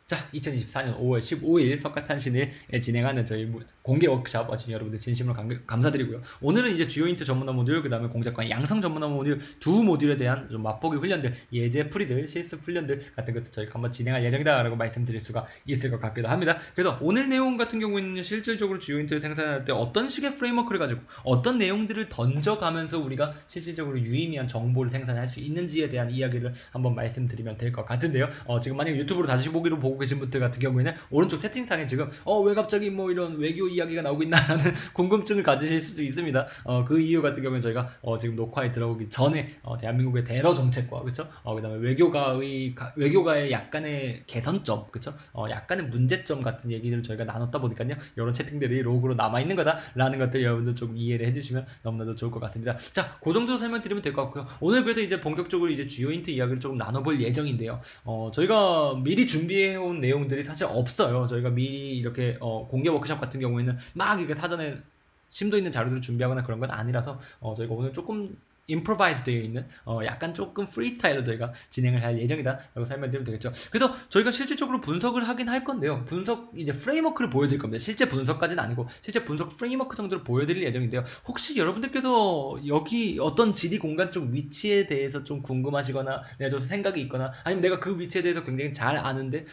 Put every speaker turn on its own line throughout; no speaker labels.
자, 2024년 5월 15일 석가탄신일에 진행하는 저희 공개 워크샵 와주신 여러분들 진심으로 감사드리고요. 오늘은 이제 주요 힌트 전문화 모듈, 그 다음에 공작관 양성 전문화 모듈 두 모듈에 대한 좀 맛보기 훈련들, 예제 풀이들, 실습 훈련들 같은 것들 저희가 한번 진행할 예정이다라고 말씀드릴 수가 있을 것 같기도 합니다. 그래서 오늘 내용 같은 경우에는 실질적으로 주요 힌트를 생산할 때 어떤 식의 프레임워크를 가지고 어떤 내용들을 던져가면서 우리가 실질적으로 유의미한 정보를 생산할 수 있는지에 대한 이야기를 한번 말씀드리면 될 것 같은데요. 지금 만약 유튜브로 다시 보기로 보고 계신 분들 같은 경우에는 오른쪽 채팅창에 지금 왜 갑자기 뭐 이런 외교 이야기가 나오고 있나라는 궁금증을 가지실 수도 있습니다. 그 이유 같은 경우는 저희가 지금 녹화에 들어오기 전에 대한민국의 대러 정책과 그렇죠? 그다음에 외교가의 약간의 개선점, 그렇죠? 약간의 문제점 같은 얘기를 저희가 나눴다 보니까요. 이런 채팅들이 로그로 남아 있는 거다라는 것들 여러분들 좀 이해를 해주시면 너무나도 좋을 것 같습니다. 자, 그 정도 설명드리면 될 것 같고요. 오늘 그래도 이제 본격적으로 이제 주요 힌트 이야기를 조금 나눠볼 예정인데요. 저희가 미리 준비해온 내용들이 사실 없어요. 저희가 미리 이렇게 공개 워크샵 같은 경우에는 막 이렇게 사전에 심도 있는 자료들을 준비하거나 그런 건 아니라서 저희가 오늘 조금 임프로바이즈 되어 있는 약간 조금 프리스타일로 저희가 진행을 할 예정이다 라고 설명드리면 되겠죠. 그래서 저희가 실질적으로 분석을 하긴 할 건데요. 분석 이제 프레임워크를 보여드릴 겁니다. 실제 분석까지는 아니고 실제 분석 프레임워크 정도를 보여드릴 예정인데요. 혹시 여러분들께서 여기 어떤 지리 공간 쪽 위치에 대해서 좀 궁금하시거나 내가 좀 생각이 있거나 아니면 내가 그 위치에 대해서 굉장히 잘 아는데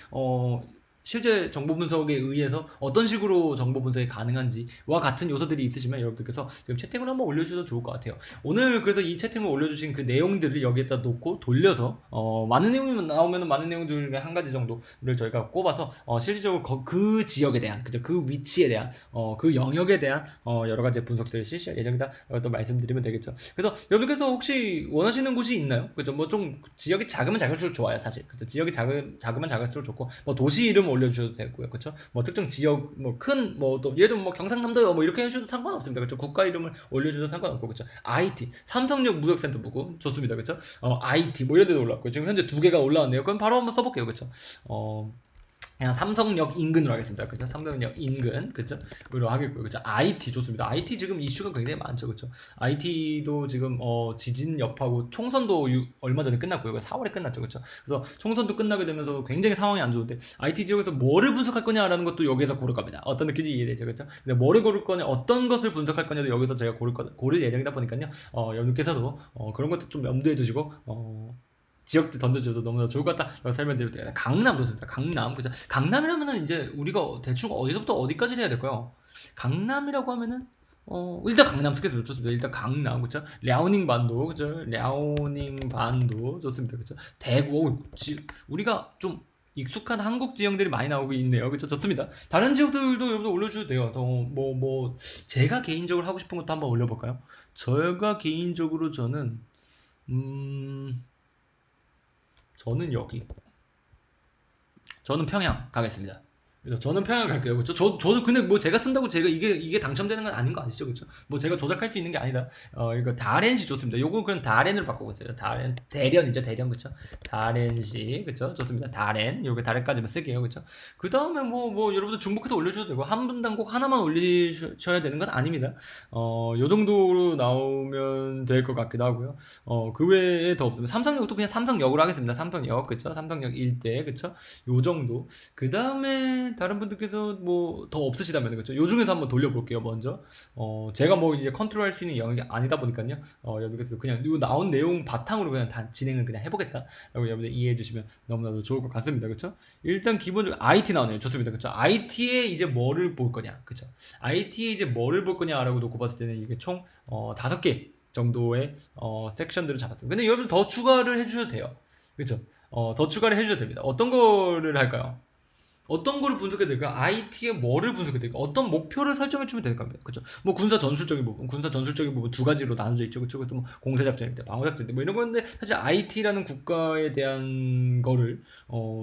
실제 정보 분석에 의해서 어떤 식으로 정보 분석이 가능한지와 같은 요소들이 있으시면 여러분들께서 지금 채팅을 한번 올려주셔도 좋을 것 같아요. 오늘 그래서 이 채팅을 올려주신 그 내용들을 여기에다 놓고 돌려서 많은 내용이 나오면 많은 내용들 중에 한 가지 정도를 저희가 꼽아서 실질적으로 그 지역에 대한 그죠? 그 위치에 대한 그 영역에 대한 여러 가지 분석들을 실시할 예정이다. 또 말씀드리면 되겠죠. 그래서 여러분께서 혹시 원하시는 곳이 있나요? 그죠? 뭐 좀 지역이 작으면 작을수록 좋아요, 사실. 그죠? 지역이 작으면 작을수록 좋고 뭐 도시 이름 올려주셔도 되고요, 그렇죠? 뭐 특정 지역 뭐 큰 뭐 또 예를 들면 뭐 경상남도요 뭐 이렇게 해주셔도 상관없습니다, 그렇죠? 국가 이름을 올려주셔도 상관없고, 그렇죠? IT 삼성역 무역센터 부구 좋습니다, 그렇죠? IT 뭐 이런 데도 올라왔고 지금 현재 2개가 올라왔네요. 그럼 바로 한번 써볼게요, 그렇죠? 그냥 삼성역 인근으로 하겠습니다. 그죠? 삼성역 인근, 그죠? 으로 하겠고요. 그죠? IT 좋습니다. IT 지금 이슈가 굉장히 많죠. 그죠? IT도 지금, 지진 여파고 총선도 얼마 전에 끝났고요. 4월에 끝났죠. 그죠? 그래서 총선도 끝나게 되면서 굉장히 상황이 안 좋은데, IT 지역에서 뭐를 분석할 거냐라는 것도 여기서 고를 겁니다. 어떤 느낌인지 이해되죠. 그죠? 근데 뭐를 고를 거냐, 어떤 것을 분석할 거냐도 여기서 제가 고를 예정이다 보니까요. 여러분께서도, 그런 것도 좀 염두에 두시고, 지역들 던져줘도 너무나 좋을 것 같다 라고 설명드리면 돼요. 강남 좋습니다. 강남, 그죠? 강남이라면은 이제 우리가 대충 어디서부터 어디까지 해야 될까요? 강남이라고 하면은 일단 강남 스케줄 좋습니다. 일단 강남, 그죠? 랴오닝 반도, 그죠? 랴오닝 반도 좋습니다. 그죠? 대구, 우리가 좀 익숙한 한국 지형들이 많이 나오고 있네요. 그죠? 좋습니다. 다른 지역들도 여러분들 올려주셔도 돼요. 제가 개인적으로 하고 싶은 것도 한번 올려볼까요? 제가 개인적으로 저는 여기. 저는 평양 가겠습니다. 그래서 저는 평양 갈게요. 그렇죠? 저도 근데 뭐 제가 쓴다고 제가 이게 당첨되는 건 아닌 거 아시죠? 그렇죠? 뭐 제가 조작할 수 있는 게 아니다. 이거 다렌시 좋습니다. 요거 그냥 다렌으로 바꿔보세요. 대련이죠. 대련, 그렇죠? 다렌시, 그렇죠? 좋습니다. 다렌. 요게 다렌까지만 쓸게요. 그렇죠? 그 다음에 뭐 여러분들 중복해서 올려주셔도 되고 한 분당 꼭 하나만 올리셔야 되는 건 아닙니다. 요 정도로 나오면 될 것 같기도 하고요. 그 외에 더 없으면 삼성역도 그냥 삼성역으로 하겠습니다. 삼성역, 그렇죠? 삼성역 일대, 그렇죠? 요 정도. 그 다음에 다른 분들께서 뭐 더 없으시다면, 그렇죠? 요 중에서 한번 돌려볼게요. 먼저 제가 뭐 이제 컨트롤할 수 있는 영역이 아니다 보니까요. 여러분께서 그냥 요 나온 내용 바탕으로 그냥 다 진행을 그냥 해보겠다라고 여러분들 이해해 주시면 너무나도 좋을 것 같습니다. 그렇죠? 일단 기본적으로 IT 나오네요. 좋습니다. 그렇죠? IT에 이제 뭐를 볼 거냐, 그렇죠? IT에 이제 뭐를 볼 거냐라고 놓고 봤을 때는 이게 총 5개 정도의 섹션들을 잡았습니다. 근데 여러분 더 추가를 해주셔도 돼요. 그렇죠? 더 추가를 해주셔도 됩니다. 어떤 거를 할까요? 어떤 거를 분석해야 될까? IT에 뭐를 분석해야 될까? 어떤 목표를 설정해주면 될 겁니다. 그죠? 뭐 군사 전술적인 부분 두 가지로 나눠져 있죠. 그죠? 또 뭐 공세작전인데, 방어작전인데, 뭐 이런 건데, 사실 IT라는 국가에 대한 거를,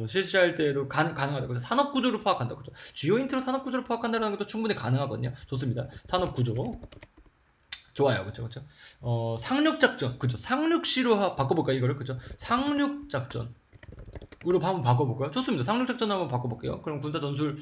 실시할 때도 가능하다. 그죠? 산업구조를 파악한다. 그죠? 주요 힌트로 산업구조를 파악한다는 것도 충분히 가능하거든요. 좋습니다. 산업구조. 좋아요. 그쵸, 그쵸. 상륙작전. 그쵸. 상륙시로 바꿔볼까, 이거를. 그쵸. 상륙작전. 으로 한번 바꿔볼까요? 좋습니다. 상륙작전 한번 바꿔볼게요. 그럼 군사 전술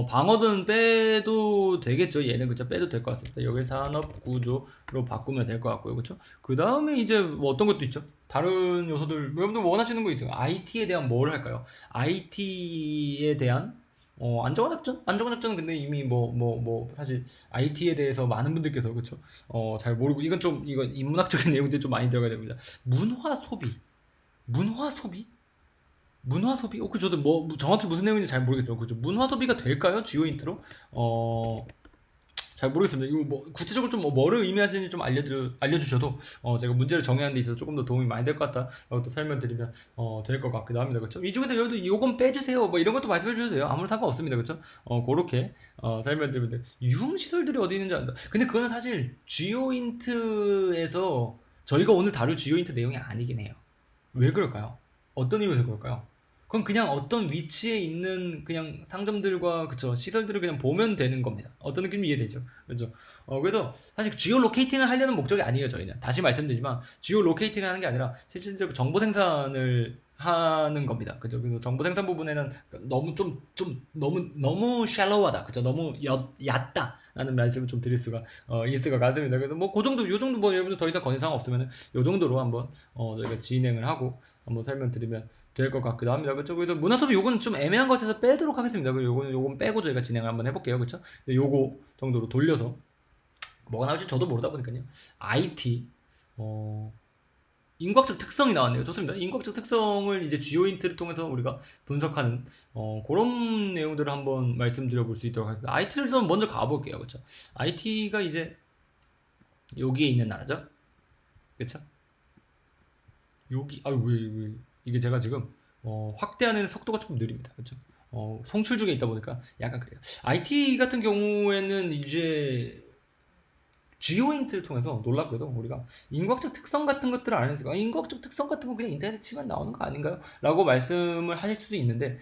방어든 빼도 되겠죠. 얘는 그쵸 빼도 될 것 같습니다. 여기 산업 구조로 바꾸면 될 것 같고요. 그쵸? 그 다음에 이제 뭐 어떤 것도 있죠. 다른 요소들 여러분들 원하시는 거 있죠. IT에 대한 뭘 할까요? IT에 대한 안정화작전? 안정화작전은 근데 이미 사실 IT에 대해서 많은 분들께서 그쵸 잘 모르고 이건 인문학적인 내용들이 좀 많이 들어가야 됩니다. 문화 소비 문화 소비? 문화 소비? 그 저도 뭐 정확히 무슨 내용인지 잘 모르겠지만 그죠? 문화 소비가 될까요? 주요 힌트로? 잘 모르겠습니다. 이거 뭐 구체적으로 좀 뭐를 의미하시는지 좀 알려주셔도 제가 문제를 정의하는 데 있어서 조금 더 도움이 많이 될 것 같다라고 또 설명드리면 될 것 같기도 합니다. 그렇죠? 이 중에서 여러분 요건 빼주세요. 뭐 이런 것도 말씀해 주셔도 돼요. 아무 상관없습니다. 그렇죠? 그렇게 설명드리면 돼요. 유흥 시설들이 어디 있는지 안다. 근데 그거는 사실 주요 힌트에서 저희가 오늘 다룰 주요 힌트 내용이 아니긴 해요. 왜 그럴까요? 어떤 이유에서 그럴까요? 그건 그냥 어떤 위치에 있는 그냥 상점들과 그쵸 시설들을 그냥 보면 되는 겁니다. 어떤 느낌이 이해되죠? 그죠? 그래서 사실 지오 로케이팅을 하려는 목적이 아니에요 저희는. 다시 말씀드리지만 지오 로케이팅을 하는 게 아니라 실질적으로 정보 생산을 하는 겁니다. 그죠? 그래서 정보 생산 부분에는 너무 샬로우하다. 그죠? 너무 얕다. 라는 말씀을 좀 드릴 수가 있을 것 같습니다. 그래서 뭐 그 정도 요 정도 뭐 여러분들 더 이상 건의사항 없으면 요 정도로 한번 저희가 진행을 하고 한번 설명드리면 될 것 같기도 합니다. 그렇죠? 그래서 문화수업 요거는 좀 애매한 것 같아서 빼도록 하겠습니다. 요건 빼고 저희가 진행을 한번 해볼게요. 그렇죠? 요거 정도로 돌려서 뭐가 나올지 저도 모르다 보니까요. IT 인과학적 특성이 나왔네요. 좋습니다. 인과학적 특성을 이제 주요 힌트를 통해서 우리가 분석하는 그런 내용들을 한번 말씀드려 볼 수 있도록 하겠습니다. IT를 좀 먼저 가볼게요. 그렇죠? IT가 이제 여기에 있는 나라죠. 그렇죠? 여기 왜 이게 제가 지금 확대하는 속도가 조금 느립니다. 그렇죠? 송출 중에 있다 보니까 약간 그래요. IT 같은 경우에는 이제 주요 힌트를 통해서 놀랍게도 우리가 인과학적 특성 같은 것들을 알아내니까 인과학적 특성 같은 거 그냥 인터넷에 치면 나오는 거 아닌가요? 라고 말씀을 하실 수도 있는데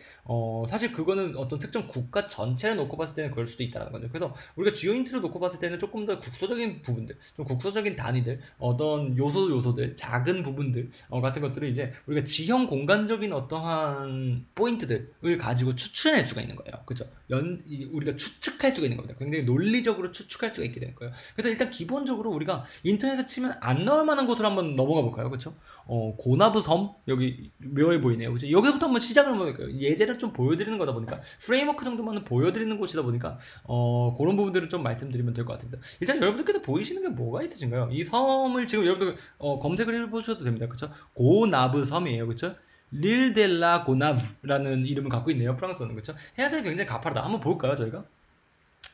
사실 그거는 어떤 특정 국가 전체를 놓고 봤을 때는 그럴 수도 있다는 거죠. 그래서 우리가 주요 힌트를 놓고 봤을 때는 조금 더 국소적인 부분들, 좀 국소적인 단위들, 어떤 요소들, 작은 부분들 같은 것들을 이제 우리가 지형 공간적인 어떠한 포인트들을 가지고 추출해낼 수가 있는 거예요. 그죠? 우리가 추측할 수가 있는 겁니다. 굉장히 논리적으로 추측할 수가 있게 되는 거예요. 그래서 일단 기본적으로 우리가 인터넷에 치면 안 나올 만한 곳으로 한번 넘어가 볼까요? 그렇죠? 고나브 섬 여기 묘해 보이네요. 그죠? 여기서부터 한번 시작을 한번 해볼까요? 예제를 좀 보여드리는 거다 보니까 프레임워크 정도만은 보여드리는 곳이다 보니까 그런 부분들을 좀 말씀드리면 될 것 같습니다. 일단 여러분들께서 보이시는 게 뭐가 있으신가요? 이 섬을 지금 여러분들 검색을 해보셔도 됩니다. 그렇죠? 고나브 섬이에요. 그렇죠? 릴델라 고나브라는 이름을 갖고 있네요. 프랑스어는 그렇죠? 해안선이 굉장히 가파르다. 한번 볼까요, 저희가?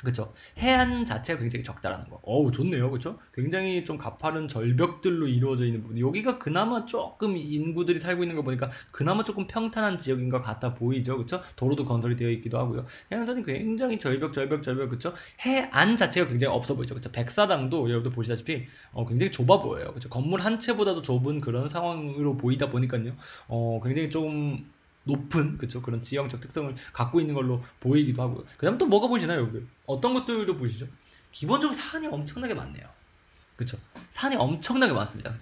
그쵸. 해안 자체가 굉장히 적다라는 거. 어우, 좋네요. 그쵸? 굉장히 좀 가파른 절벽들로 이루어져 있는 부분. 여기가 그나마 조금 인구들이 살고 있는 거 보니까 그나마 조금 평탄한 지역인 것 같아 보이죠. 그쵸? 도로도 건설이 되어 있기도 하고요. 해안선이 굉장히 절벽, 그쵸? 해안 자체가 굉장히 없어 보이죠. 그쵸? 백사장도 여러분들 보시다시피 굉장히 좁아 보여요. 그쵸? 건물 한 채보다도 좁은 그런 상황으로 보이다 보니까요. 굉장히 좀 높은 그쵸 그런 지형적 특성을 갖고 있는 걸로 보이기도 하고요. 그다음 또 뭐가 보이시나요, 여러분들? 어떤 것들도 보이시죠? 기본적으로 산이 엄청나게 많네요. 그쵸? 산이 엄청나게 많습니다.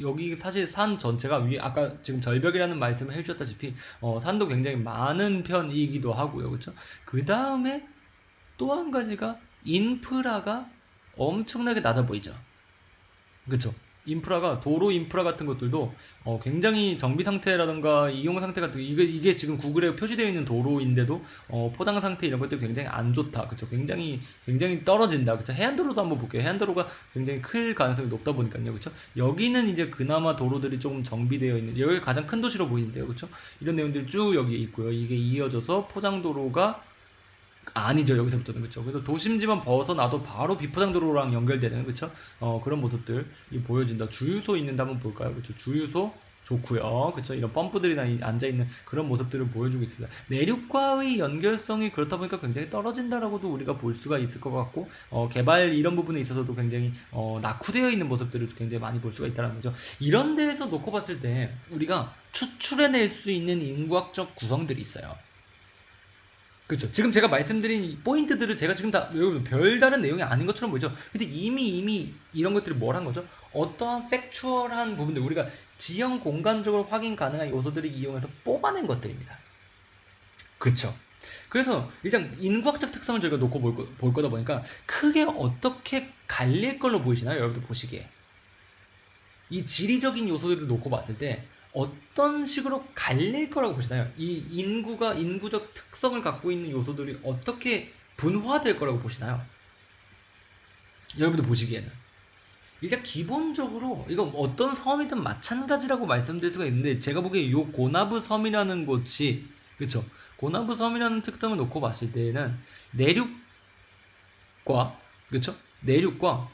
여기 사실 산 전체가 아까 지금 절벽이라는 말씀을 해주셨다시피 산도 굉장히 많은 편이기도 하고요. 그쵸? 그 다음에 또 한 가지가 인프라가 엄청나게 낮아 보이죠. 그쵸? 인프라가 도로 인프라 같은 것들도 굉장히 정비 상태라든가 이용 상태 같은 이게 지금 구글에 표시되어 있는 도로인데도 포장 상태 이런 것들 굉장히 안 좋다. 그쵸? 굉장히 떨어진다. 그쵸? 해안도로도 한번 볼게요. 해안도로가 굉장히 클 가능성이 높다 보니까요. 그쵸? 여기는 이제 그나마 도로들이 조금 정비되어 있는 여기가 가장 큰 도시로 보이는데요. 그쵸? 이런 내용들이 쭉 여기 있고요. 이게 이어져서 포장도로가 아니죠. 여기서부터는 그렇죠. 그래서 도심지만 벗어나도 바로 비포장도로랑 연결되는 그렇죠. 그런 모습들이 보여진다. 주유소 있는데 한번 볼까요? 그렇죠. 주유소 좋고요. 그렇죠. 이런 펌프들이나 앉아 있는 그런 모습들을 보여주고 있습니다. 내륙과의 연결성이 그렇다 보니까 굉장히 떨어진다라고도 우리가 볼 수가 있을 것 같고 개발 이런 부분에 있어서도 굉장히 낙후되어 있는 모습들을 굉장히 많이 볼 수가 있다는 거죠. 이런 데에서 놓고 봤을 때 우리가 추출해낼 수 있는 인과학적 구성들이 있어요. 그렇죠. 지금 제가 말씀드린 포인트들을 제가 지금 다 여러분 별다른 내용이 아닌 것처럼 보이죠. 근데 이미 이런 것들이 뭘 한 거죠? 어떠한 팩추얼한 부분들, 우리가 지형 공간적으로 확인 가능한 요소들을 이용해서 뽑아낸 것들입니다. 그쵸? 그래서 일단 인구학적 특성을 저희가 놓고 볼 거다 보니까 크게 어떻게 갈릴 걸로 보이시나요? 여러분들 보시기에 이 지리적인 요소들을 놓고 봤을 때 어떤 식으로 갈릴 거라고 보시나요? 이 인구적 특성을 갖고 있는 요소들이 어떻게 분화될 거라고 보시나요? 여러분들 보시기에는 일단 기본적으로 이거 어떤 섬이든 마찬가지라고 말씀드릴 수가 있는데, 제가 보기에 요 고나브 섬이라는 곳이, 그쵸, 고나브 섬이라는 특성을 놓고 봤을 때는 내륙과, 그쵸, 내륙과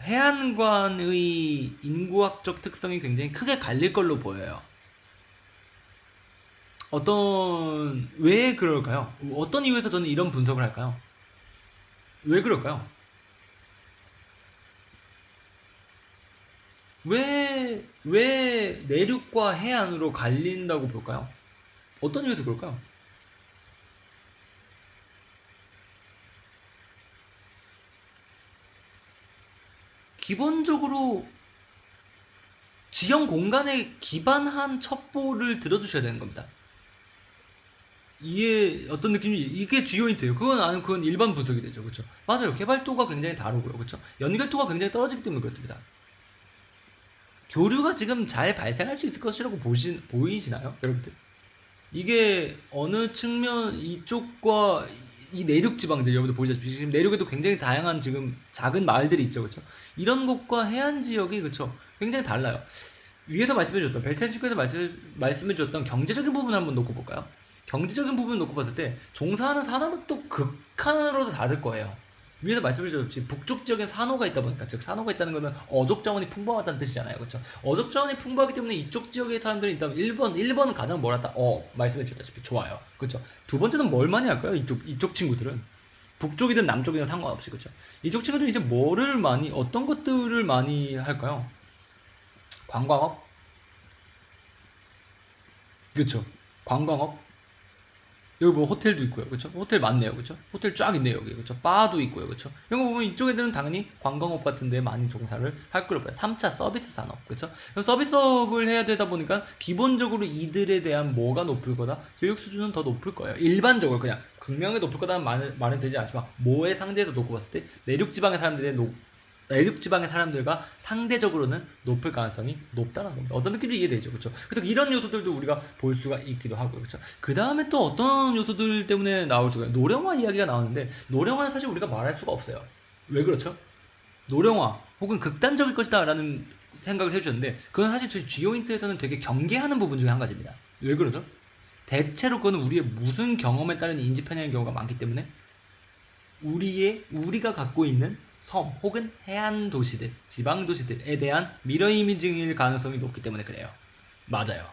해안관의 인구학적 특성이 굉장히 크게 갈릴 걸로 보여요. 왜 그럴까요? 어떤 이유에서 저는 이런 분석을 할까요? 왜 그럴까요? 왜 내륙과 해안으로 갈린다고 볼까요? 어떤 이유에서 그럴까요? 기본적으로 지형 공간에 기반한 첩보를 들어주셔야 되는 겁니다. 이게 어떤 느낌이, 이게 주요 힌트예요. 그건 일반 분석이 되죠. 그렇죠? 맞아요. 개발도가 굉장히 다르고요. 그렇죠? 연결도가 굉장히 떨어지기 때문에 그렇습니다. 교류가 지금 잘 발생할 수 있을 것이라고 보이시나요? 여러분들? 이게 어느 측면, 이쪽과 이 내륙 지방들, 여러분들 보시다시피 지금 내륙에도 굉장히 다양한 지금 작은 마을들이 있죠. 그렇죠? 이런 곳과 해안 지역이, 그렇죠, 굉장해 달라요. 위에서 말씀해 주셨던, 벨텐시크에서 말씀해 주셨던 경제적인 부분을 한번 놓고 볼까요? 경제적인 부분을 놓고 봤을 때 종사하는 산업은 또 극한으로 다를 거예요. 위에서 말씀해 주셨듯이 북쪽 지역에 산호가 있다 보니까, 즉 산호가 있다는 것은 어족 자원이 풍부하다는 뜻이잖아요. 그렇죠? 어족 자원이 풍부하기 때문에 이쪽 지역의 사람들이 있다면 1번은 가장 뭐라다? 말씀해 주셨다시피 좋아요. 그렇죠? 두 번째는 뭘 많이 할까요? 이쪽 친구들은 북쪽이든 남쪽이든 상관없이, 그렇죠? 이쪽 친구들은 이제 어떤 것들을 많이 할까요? 관광업? 그렇죠? 관광업? 여기 뭐 호텔도 있고요, 그렇죠? 호텔 많네요, 그렇죠? 호텔 쫙 있네요, 여기, 그렇죠? 바도 있고요, 그렇죠? 이런 거 보면 이쪽 애들은 당연히 관광업 같은 데 많이 종사를 할 거로 봐요. 3차 서비스 산업, 그렇죠? 서비스업을 해야 되다 보니까 기본적으로 이들에 대한 뭐가 높을 거다? 교육 수준은 더 높을 거예요. 일반적으로 그냥 극명하게 높을 거다는 말은 되지 않지만, 뭐에 상대해서 놓고 봤을 때 내륙 지방의 사람들과 상대적으로는 높을 가능성이 높다는 겁니다. 어떤 느낌인지 이해되죠, 그렇죠? 그래서 이런 요소들도 우리가 볼 수가 있기도 하고요, 그렇죠? 그 다음에 또 어떤 요소들 때문에 나올 수가, 노령화 이야기가 나오는데, 노령화는 사실 우리가 말할 수가 없어요. 왜 그렇죠? 노령화 혹은 극단적일 것이다라는 생각을 해주셨는데, 그건 사실 저희 지오인트에서는 되게 경계하는 부분 중에 한 가지입니다. 왜 그러죠? 대체로 그거는 우리의 무슨 경험에 따른 인지 편향의 경우가 많기 때문에, 우리가 갖고 있는 섬 혹은 해안 도시들, 지방 도시들에 대한 미러 이미징일 가능성이 높기 때문에 그래요. 맞아요.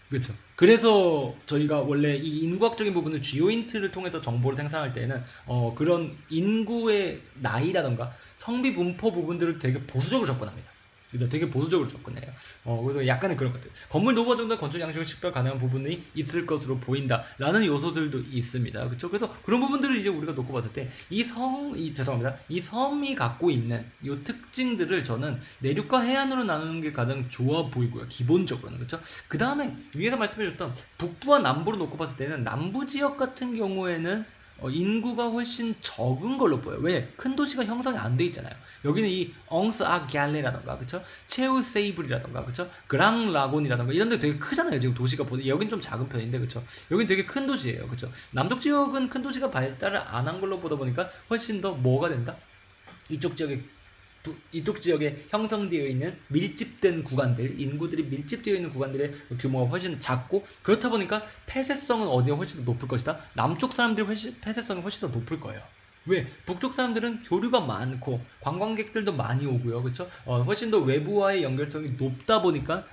그렇죠. 그래서 저희가 원래 이 인구학적인 부분을 지오인트를 통해서 정보를 생산할 때는 그런 인구의 나이라던가 성비 분포 부분들을 되게 보수적으로 접근합니다. 되게 보수적으로 접근해요. 그래서 약간의 그런 것들. 건물 노후화 정도 건축 양식을 식별 가능한 부분이 있을 것으로 보인다라는 요소들도 있습니다. 그렇죠? 그래서 그런 부분들을 이제 우리가 놓고 봤을 때 이 섬이 갖고 있는 이 특징들을 저는 내륙과 해안으로 나누는 게 가장 좋아 보이고요. 기본적으로는. 그렇죠? 그 다음에 위에서 말씀해줬던 북부와 남부로 놓고 봤을 때는 남부 지역 같은 경우에는 인구가 훨씬 적은 걸로 보여요. 왜? 큰 도시가 형성이 안 돼 있잖아요. 여기는 이 엉스 아 갸레라던가, 그쵸? 체우 세이블이라던가, 그쵸? 그랑 라곤이라던가 이런 데 되게 크잖아요. 지금 도시가 보니 여긴 좀 작은 편인데, 그쵸? 여긴 되게 큰 도시예요, 그쵸? 남쪽 지역은 큰 도시가 발달을 안 한 걸로 보다 보니까 훨씬 더 뭐가 된다? 이쪽 지역에 형성되어 있는 밀집된 구간들, 인구들이 밀집되어 있는 구간들의 규모가 훨씬 작고, 그렇다 보니까 폐쇄성은 어디가 훨씬 더 높을 것이다? 남쪽 사람들이 폐쇄성이 훨씬 더 높을 거예요. 왜? 북쪽 사람들은 교류가 많고 관광객들도 많이 오고요, 그렇죠? 훨씬 더 외부와의 연결성이 높다 보니까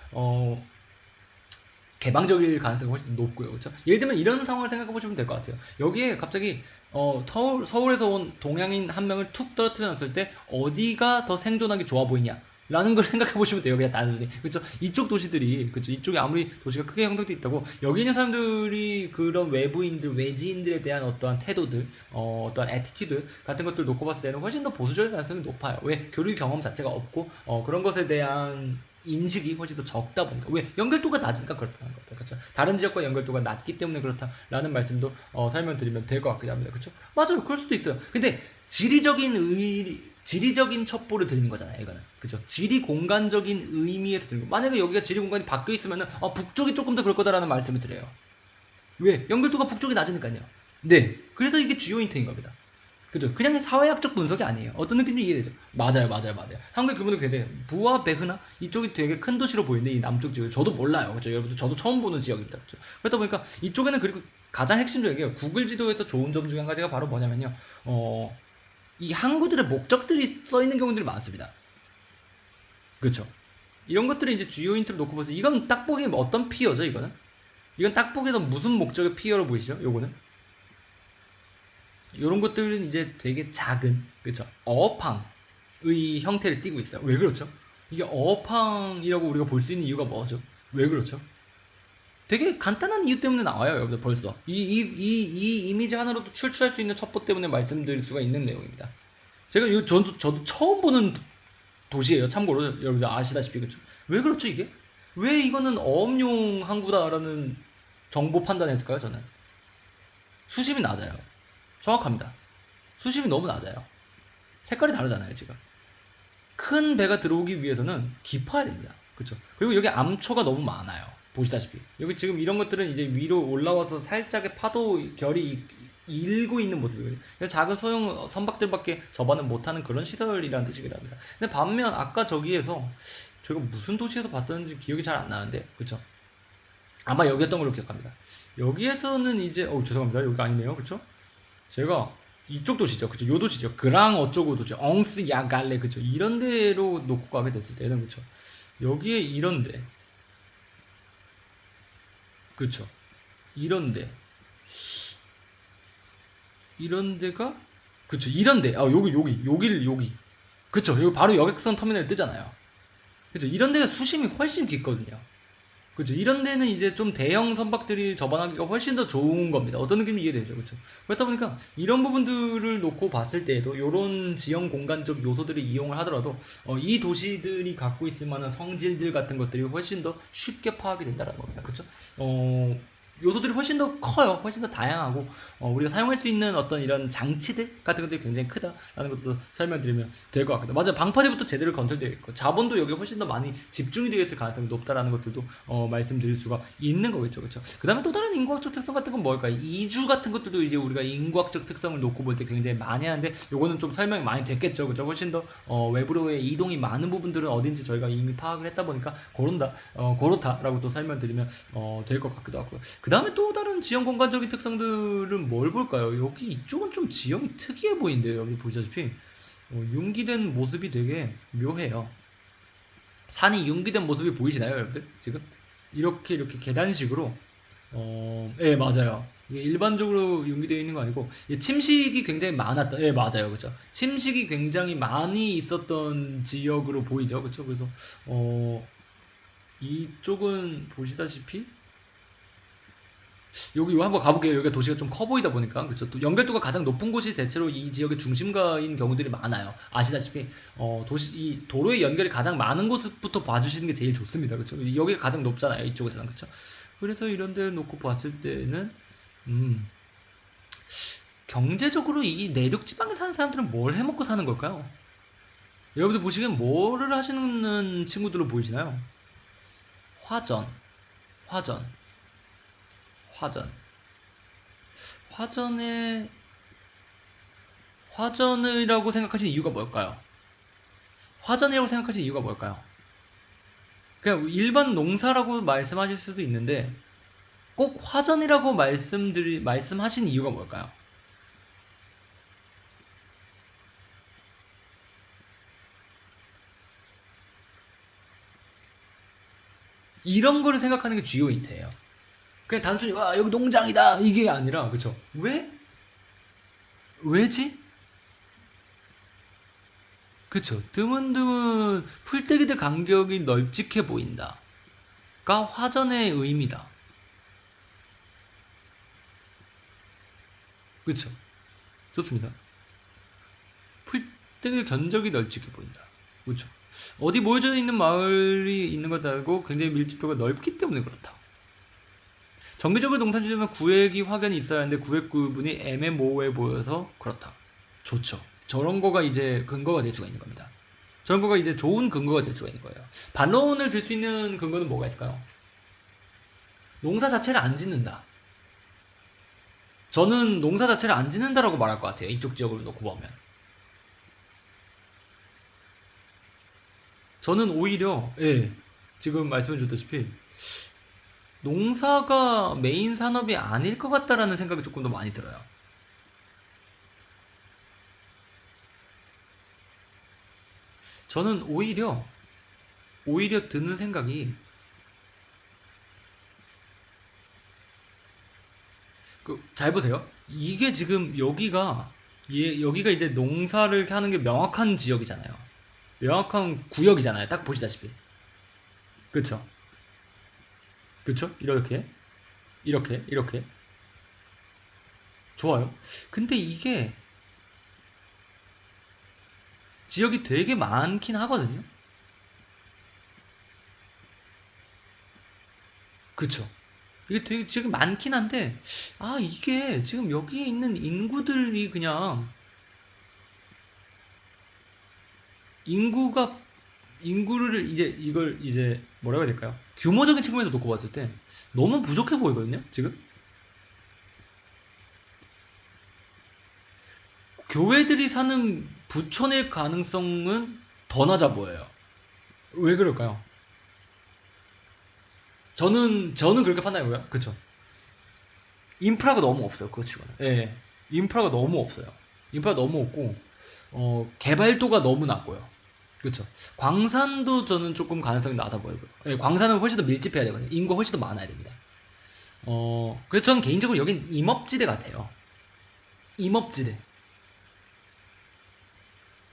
개방적일 가능성이 훨씬 높고요, 그렇죠? 예를 들면 이런 상황을 생각해 보시면 될 것 같아요. 여기에 갑자기 서울에서 온 동양인 한 명을 툭 떨어뜨려 놨을 때 어디가 더 생존하기 좋아 보이냐? 라는 걸 생각해 보시면 돼요. 그냥 단순히. 그렇죠? 이쪽 도시들이, 그렇죠? 이쪽에 아무리 도시가 크게 형성돼 있다고 여기 있는 사람들이 그런 외부인들, 외지인들에 대한 어떠한 태도들, 어떠한 애티튜드 같은 것들 놓고 봤을 때는 훨씬 더 보수적일 가능성이 높아요. 왜? 교류 경험 자체가 없고 그런 것에 대한 인식이 훨씬 더 적다 보니까. 왜? 연결도가 낮으니까 그렇다는 거죠. 그렇죠? 다른 지역과 연결도가 낮기 때문에 그렇다라는 말씀도 설명드리면 될 것 같기도 합니다. 그렇죠? 맞아요. 그럴 수도 있어요. 근데 지리적인 첩보를 드리는 거잖아요, 이거는. 그죠? 지리 공간적인 의미에서 드리는 거. 만약에 여기가 지리 공간이 바뀌어 있으면은, 북쪽이 조금 더 그럴 거다라는 말씀을 드려요. 왜? 연결도가 북쪽이 낮으니까요. 네. 그래서 이게 주요 힌트인 겁니다. 그죠? 그냥 사회학적 분석이 아니에요. 어떤 느낌인지 이해되죠? 맞아요. 한국의 규모도 굉장히, 부와 베흐나? 이쪽이 되게 큰 도시로 보이는데, 이 남쪽 지역. 저도 몰라요. 그죠? 여러분들, 저도 처음 보는 지역입니다. 그죠? 그러다 보니까, 이쪽에는 그리고 가장 핵심적인 게, 구글 지도에서 좋은 점 중에 한 가지가 바로 뭐냐면요. 이 항구들의 목적들이 써 있는 경우들이 많습니다. 그렇죠? 이런 것들이 이제 주요 힌트로 놓고 보세요. 이건 딱 보기엔 어떤 피어죠, 이거는? 이건 딱 보기에도 무슨 목적의 피어로 보이시죠? 요거는? 이런 것들은 이제 되게 작은, 그렇죠? 어업항의 형태를 띠고 있어요. 왜 그렇죠? 이게 어업항이라고 우리가 볼 수 있는 이유가 뭐죠? 왜 그렇죠? 되게 간단한 이유 때문에 나와요, 여러분들 벌써. 이 이미지 하나로도 출처할 수 있는 첩보 때문에 말씀드릴 수가 있는 내용입니다. 제가 저도 처음 보는 도시예요. 참고로 여러분들 아시다시피. 그렇죠? 왜 그렇죠, 이게? 왜 이거는 어업용 항구다라는 정보 판단했을까요, 저는? 수심이 낮아요. 정확합니다. 수심이 너무 낮아요. 색깔이 다르잖아요, 지금. 큰 배가 들어오기 위해서는 깊어야 됩니다. 그렇죠? 그리고 여기 암초가 너무 많아요. 보시다시피 여기 지금 이런 것들은 이제 위로 올라와서 살짝의 파도 결이 일고 있는 모습이거든요. 그래서 작은 소형 선박들밖에 접안을 못하는 그런 시설이라는 뜻이기도 합니다. 근데 반면 아까 저기에서 저희가 무슨 도시에서 봤던지 기억이 잘 안 나는데, 그쵸? 아마 여기였던 걸로 기억합니다. 여기에서는 이제 죄송합니다. 여기가 아니네요. 그쵸? 제가 이쪽 도시죠. 그쵸? 요 도시죠. 그랑 어쩌고 도시, 엉스 야갈레, 그쵸? 이런 데로 놓고 가게 됐을 때는, 그쵸? 여기에 이런데, 그쵸? 이런데, 이런데가, 그쵸? 이런데, 여기. 그쵸? 여기 바로 여객선 터미널 뜨잖아요. 그쵸? 이런 데가 수심이 훨씬 깊거든요. 그죠. 이런 데는 이제 좀 대형 선박들이 접안하기가 훨씬 더 좋은 겁니다. 어떤 느낌이 이해되죠. 그렇죠. 그렇다 보니까 이런 부분들을 놓고 봤을 때에도 이런 지형 공간적 요소들을 이용을 하더라도 이 도시들이 갖고 있을 만한 성질들 같은 것들이 훨씬 더 쉽게 파악이 된다는 겁니다. 그렇죠. 요소들이 훨씬 더 커요. 훨씬 더 다양하고 우리가 사용할 수 있는 어떤 이런 장치들 같은 것들이 굉장히 크다라는 것도 설명드리면 될 것 같습니다. 맞아요. 방파제부터 제대로 건설되어 있고 자본도 여기 훨씬 더 많이 집중이 되어 있을 가능성이 높다라는 것들도 말씀드릴 수가 있는 거겠죠. 그렇죠? 그 다음에 또 다른 인구학적 특성 같은 건 뭘까요? 이주 같은 것들도 이제 우리가 인구학적 특성을 놓고 볼 때 굉장히 많이 하는데 요거는 좀 설명이 많이 됐겠죠. 그렇죠? 훨씬 더 외부로의 이동이 많은 부분들은 어딘지 저희가 이미 파악을 했다 보니까 그렇다라고 또 설명드리면 될 것 같기도 하고요. 그 다음에 또 다른 지형 공간적인 특성들은 뭘 볼까요? 여기 이쪽은 좀 지형이 특이해 보이는데요. 여기 보시다시피 융기된 모습이 되게 묘해요. 산이 융기된 모습이 보이시나요, 여러분들? 지금 이렇게 계단식으로 예, 맞아요. 이게 일반적으로 융기되어 있는 거 아니고 침식이 굉장히 많았다. 예, 맞아요, 그렇죠. 침식이 굉장히 많이 있었던 지역으로 보이죠, 그렇죠. 그래서 이쪽은 보시다시피 여기 한번 가볼게요. 여기가 도시가 좀 커 보이다 보니까 그렇죠. 또 연결도가 가장 높은 곳이 대체로 이 지역의 중심가인 경우들이 많아요. 아시다시피 이 도로의 연결이 가장 많은 곳부터 봐주시는 게 제일 좋습니다. 그렇죠. 여기가 가장 높잖아요. 이쪽에서는 그렇죠. 그래서 이런 데를 놓고 봤을 때는 경제적으로 이 내륙 지방에 사는 사람들은 뭘 해먹고 사는 걸까요? 여러분들 보시기엔 뭐를 하시는 친구들로 보이시나요? 화전. 화전이라고 생각하시는 이유가 뭘까요? 화전이라고 생각하시는 이유가 뭘까요? 그냥 일반 농사라고 말씀하실 수도 있는데 꼭 화전이라고 말씀하시는 이유가 뭘까요? 이런 거를 생각하는 게 주요 힌트예요. 그냥 단순히 와 여기 농장이다 이게 아니라 그쵸? 왜지? 그쵸. 드문드문 풀떼기들 간격이 널찍해 보인다가 화전의 의미다. 그쵸. 좋습니다. 풀떼기 견적이 널찍해 보인다. 그쵸. 어디 모여져 있는 마을이 있는 것 알고 굉장히 밀집도가 넓기 때문에 그렇다. 정기적으로 농사 지으면 구획이 확연히 있어야 하는데 구획 구분이 애매모호해 보여서 그렇다. 좋죠. 저런 거가 이제 근거가 될 수가 있는 겁니다. 저런 거가 이제 좋은 근거가 될 수가 있는 거예요. 반론을 들 수 있는 근거는 뭐가 있을까요? 농사 자체를 안 짓는다. 저는 농사 자체를 안 짓는다라고 말할 것 같아요. 이쪽 지역으로 놓고 보면. 저는 오히려 지금 말씀해 주셨다시피 농사가 메인 산업이 아닐 것 같다라는 생각이 조금 더 많이 들어요. 저는 오히려 드는 생각이 잘 보세요. 이게 지금 여기가 이제 농사를 하는 게 명확한 지역이잖아요. 명확한 구역이잖아요. 딱 보시다시피. 그쵸? 그쵸? 이렇게 좋아요. 근데 이게 지역이 되게 많긴 하거든요. 그쵸? 이게 되게 지금 많긴 한데 이게 지금 여기에 있는 인구들이 그냥 인구를 이걸 뭐라고 해야 될까요? 규모적인 측면에서 놓고 봤을 때 너무 부족해 보이거든요. 지금 교회들이 사는 부천일 가능성은 더 낮아 보여요. 왜 그럴까요? 저는 그렇게 판단해보요. 그쵸? 인프라가 너무 없어요. 그거 치고는. 예. 인프라가 너무 없어요. 인프라 너무 없고 개발도가 너무 낮고요. 그쵸? 광산도 저는 조금 가능성이 낮아 보이고요. 예, 광산은 훨씬 더 밀집해야 되거든요. 인구가 훨씬 더 많아야 됩니다. 그래서 저는 개인적으로 여긴 임업지대 같아요. 임업지대.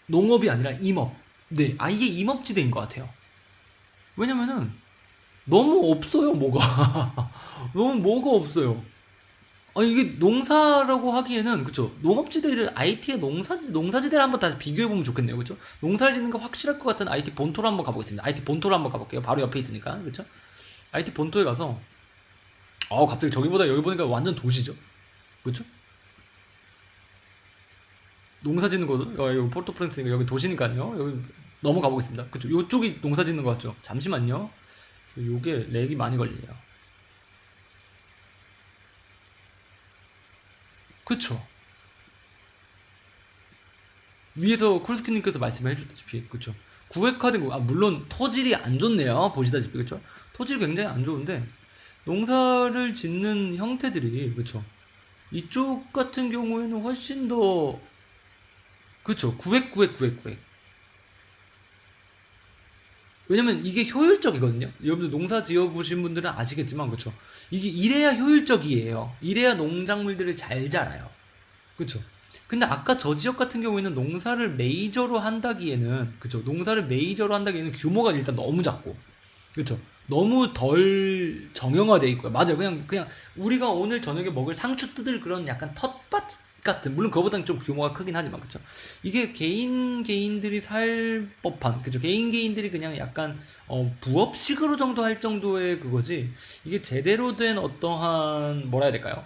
농업이 아니라 임업. 네, 이게 임업지대인 것 같아요. 왜냐면은 너무 없어요, 뭐가. 너무 뭐가 없어요. 이게 농사라고 하기에는 그쵸. 농업지대를 IT의 농사지대를 한번 다시 비교해보면 좋겠네요. 그쵸. 농사를 짓는 거 확실할 것 같은 IT 본토로 한번 가보겠습니다. IT 본토로 한번 가볼게요. 바로 옆에 있으니까. 그쵸. IT 본토에 가서 갑자기 저기보다 여기 보니까 완전 도시죠. 그쵸. 농사 짓는 거도 여기 포르토프렌스니까 여기 도시니까요. 여기 넘어가 보겠습니다. 그쵸. 요쪽이 농사 짓는 거 같죠. 잠시만요. 요게 렉이 많이 걸리네요. 그쵸. 위에서 쿨스키님께서 말씀해 주셨다시피 그쵸. 구획화된 물론 토질이 안 좋네요. 보시다시피 그쵸. 토질이 굉장히 안 좋은데 농사를 짓는 형태들이 그쵸. 이쪽 같은 경우에는 훨씬 더 그쵸. 구획. 왜냐면 이게 효율적이거든요. 여러분들 농사 지어보신 분들은 아시겠지만 그쵸. 이게 이래야 효율적이에요. 이래야 농작물들을 잘 자라요. 그쵸. 근데 아까 저 지역 같은 경우에는 농사를 메이저로 한다기에는 그쵸. 농사를 메이저로 한다기에는 규모가 일단 너무 작고 그쵸. 너무 덜 정형화돼 있고요. 맞아요. 그냥 우리가 오늘 저녁에 먹을 상추 뜯을 그런 약간 텃밭 같은 물론 그거보다는 좀 규모가 크긴 하지만 그쵸. 이게 개인들이 살 법한 그쵸. 개인들이 그냥 약간 부업식으로 정도 할 정도의 그거지. 이게 제대로 된 어떠한 뭐라 해야 될까요?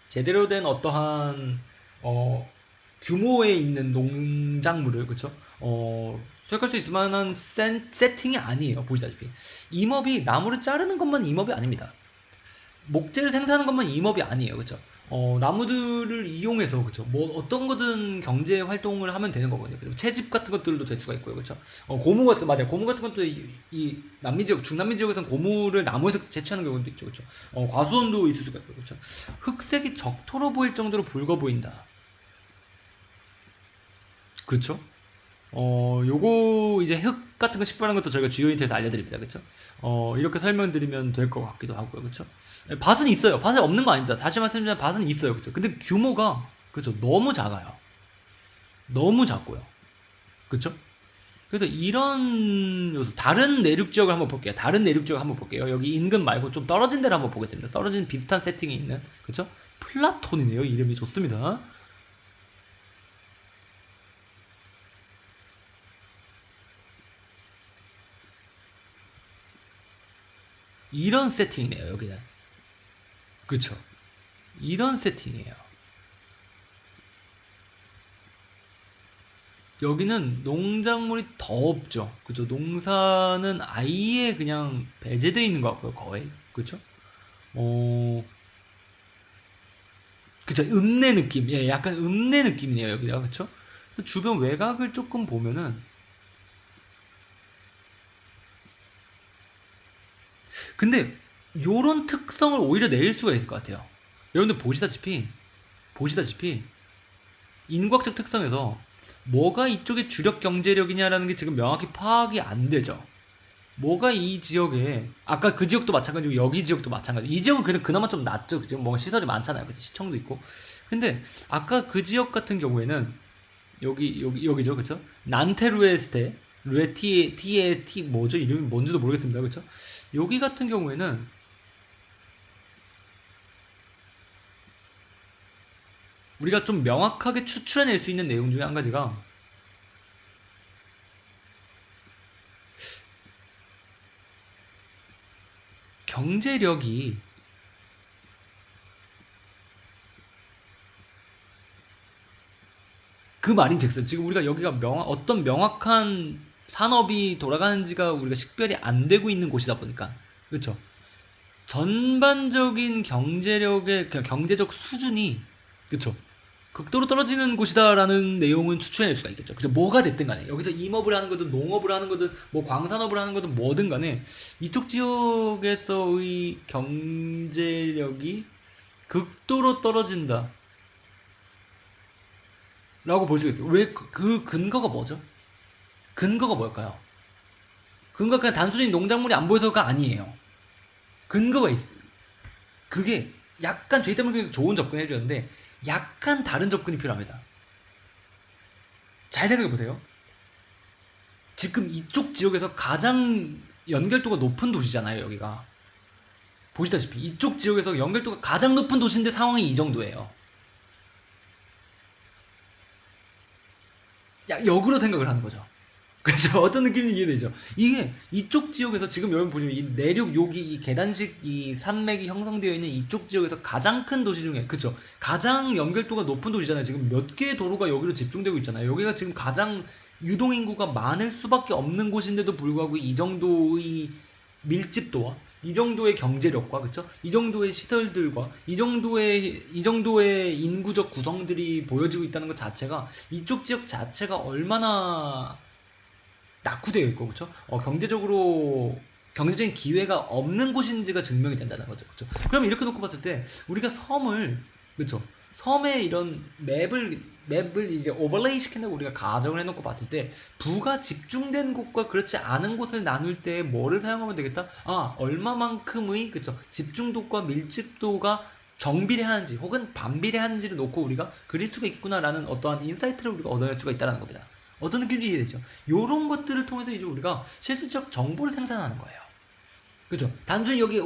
제대로 된 어떠한 규모에 있는 농작물을 그쵸? 수확할 수 있을 만한 세팅이 아니에요. 보시다시피 임업이 나무를 자르는 것만 임업이 아닙니다. 목재를 생산하는 것만 임업이 아니에요. 그쵸? 나무들을 이용해서 그쵸? 뭐 어떤 거든 경제 활동을 하면 되는 거거든요. 그리고 채집 같은 것들도 될 수가 있고요. 그쵸? 고무 같은 맞아요. 고무 같은 것도 이 남미 지역, 중남미 지역에서는 고무를 나무에서 채취하는 경우도 있죠. 그쵸? 과수원도 있을 수가 있고요. 그쵸? 흑색이 적토로 보일 정도로 붉어 보인다. 그쵸? 요거 이제 흙 같은 거 식별하는 것도 저희가 주요 힌트에서 알려드립니다. 그쵸? 이렇게 설명드리면 될 것 같기도 하고요. 그쵸? 밭은 있어요. 밭은 없는 거 아닙니다. 다시 말씀드리면 밭은 있어요. 그쵸? 근데 규모가, 그쵸? 너무 작아요. 너무 작고요. 그쵸? 그래서 이런 요소, 다른 내륙 지역을 한번 볼게요. 다른 내륙 지역 한번 볼게요. 여기 인근 말고 좀 떨어진 데를 한번 보겠습니다. 떨어진 비슷한 세팅이 있는, 그쵸? 플라톤이네요. 이름이 좋습니다. 이런 세팅이네요. 여기는. 그쵸? 이런 세팅이에요. 여기는 농작물이 더 없죠. 그죠? 농사는 아예 그냥 배제되어 있는 것 같고요. 거의. 그쵸? 어, 그쵸? 읍내 느낌. 예, 약간 읍내 느낌이네요. 여기가. 그쵸? 그래서 주변 외곽을 조금 보면은, 근데 요런 특성을 오히려 내릴 수가 있을 것 같아요. 여러분들 보시다시피 인구학적 특성에서 뭐가 이쪽의 주력 경제력이냐라는 게 지금 명확히 파악이 안 되죠. 뭐가 이 지역에, 아까 그 지역도 마찬가지고 여기 지역도 마찬가지고, 이 지역은 그래도 그나마 좀 낫죠. 그 지금 뭔가 시설이 많잖아요. 그치? 시청도 있고. 근데 아까 그 지역 같은 경우에는 여기죠. 그쵸? 난테루에스테 루에티에 티 뭐죠? 이름이 뭔지도 모르겠습니다. 그쵸? 여기 같은 경우에는 우리가 좀 명확하게 추출해낼 수 있는 내용 중에 한 가지가 경제력이, 그 말인즉슨 지금 우리가 여기가 어떤 명확한 산업이 돌아가는지가 우리가 식별이 안 되고 있는 곳이다 보니까, 그렇죠? 전반적인 경제력의 경제적 수준이, 그렇죠? 극도로 떨어지는 곳이다라는 내용은 추출해낼 수가 있겠죠. 그죠? 뭐가 됐든 간에 여기서 임업을 하는 거든 농업을 하는 거든 뭐 광산업을 하는 거든 뭐든 간에 이쪽 지역에서의 경제력이 극도로 떨어진다 라고 볼 수 있어요. 왜 그 근거가 뭐죠? 근거가 뭘까요? 근거가 그냥 단순히 농작물이 안 보여서가 아니에요. 근거가 있어요. 그게 약간 저희 때문에 좋은 접근을 해주는데 약간 다른 접근이 필요합니다. 잘 생각해 보세요. 지금 이쪽 지역에서 가장 연결도가 높은 도시잖아요, 여기가. 보시다시피 이쪽 지역에서 연결도가 가장 높은 도시인데 상황이 이 정도예요. 역으로 생각을 하는 거죠. 그래서 어떤 느낌인지 이해되죠? 이게 이쪽 지역에서 지금 여러분 보시면 이 내륙 여기 이 계단식 이 산맥이 형성되어 있는 이쪽 지역에서 가장 큰 도시 중에, 그쵸? 가장 연결도가 높은 도시잖아요. 지금 몇 개의 도로가 여기로 집중되고 있잖아요. 여기가 지금 가장 유동인구가 많을 수밖에 없는 곳인데도 불구하고 이 정도의 밀집도와 이 정도의 경제력과, 그쵸? 이 정도의 시설들과 이 정도의 인구적 구성들이 보여지고 있다는 것 자체가 이쪽 지역 자체가 얼마나 낙후되어 있고, 그렇죠? 경제적인 기회가 없는 곳인지가 증명이 된다는 거죠, 그렇죠? 그럼 이렇게 놓고 봤을 때 우리가 섬을, 그렇죠? 섬에 이런 맵을 이제 오버레이 시킨다고 우리가 가정을 해놓고 봤을 때 부가 집중된 곳과 그렇지 않은 곳을 나눌 때 뭐를 사용하면 되겠다? 아, 얼마만큼의, 그렇죠? 집중도과 밀집도가 정비례하는지 혹은 반비례하는지를 놓고 우리가 그릴 수가 있겠구나라는 어떠한 인사이트를 우리가 얻어낼 수가 있다는 겁니다. 어떤 느낌인지 이해되죠? 요런 것들을 통해서 이제 우리가 실질적 정보를 생산하는 거예요. 그죠? 단순히 여기,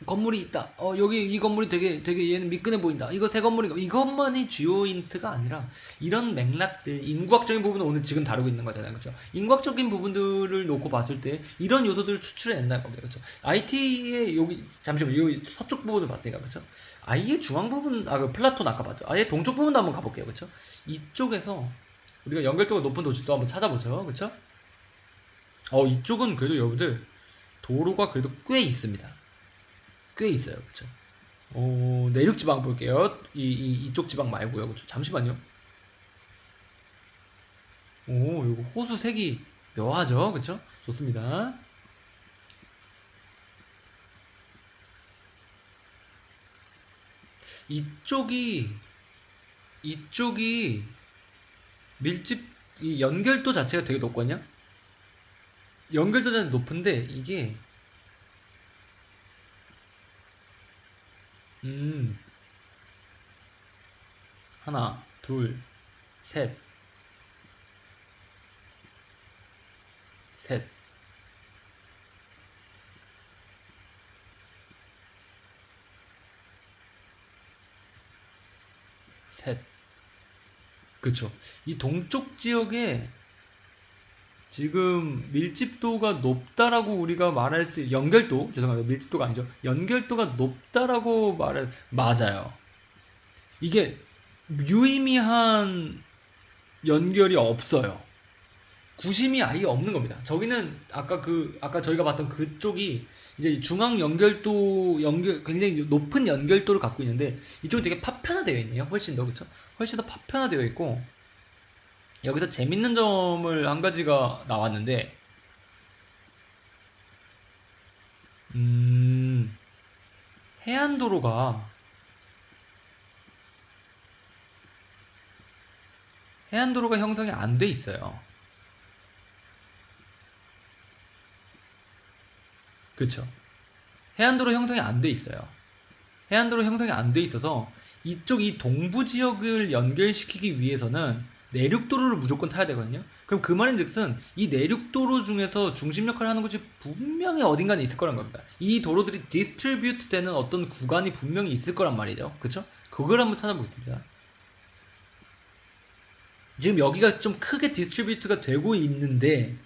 건물이 있다. 여기 이 건물이 되게 얘는 미끈해 보인다. 이거 새 건물인가? 이것만이 주요 힌트가 아니라 이런 맥락들, 인구학적인 부분은 오늘 지금 다루고 있는 거잖아요. 그죠? 인구학적인 부분들을 놓고 봤을 때 이런 요소들을 추출해낸다는 겁니다. 그죠? IT의 여기, 잠시만요. 여기 서쪽 부분을 봤으니까. 그죠? 아예 중앙 부분, 그 플라톤 아까 봤죠? 아예 동쪽 부분도 한번 가볼게요. 그죠? 이쪽에서 우리가 연결도가 높은 도시도 한번 찾아보죠. 그쵸? 이쪽은 그래도 여러분들 도로가 그래도 꽤 있습니다. 꽤 있어요. 그쵸? 내륙 지방 볼게요. 이쪽 지방 말고요. 그쵸? 잠시만요. 이거 호수 색이 묘하죠. 그쵸? 좋습니다. 이쪽이, 이쪽이 밀집, 이 연결도 자체가 되게 높거든요? 연결도 자체가 높은데, 이게, 음, 하나, 둘, 셋, 셋, 셋. 그쵸. 이 동쪽 지역에 지금 밀집도가 높다라고 우리가 말할 수, 연결도, 죄송합니다. 밀집도가 아니죠. 연결도가 높다라고 맞아요. 이게 유의미한 연결이 없어요. 구심이 아예 없는 겁니다. 저기는 아까 저희가 봤던 그쪽이 이제 중앙 굉장히 높은 연결도를 갖고 있는데 이쪽이 되게 파편화되어 있네요. 훨씬 더, 그쵸? 훨씬 더 파편화되어 있고, 여기서 재밌는 점을 한 가지가 나왔는데, 음, 해안도로가, 해안도로가 형성이 안 돼 있어요. 그쵸? 해안도로 형성이 안 돼 있어요. 해안도로 형성이 안 돼 있어서 이 동부 지역을 연결시키기 위해서는 내륙도로를 무조건 타야 되거든요. 그럼 그 말인즉슨 이 내륙도로 중에서 중심 역할을 하는 곳이 분명히 어딘가에 있을 거란 겁니다. 이 도로들이 디스트리뷰트 되는 어떤 구간이 분명히 있을 거란 말이죠. 그쵸? 그걸 한번 찾아보겠습니다. 지금 여기가 좀 크게 디스트리뷰트가 되고 있는데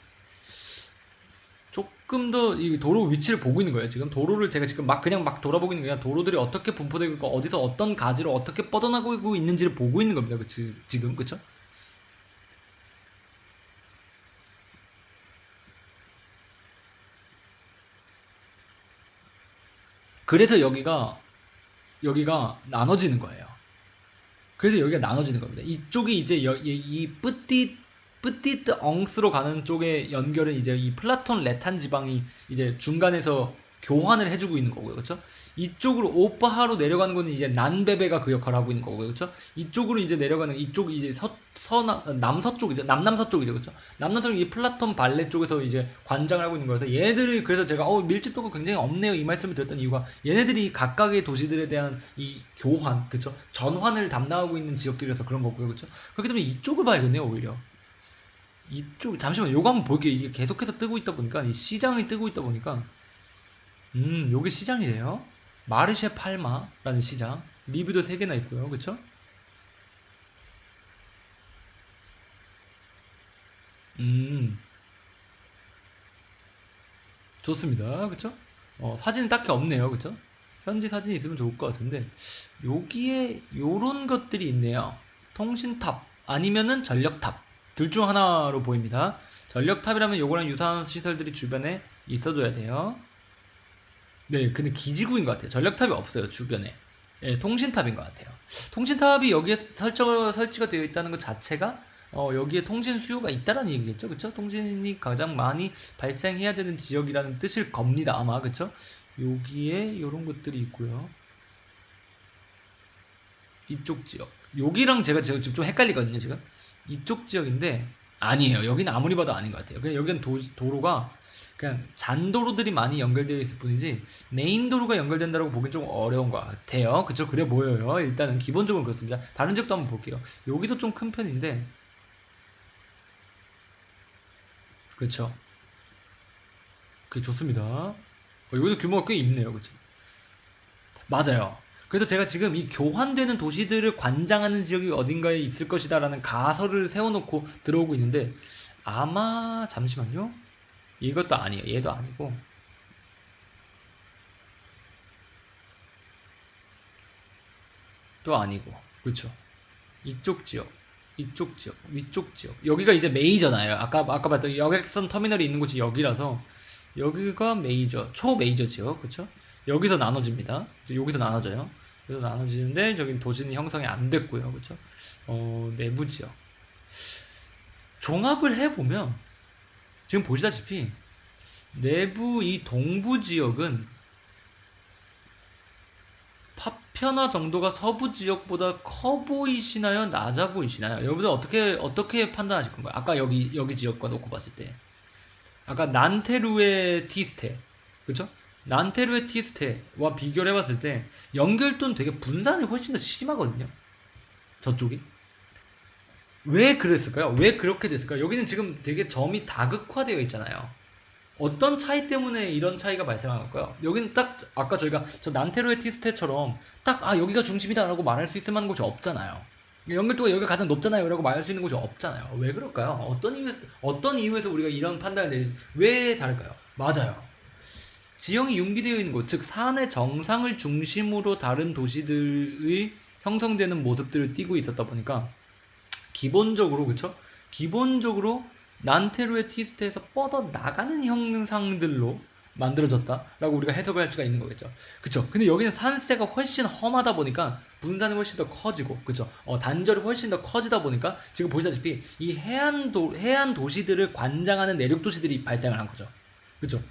조금 더 이 도로 위치를 보고 있는 거예요. 지금 도로를 제가 지금 그냥 막 돌아보고 있는 게 아니라 도로들이 어떻게 분포되고 있고 어디서 어떤 가지로 어떻게 뻗어나가고 있는지를 보고 있는 겁니다. 지금 그쵸? 그래서 여기가 나눠지는 거예요. 그래서 여기가 나눠지는 겁니다. 이쪽이 이제 이 뿌띠트 엉스로 가는 쪽의 연결은 이제 이 플라톤 레탄 지방이 이제 중간에서 교환을 해주고 있는 거고요, 그렇죠? 이쪽으로 오빠하로 내려가는 거는 이제 난베베가 그 역할을 하고 있는 거고요, 그렇죠? 이쪽으로 이제 내려가는 이쪽이 이제 남서쪽이죠, 남남서쪽이죠, 그렇죠? 남남서쪽 이 플라톤 발레 쪽에서 이제 관장을 하고 있는 거라서 얘네들이, 그래서 제가 밀집도가 굉장히 없네요 이 말씀을 드렸던 이유가, 얘네들이 각각의 도시들에 대한 이 교환, 그렇죠? 전환을 담당하고 있는 지역들이라서 그런 거고요, 그렇죠? 그렇기 때문에 이쪽을 봐야겠네요, 오히려. 이쪽, 잠시만, 요거 한번 볼게요. 이게 계속해서 뜨고 있다 보니까, 이 시장이 뜨고 있다 보니까, 요게 시장이래요. 마르쉐 팔마라는 시장. 리뷰도 3개나 있고요. 그쵸? 음, 좋습니다. 그쵸? 사진은 딱히 없네요. 그쵸? 현지 사진이 있으면 좋을 것 같은데, 여기에 요런 것들이 있네요. 통신탑, 아니면은 전력탑. 둘 중 하나로 보입니다. 전력탑이라면 요거랑 유사한 시설들이 주변에 있어줘야 돼요. 네, 근데 기지국인 것 같아요. 전력탑이 없어요, 주변에. 예, 통신탑인 것 같아요. 통신탑이 여기에 설치가 되어 있다는 것 자체가, 여기에 통신 수요가 있다라는 얘기겠죠, 그쵸? 통신이 가장 많이 발생해야 되는 지역이라는 뜻일 겁니다, 아마, 그쵸? 여기에 요런 것들이 있고요. 이쪽 지역. 여기랑 제가 지금 좀 헷갈리거든요, 지금. 이쪽 지역인데, 아니에요. 여기는 아무리 봐도 아닌 것 같아요. 그냥 여기는 도로가 그냥 잔도로들이 많이 연결되어 있을 뿐이지 메인 도로가 연결된다고 보긴 좀 어려운 것 같아요. 그쵸? 그래 보여요. 일단은 기본적으로 그렇습니다. 다른 지역도 한번 볼게요. 여기도 좀 큰 편인데, 그쵸? 그게 좋습니다. 여기도 규모가 꽤 있네요. 그쵸? 맞아요. 그래서 제가 지금 이 교환되는 도시들을 관장하는 지역이 어딘가에 있을 것이다라는 가설을 세워놓고 들어오고 있는데, 아마 잠시만요. 이것도 아니에요. 얘도 아니고, 또 아니고, 그렇죠. 이쪽 지역, 이쪽 지역, 위쪽 지역. 여기가 이제 메이저나요. 아까 봤던 여객선 터미널이 있는 곳이 여기라서 여기가 메이저, 초메이저 지역, 그렇죠? 여기서 나눠집니다. 여기서 나눠져요. 여기서 나눠지는데 저기 도시는 형성이 안 됐고요, 그렇죠? 내부 지역. 종합을 해보면 지금 보시다시피 내부 이 동부 지역은 파편화 정도가 서부 지역보다 커 보이시나요? 낮아 보이시나요? 여러분들 어떻게 판단하실 건가요? 아까 여기 지역과 놓고 봤을 때, 아까 난테루의 티스테, 그쵸? 난테루의 티스테와 비교를 해봤을 때 연결도는 되게 분산이 훨씬 더 심하거든요. 저쪽이. 왜 그랬을까요? 왜 그렇게 됐을까요? 여기는 지금 되게 점이 다극화되어 있잖아요. 어떤 차이 때문에 이런 차이가 발생한 걸까요? 여기는 딱 아까 저희가 저 난테로의 티스테처럼 딱 여기가 중심이다라고 말할 수 있을 만한 곳이 없잖아요. 연결도가 여기가 가장 높잖아요 라고 말할 수 있는 곳이 없잖아요. 왜 그럴까요? 어떤 이유에서 우리가 이런 판단을 왜 다를까요? 맞아요. 지형이 융기되어 있는 곳, 즉 산의 정상을 중심으로 다른 도시들의 형성되는 모습들을 띠고 있었다 보니까 기본적으로 그쵸? 기본적으로 난테루의 티스트에서 뻗어 나가는 형상들로 만들어졌다라고 우리가 해석을 할 수가 있는 거겠죠. 그쵸? 근데 여기는 산세가 훨씬 험하다 보니까 분산이 훨씬 더 커지고, 그쵸? 단절이 훨씬 더 커지다 보니까 지금 보시다시피 이 해안 도시들을 관장하는 내륙 도시들이 발생을 한 거죠. 그쵸?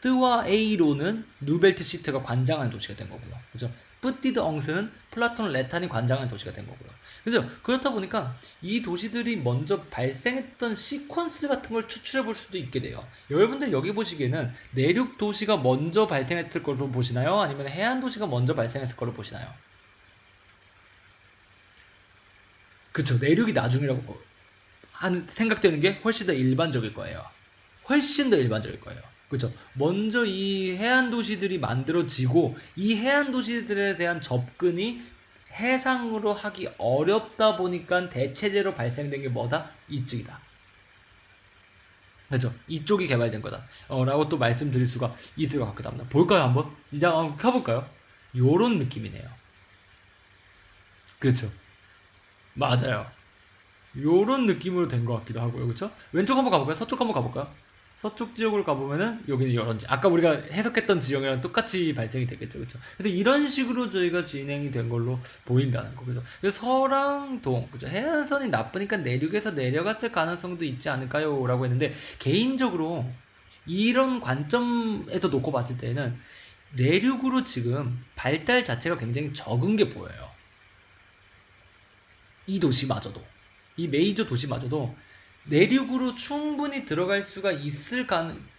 뜨와 A로는 누벨트 시트가 관장하는 도시가 된 거고요. 그죠? 뿌띠드 엉스는 플라톤 레탄이 관장하는 도시가 된 거고요. 그죠? 그렇다 보니까 이 도시들이 먼저 발생했던 시퀀스 같은 걸 추출해 볼 수도 있게 돼요. 여러분들 여기 보시기에는 내륙 도시가 먼저 발생했을 걸로 보시나요? 아니면 해안 도시가 먼저 발생했을 걸로 보시나요? 그쵸. 내륙이 나중이라고 생각되는 게 훨씬 더 일반적일 거예요. 훨씬 더 일반적일 거예요. 그렇죠. 먼저 이 해안 도시들이 만들어지고 이 해안 도시들에 대한 접근이 해상으로 하기 어렵다 보니까 대체제로 발생된 게 뭐다? 이쪽이다. 그렇죠. 이쪽이 개발된 거다. 라고 또 말씀드릴 수가 있을 것 같기도 합니다. 볼까요 한번? 이제 한번 가볼까요? 요런 느낌이네요. 그렇죠. 맞아요. 요런 느낌으로 된 것 같기도 하고요. 그렇죠? 왼쪽 한번 가볼까요? 서쪽 한번 가볼까요? 서쪽 지역으로 가보면은 여기는 이런지 아까 우리가 해석했던 지형이랑 똑같이 발생이 되겠죠. 그렇죠? 그래서 이런 식으로 저희가 진행이 된 걸로 보인다는 거죠. 그래서 서랑동, 그죠? 해안선이 나쁘니까 내륙에서 내려갔을 가능성도 있지 않을까요? 라고 했는데 개인적으로 이런 관점에서 놓고 봤을 때는 내륙으로 지금 발달 자체가 굉장히 적은 게 보여요. 이 도시마저도, 이 메이저 도시마저도 내륙으로 충분히 들어갈 수가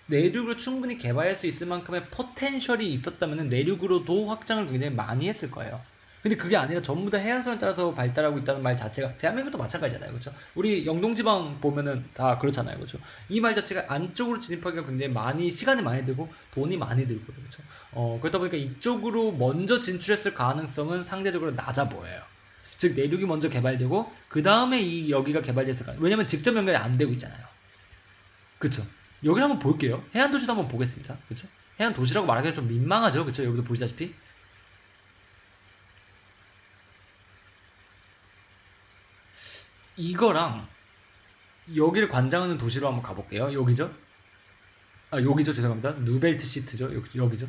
내륙으로 충분히 개발할 수 있을 만큼의 포텐셜이 있었다면 내륙으로도 확장을 굉장히 많이 했을 거예요. 근데 그게 아니라 전부 다 해안선을 따라서 발달하고 있다는 말 자체가 대한민국도 마찬가지잖아요. 그렇죠? 우리 영동지방 보면은 다 그렇잖아요. 그렇죠? 이 말 자체가 안쪽으로 진입하기가 굉장히 시간이 많이 들고 돈이 많이 들고 그렇죠? 그렇다 보니까 이쪽으로 먼저 진출했을 가능성은 상대적으로 낮아 보여요. 즉 내륙이 먼저 개발되고 그 다음에 이 여기가 개발됐을 거예요. 왜냐면 직접 연결이 안 되고 있잖아요. 그쵸? 여기를 한번 볼게요. 해안 도시도 한번 보겠습니다. 그쵸? 해안 도시라고 말하기가 좀 민망하죠. 그쵸? 여기도 보시다시피 이거랑 여기를 관장하는 도시로 한번 가볼게요. 여기죠? 여기죠. 죄송합니다. 누벨트 시트죠. 여기죠.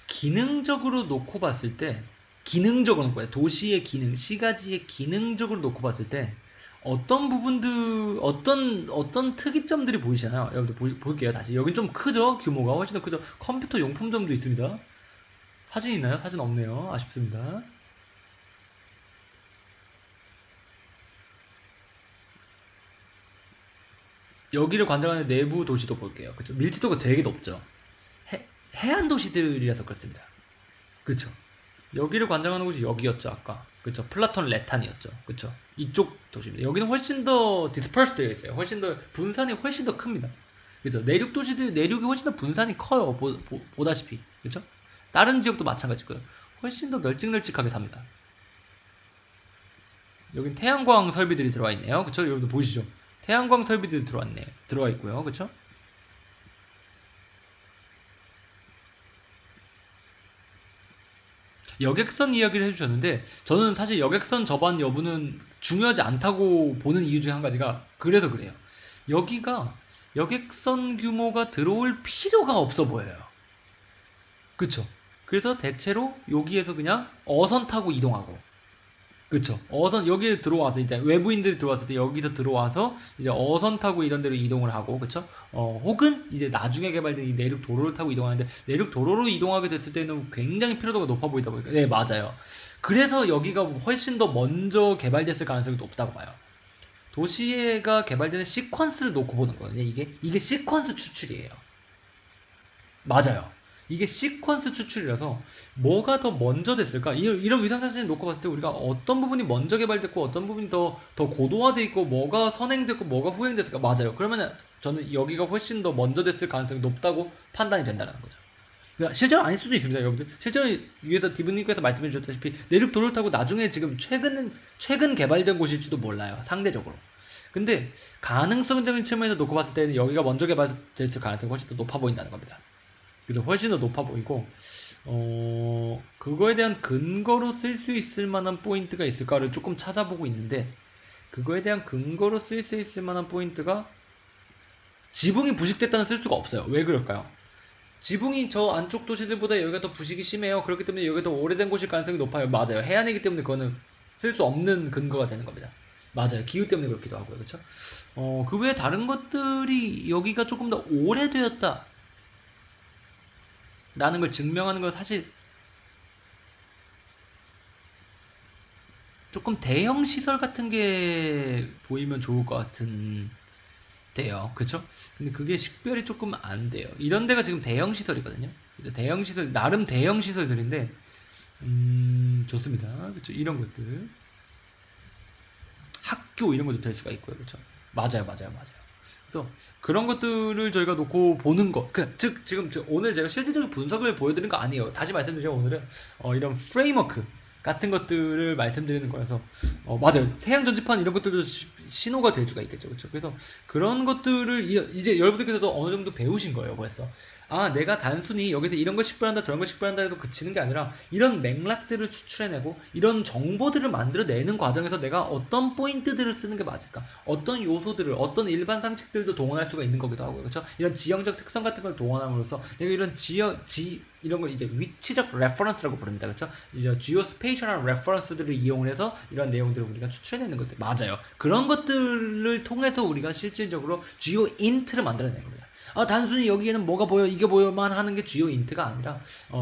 기능적으로 놓고 봤을 때 기능적으로 놓고 봐요. 도시의 기능, 시가지의 기능적으로 놓고 봤을 때 어떤 부분들 어떤 특이점들이 보이시나요? 여러분들 볼게요. 다시 여긴 좀 크죠? 규모가 훨씬 더 크죠? 컴퓨터 용품점도 있습니다. 사진 있나요? 사진 없네요. 아쉽습니다. 여기를 관장하는 내부 도시도 볼게요. 그렇죠? 밀집도가 되게 높죠. 해안 도시들이라서 그렇습니다. 그렇죠? 여기를 관장하는 곳이 여기였죠 아까. 그쵸? 플라톤 레탄이었죠. 그쵸? 이쪽 도시입니다. 여기는 훨씬 더 디스퍼스 되어 있어요. 훨씬 더 분산이 훨씬 더 큽니다. 그죠? 내륙 도시들 내륙이 훨씬 더 분산이 커요. 보다시피. 그쵸? 다른 지역도 마찬가지고요. 훨씬 더 널찍널찍하게 삽니다. 여긴 태양광 설비들이 들어와 있네요. 그쵸? 여러분들 보이시죠? 태양광 설비들이 들어와 있고요. 그쵸? 여객선 이야기를 해주셨는데 저는 사실 여객선 접안 여부는 중요하지 않다고 보는 이유 중 한 가지가 그래서 그래요. 여기가 여객선 규모가 들어올 필요가 없어 보여요. 그쵸? 그래서 대체로 여기에서 그냥 어선 타고 이동하고 그쵸. 어선, 여기에 들어와서, 이제 외부인들이 들어왔을 때 여기서 들어와서, 이제 어선 타고 이런 데로 이동을 하고, 그쵸? 혹은 이제 나중에 개발된 이 내륙 도로를 타고 이동하는데, 내륙 도로로 이동하게 됐을 때는 굉장히 피로도가 높아 보이다 보니까, 네, 맞아요. 그래서 여기가 훨씬 더 먼저 개발됐을 가능성이 높다고 봐요. 도시가 개발되는 시퀀스를 놓고 보는 거거든요, 이게 시퀀스 추출이에요. 맞아요. 이게 시퀀스 추출이라서 뭐가 더 먼저 됐을까? 이런 위상사진을 놓고 봤을 때 우리가 어떤 부분이 먼저 개발됐고 어떤 부분이 더 고도화돼 있고 뭐가 선행됐고 뭐가 후행됐을까? 맞아요. 그러면 저는 여기가 훨씬 더 먼저 됐을 가능성이 높다고 판단이 된다는 거죠. 그러니까 실제로 아닐 수도 있습니다, 여러분들. 실제로 위에다 디브님께서 말씀해 주셨다시피 내륙 도로를 타고 나중에 지금 최근 개발된 곳일지도 몰라요, 상대적으로. 근데 가능성적인 측면에서 놓고 봤을 때는 여기가 먼저 개발될 가능성이 훨씬 더 높아 보인다는 겁니다. 그죠? 훨씬 더 높아 보이고, 그거에 대한 근거로 쓸 수 있을 만한 포인트가 있을까를 조금 찾아보고 있는데, 그거에 대한 근거로 쓸 수 있을 만한 포인트가 지붕이 부식됐다는 쓸 수가 없어요. 왜 그럴까요? 지붕이 저 안쪽 도시들보다 여기가 더 부식이 심해요. 그렇기 때문에 여기가 더 오래된 곳일 가능성이 높아요. 맞아요. 해안이기 때문에 그거는 쓸 수 없는 근거가 되는 겁니다. 맞아요. 기후 때문에 그렇기도 하고요. 그렇죠? 그 외에 다른 것들이 여기가 조금 더 오래되었다 라는 걸 증명하는 건 사실 조금 대형 시설 같은 게 보이면 좋을 것 같은 데요. 그쵸? 근데 그게 식별이 조금 안 돼요. 이런 데가 지금 대형 시설이거든요. 그죠? 대형 시설, 나름 대형 시설들인데, 좋습니다. 그쵸? 이런 것들. 학교 이런 것도 될 수가 있고요. 그쵸? 맞아요. 그래서 그런 것들을 저희가 놓고 보는 것, 즉 지금 오늘 제가 실질적인 분석을 보여드리는 거 아니에요. 다시 말씀드리면 오늘은 이런 프레임워크 같은 것들을 말씀드리는 거라서 맞아요. 태양 전지판 이런 것들도 신호가 될 수가 있겠죠, 그렇죠? 그래서 그런 것들을 이제 여러분들께서도 어느 정도 배우신 거예요. 그래서 내가 단순히 여기서 이런 걸 식별한다 저런 걸 식별한다 해도 그치는 게 아니라 이런 맥락들을 추출해내고 이런 정보들을 만들어내는 과정에서 내가 어떤 포인트들을 쓰는 게 맞을까, 어떤 요소들을, 어떤 일반 상식들도 동원할 수가 있는 거기도 하고요. 그렇죠? 이런 지형적 특성 같은 걸 동원함으로써 내가 이런 이런 걸 이제 위치적 레퍼런스라고 부릅니다. 그렇죠? 이제 지오스페이셜한 레퍼런스들을 이용해서 이런 내용들을 우리가 추출해내는 것들. 맞아요. 그런 것들을 통해서 우리가 실질적으로 지오 인트를 만들어내는 겁니다. 단순히 여기에는 뭐가 보여 이게 보여만 하는 게 주요 인트가 아니라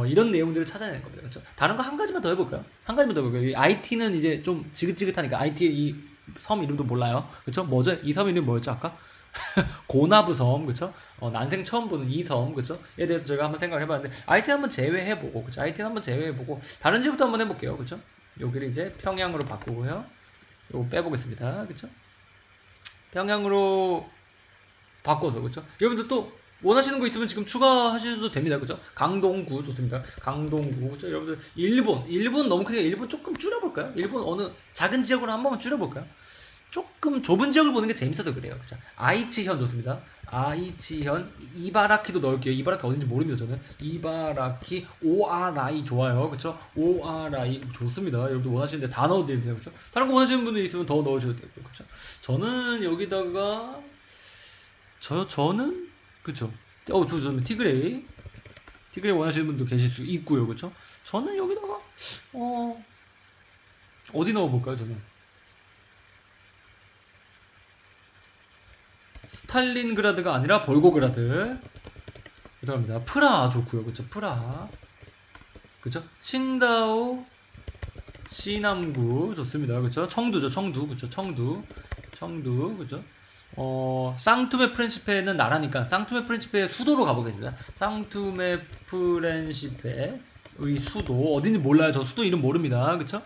이런 내용들을 찾아내는 겁니다. 그렇죠? 다른 거 한 가지만 더 해볼까요? 한 가지만 더 해볼까요? 이 IT는 이제 좀 지긋지긋하니까 IT의 이 섬 이름도 몰라요. 그렇죠? 뭐죠? 이 섬 이름이 뭐였죠 아까? 고나부 섬, 그렇죠? 난생 처음 보는 이 섬, 그렇죠? 에 대해서 저희가 한번 생각을 해봤는데 IT 한번 제외해보고, 그렇죠? IT는 한번 제외해보고 다른 지역도 한번 해볼게요, 그렇죠? 여기를 이제 평양으로 바꾸고요. 요거 빼보겠습니다, 그렇죠? 평양으로 바꿔서, 그렇죠? 여러분들 또 원하시는 거 있으면 지금 추가하셔도 됩니다, 그렇죠? 강동구 좋습니다. 강동구, 그렇죠? 여러분들 일본 너무 크니까 일본 조금 줄여볼까요? 일본 어느 작은 지역으로 한 번만 줄여볼까요? 조금 좁은 지역을 보는 게 재밌어서 그래요. 그쵸? 아이치현 좋습니다. 아이치현, 이바라키도 넣을게요. 이바라키 어딘지 모릅니다, 저는. 이바라키, 오아라이 좋아요. 그쵸? 오아라이 좋습니다. 여러분들 원하시는데 다 넣어드립니다. 그쵸? 다른 거 원하시는 분들 있으면 더 넣으셔도 되고, 그쵸? 저는 여기다가, 저는, 그쵸? 저는 티그레이 원하시는 분도 계실 수 있고요. 그쵸? 저는 여기다가, 어디 넣어볼까요, 저는? 스탈린그라드가 아니라 볼고그라드. 죄송합니다. 프라하 좋고요. 그쵸? 프라하. 그쵸? 칭다오 시남구 좋습니다. 그쵸? 청두죠. 청두. 그쵸? 청두. 그쵸? 쌍투메 프렌시페는 나라니까 쌍투메 프렌시페의 수도로 가보겠습니다. 쌍투메 프렌시페의 수도 어딘지 몰라요. 저 수도 이름 모릅니다. 그쵸?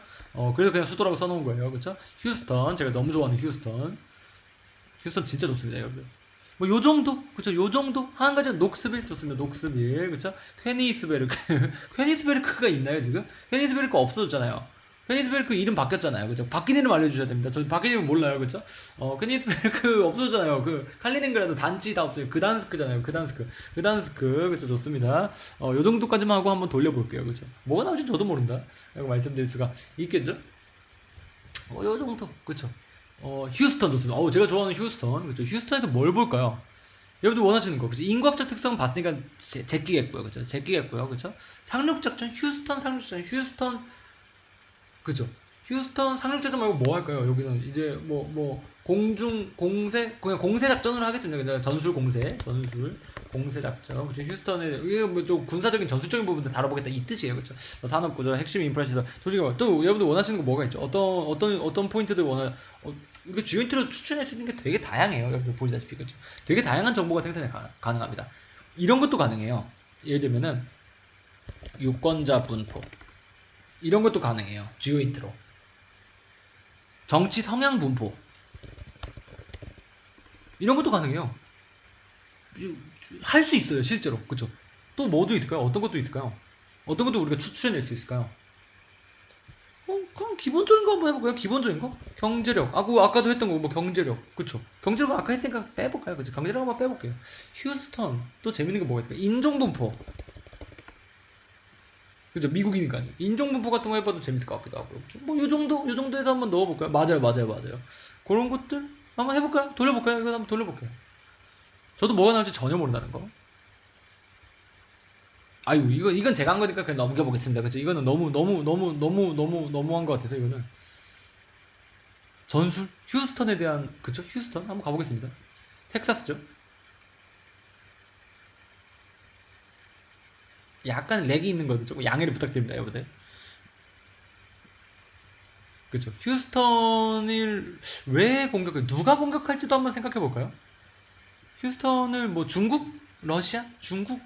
그래서 그냥 수도라고 써놓은 거예요. 그쵸? 휴스턴. 제가 너무 좋아하는 휴스턴 진짜 좋습니다, 여러분. 뭐 요 정도, 그쵸? 요 정도 한 가지 녹스빌 좋습니다. 녹스빌, 그쵸? 퀘니스베르크, 퀘니스베르크가 있나요 지금? 퀘니스베르크 없어졌잖아요. 퀘니스베르크 이름 바뀌었잖아요, 그쵸? 바뀐 이름 알려주셔야 됩니다. 저 바뀐 이름 몰라요, 그쵸? 퀘니스베르크 없어졌잖아요. 그 칼리닝그라드 단지 다 없어요. 그단스크잖아요, 그단스크, 그쵸? 좋습니다. 요 정도까지만 하고 한번 돌려볼게요, 그쵸? 뭐가 나올지 저도 모른다. 라고 말씀드릴 수가 있겠죠? 요 정도, 그쵸? 휴스턴 좋습니다. 제가 좋아하는 휴스턴. 그죠? 휴스턴에서 뭘 볼까요? 여러분들 원하시는 거. 그죠? 인과학적 특성 봤으니까 제끼겠고요. 그죠? 제끼겠고요. 그죠? 상륙작전, 휴스턴 상륙작전, 휴스턴. 그죠? 휴스턴 상륙작전 말고 뭐 할까요? 여기는 이제 뭐 공중 공세 그냥 공세 작전을 하겠습니다. 그냥 전술 공세 작전. 그렇죠. 휴스턴에 이게 뭐 좀 군사적인 전술적인 부분들 다뤄보겠다 이 뜻이에요. 그렇죠. 뭐 산업 구조, 핵심 인프라 시설. 솔직히 또 여러분들 원하시는 거 뭐가 있죠? 어떤 포인트들 원하 이게 주요 힌트로 추천할 수 있는 게 되게 다양해요. 여러분들 보시다시피 그렇죠. 되게 다양한 정보가 생산이 가능합니다. 이런 것도 가능해요. 예를 들면은 유권자 분포 이런 것도 가능해요. 주요 힌트로. 정치 성향 분포 이런 것도 가능해요. 할 수 있어요 실제로. 그쵸? 또 뭐도 있을까요? 어떤 것도 있을까요? 어떤 것도 우리가 추출해낼 수 있을까요? 그럼 기본적인 거 한번 해볼까요? 기본적인 거? 경제력. 아까도 했던 거 뭐 경제력. 그쵸? 경제력 아까 했으니까 빼볼까요? 그쵸? 경제력 한번 빼볼게요. 휴스턴. 또 재밌는 게 뭐가 있을까요? 인종분포. 그죠? 미국이니까요. 인종분포 같은 거 해봐도 재밌을 것 같기도 하고요. 뭐 요 정도에서 한번 넣어볼까요? 맞아요. 그런 것들 한번 해볼까요? 돌려볼까요? 이거 한번 돌려볼게요. 저도 뭐가 나올지 전혀 모른다는 거. 아유, 이건 제가 한 거니까 그냥 넘겨보겠습니다. 그죠? 이거는 너무한 것 같아서 이거는. 전술? 휴스턴에 대한, 그쵸? 휴스턴? 한번 가보겠습니다. 텍사스죠? 약간 렉이 있는 거 조금 양해를 부탁드립니다, 여러분들. 그쵸? 휴스턴을 왜 공격해? 누가 공격할지도 한번 생각해 볼까요? 휴스턴을 뭐 중국? 러시아? 중국?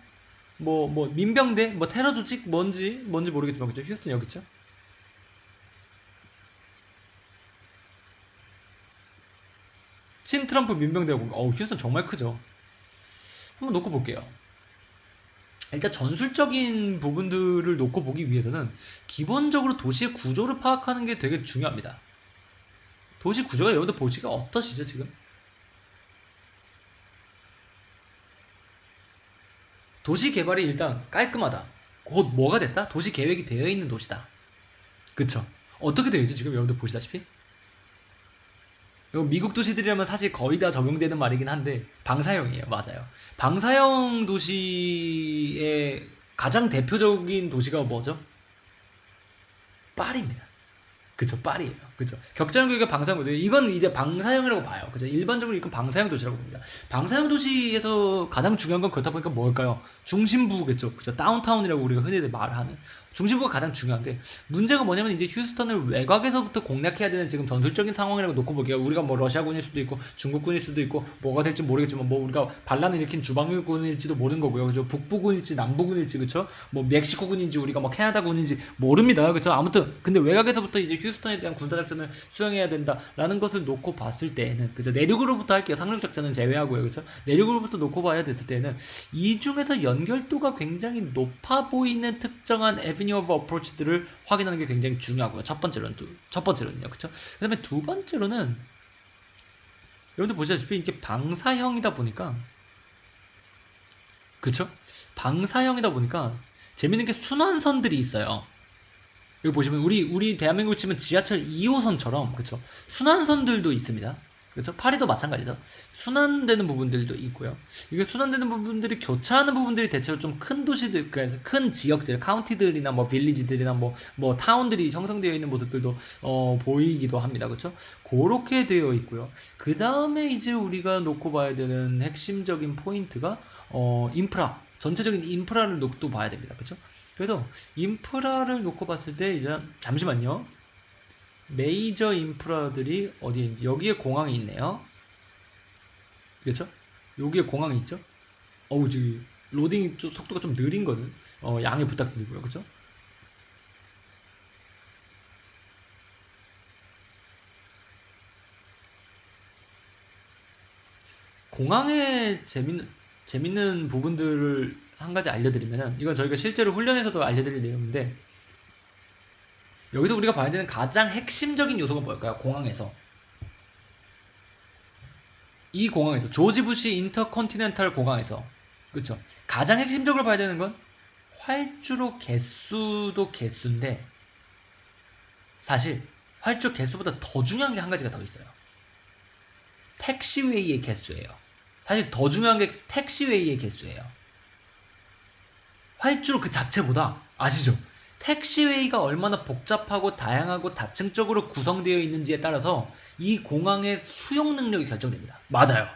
뭐 민병대? 뭐 테러 조직? 뭔지 모르겠지만 그죠? 휴스턴 여기 있죠? 친 트럼프 민병대가 공격. 휴스턴 정말 크죠? 한번 놓고 볼게요. 일단 전술적인 부분들을 놓고 보기 위해서는 기본적으로 도시의 구조를 파악하는 게 되게 중요합니다. 도시 구조가 여러분들 보시기가 어떠시죠 지금? 도시 개발이 일단 깔끔하다. 곧 뭐가 됐다? 도시 계획이 되어 있는 도시다. 그쵸? 어떻게 되어 있죠 지금 여러분들 보시다시피? 미국 도시들이라면 사실 거의 다 적용되는 말이긴 한데 방사형이에요. 맞아요. 방사형 도시의 가장 대표적인 도시가 뭐죠? 파리입니다. 그쵸, 파리예요. 그쵸. 격자형 교육의 방사형 도시. 이건 이제 방사형이라고 봐요. 그죠. 일반적으로 이건 방사형 도시라고 봅니다. 방사형 도시에서 가장 중요한 건 그렇다 보니까 뭘까요? 중심부겠죠. 그죠. 다운타운이라고 우리가 흔히 말하는. 중심부가 가장 중요한데, 문제가 뭐냐면 이제 휴스턴을 외곽에서부터 공략해야 되는 지금 전술적인 상황이라고 놓고 볼게요. 우리가 뭐 러시아군일 수도 있고, 중국군일 수도 있고, 뭐가 될지 모르겠지만, 뭐 우리가 반란을 일으킨 주방군일지도 모르는 거고요. 그죠. 북부군일지, 남부군일지, 그쵸. 뭐 멕시코군인지, 우리가 뭐 캐나다군인지 모릅니다. 그쵸. 아무튼, 근데 외곽에서부터 이제 휴스턴에 대한 군사작전을 수행해야 된다라는 것을 놓고 봤을 때에는, 그죠. 내륙으로부터 할게요. 상륙작전은 제외하고요. 그쵸. 내륙으로부터 놓고 봐야 됐을 때는, 이 중에서 연결도가 굉장히 높아 보이는 특정한 에비뉴 오브 어프로치들을 확인하는 게 굉장히 중요하고요. 첫 번째로는요. 그쵸? 그 다음에 두 번째로는, 여러분들 보시다시피 이게 방사형이다 보니까, 그쵸? 방사형이다 보니까, 재밌는 게 순환선들이 있어요. 여기 보시면, 우리 대한민국 치면 지하철 2호선처럼, 그쵸? 순환선들도 있습니다. 그렇죠? 파리도 마찬가지죠. 순환되는 부분들도 있고요. 이게 순환되는 부분들이 교차하는 부분들이 대체로 좀 큰 도시들, 그러니까 큰 지역들, 카운티들이나 뭐 빌리지들이나 뭐 타운들이 형성되어 있는 모습들도 보이기도 합니다. 그렇죠? 그렇게 되어 있고요. 그 다음에 이제 우리가 놓고 봐야 되는 핵심적인 포인트가 인프라, 전체적인 인프라를 놓고 봐야 됩니다. 그렇죠? 그래서 인프라를 놓고 봤을 때 이제 잠시만요. 메이저 인프라들이 어디에 있는지 여기에 공항이 있네요. 그렇죠? 여기에 공항이 있죠? 지금 로딩 속도가 좀 느린 거는 양해 부탁드리고요. 그렇죠? 공항의 재밌는 부분들을 한 가지 알려드리면, 이건 저희가 실제로 훈련에서도 알려드릴 내용인데, 여기서 우리가 봐야 되는 가장 핵심적인 요소가 뭘까요? 공항에서. 이 공항에서. 조지 부시 인터컨티넨탈 공항에서. 그쵸? 가장 핵심적으로 봐야 되는 건 활주로 개수도 개수인데, 사실 활주로 개수보다 더 중요한 게 한 가지가 더 있어요. 택시웨이의 개수예요. 사실 더 중요한 게 택시웨이의 개수예요. 활주로 그 자체보다, 아시죠? 택시웨이가 얼마나 복잡하고 다양하고 다층적으로 구성되어 있는지에 따라서 이 공항의 수용 능력이 결정됩니다. 맞아요.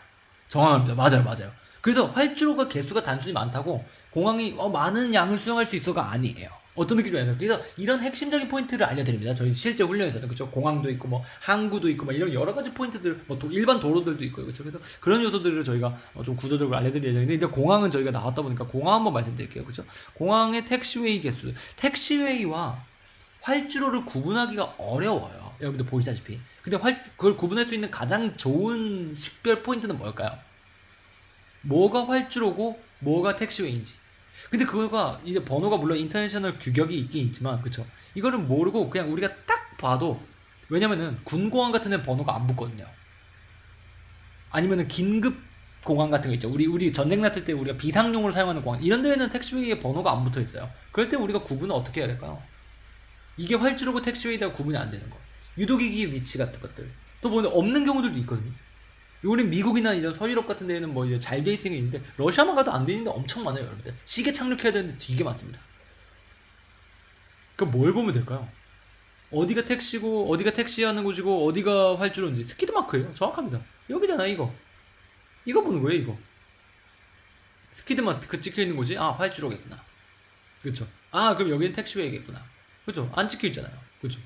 정확합니다. 맞아요. 그래서 활주로가 개수가 단순히 많다고 공항이 많은 양을 수용할 수 있어가 아니에요. 어떤 느낌이냐면 그래서 이런 핵심적인 포인트를 알려드립니다. 저희 실제 훈련에서는 그렇죠. 공항도 있고 뭐 항구도 있고 뭐 이런 여러 가지 포인트들 뭐 일반 도로들도 있고요. 그렇죠. 그래서 그런 요소들을 저희가 좀 구조적으로 알려드릴 예정인데 근데 공항은 저희가 나왔다 보니까 공항 한번 말씀드릴게요. 그렇죠. 공항의 택시웨이 개수, 택시웨이와 활주로를 구분하기가 어려워요. 여러분들 보시다시피. 근데 그걸 구분할 수 있는 가장 좋은 식별 포인트는 뭘까요? 뭐가 활주로고 뭐가 택시웨이인지. 근데 그거가 이제 번호가 물론 인터내셔널 규격이 있긴 있지만 그쵸 이거를 모르고 그냥 우리가 딱 봐도 왜냐면은 군공항 같은 데는 번호가 안 붙거든요. 아니면은 긴급 공항 같은 거 있죠. 우리 전쟁 났을 때 우리가 비상용으로 사용하는 공항 이런 데에는 택시웨이에 번호가 안 붙어 있어요. 그럴 때 우리가 구분을 어떻게 해야 될까요? 이게 활주로고 택시웨이다 구분이 안 되는 거. 유도기기 위치 같은 것들. 또 뭐 없는 경우들도 있거든요. 우린 미국이나 이런 서유럽 같은 데는 뭐 이제 잘 돼 있는 게 있는데 러시아만 가도 안 돼 있는 데 엄청 많아요, 여러분들. 시계 착륙해야 되는데 되게 많습니다. 그럼 뭘 보면 될까요? 어디가 택시고 어디가 택시하는 곳이고 어디가 활주로인지 스키드 마크예요. 정확합니다. 여기잖아 이거. 이거 보는 거예요, 이거. 스키드 마크 찍혀 있는 곳이 활주로겠구나. 그렇죠. 그럼 여기는 택시웨이겠구나. 그렇죠. 안 찍혀 있잖아요. 그렇죠.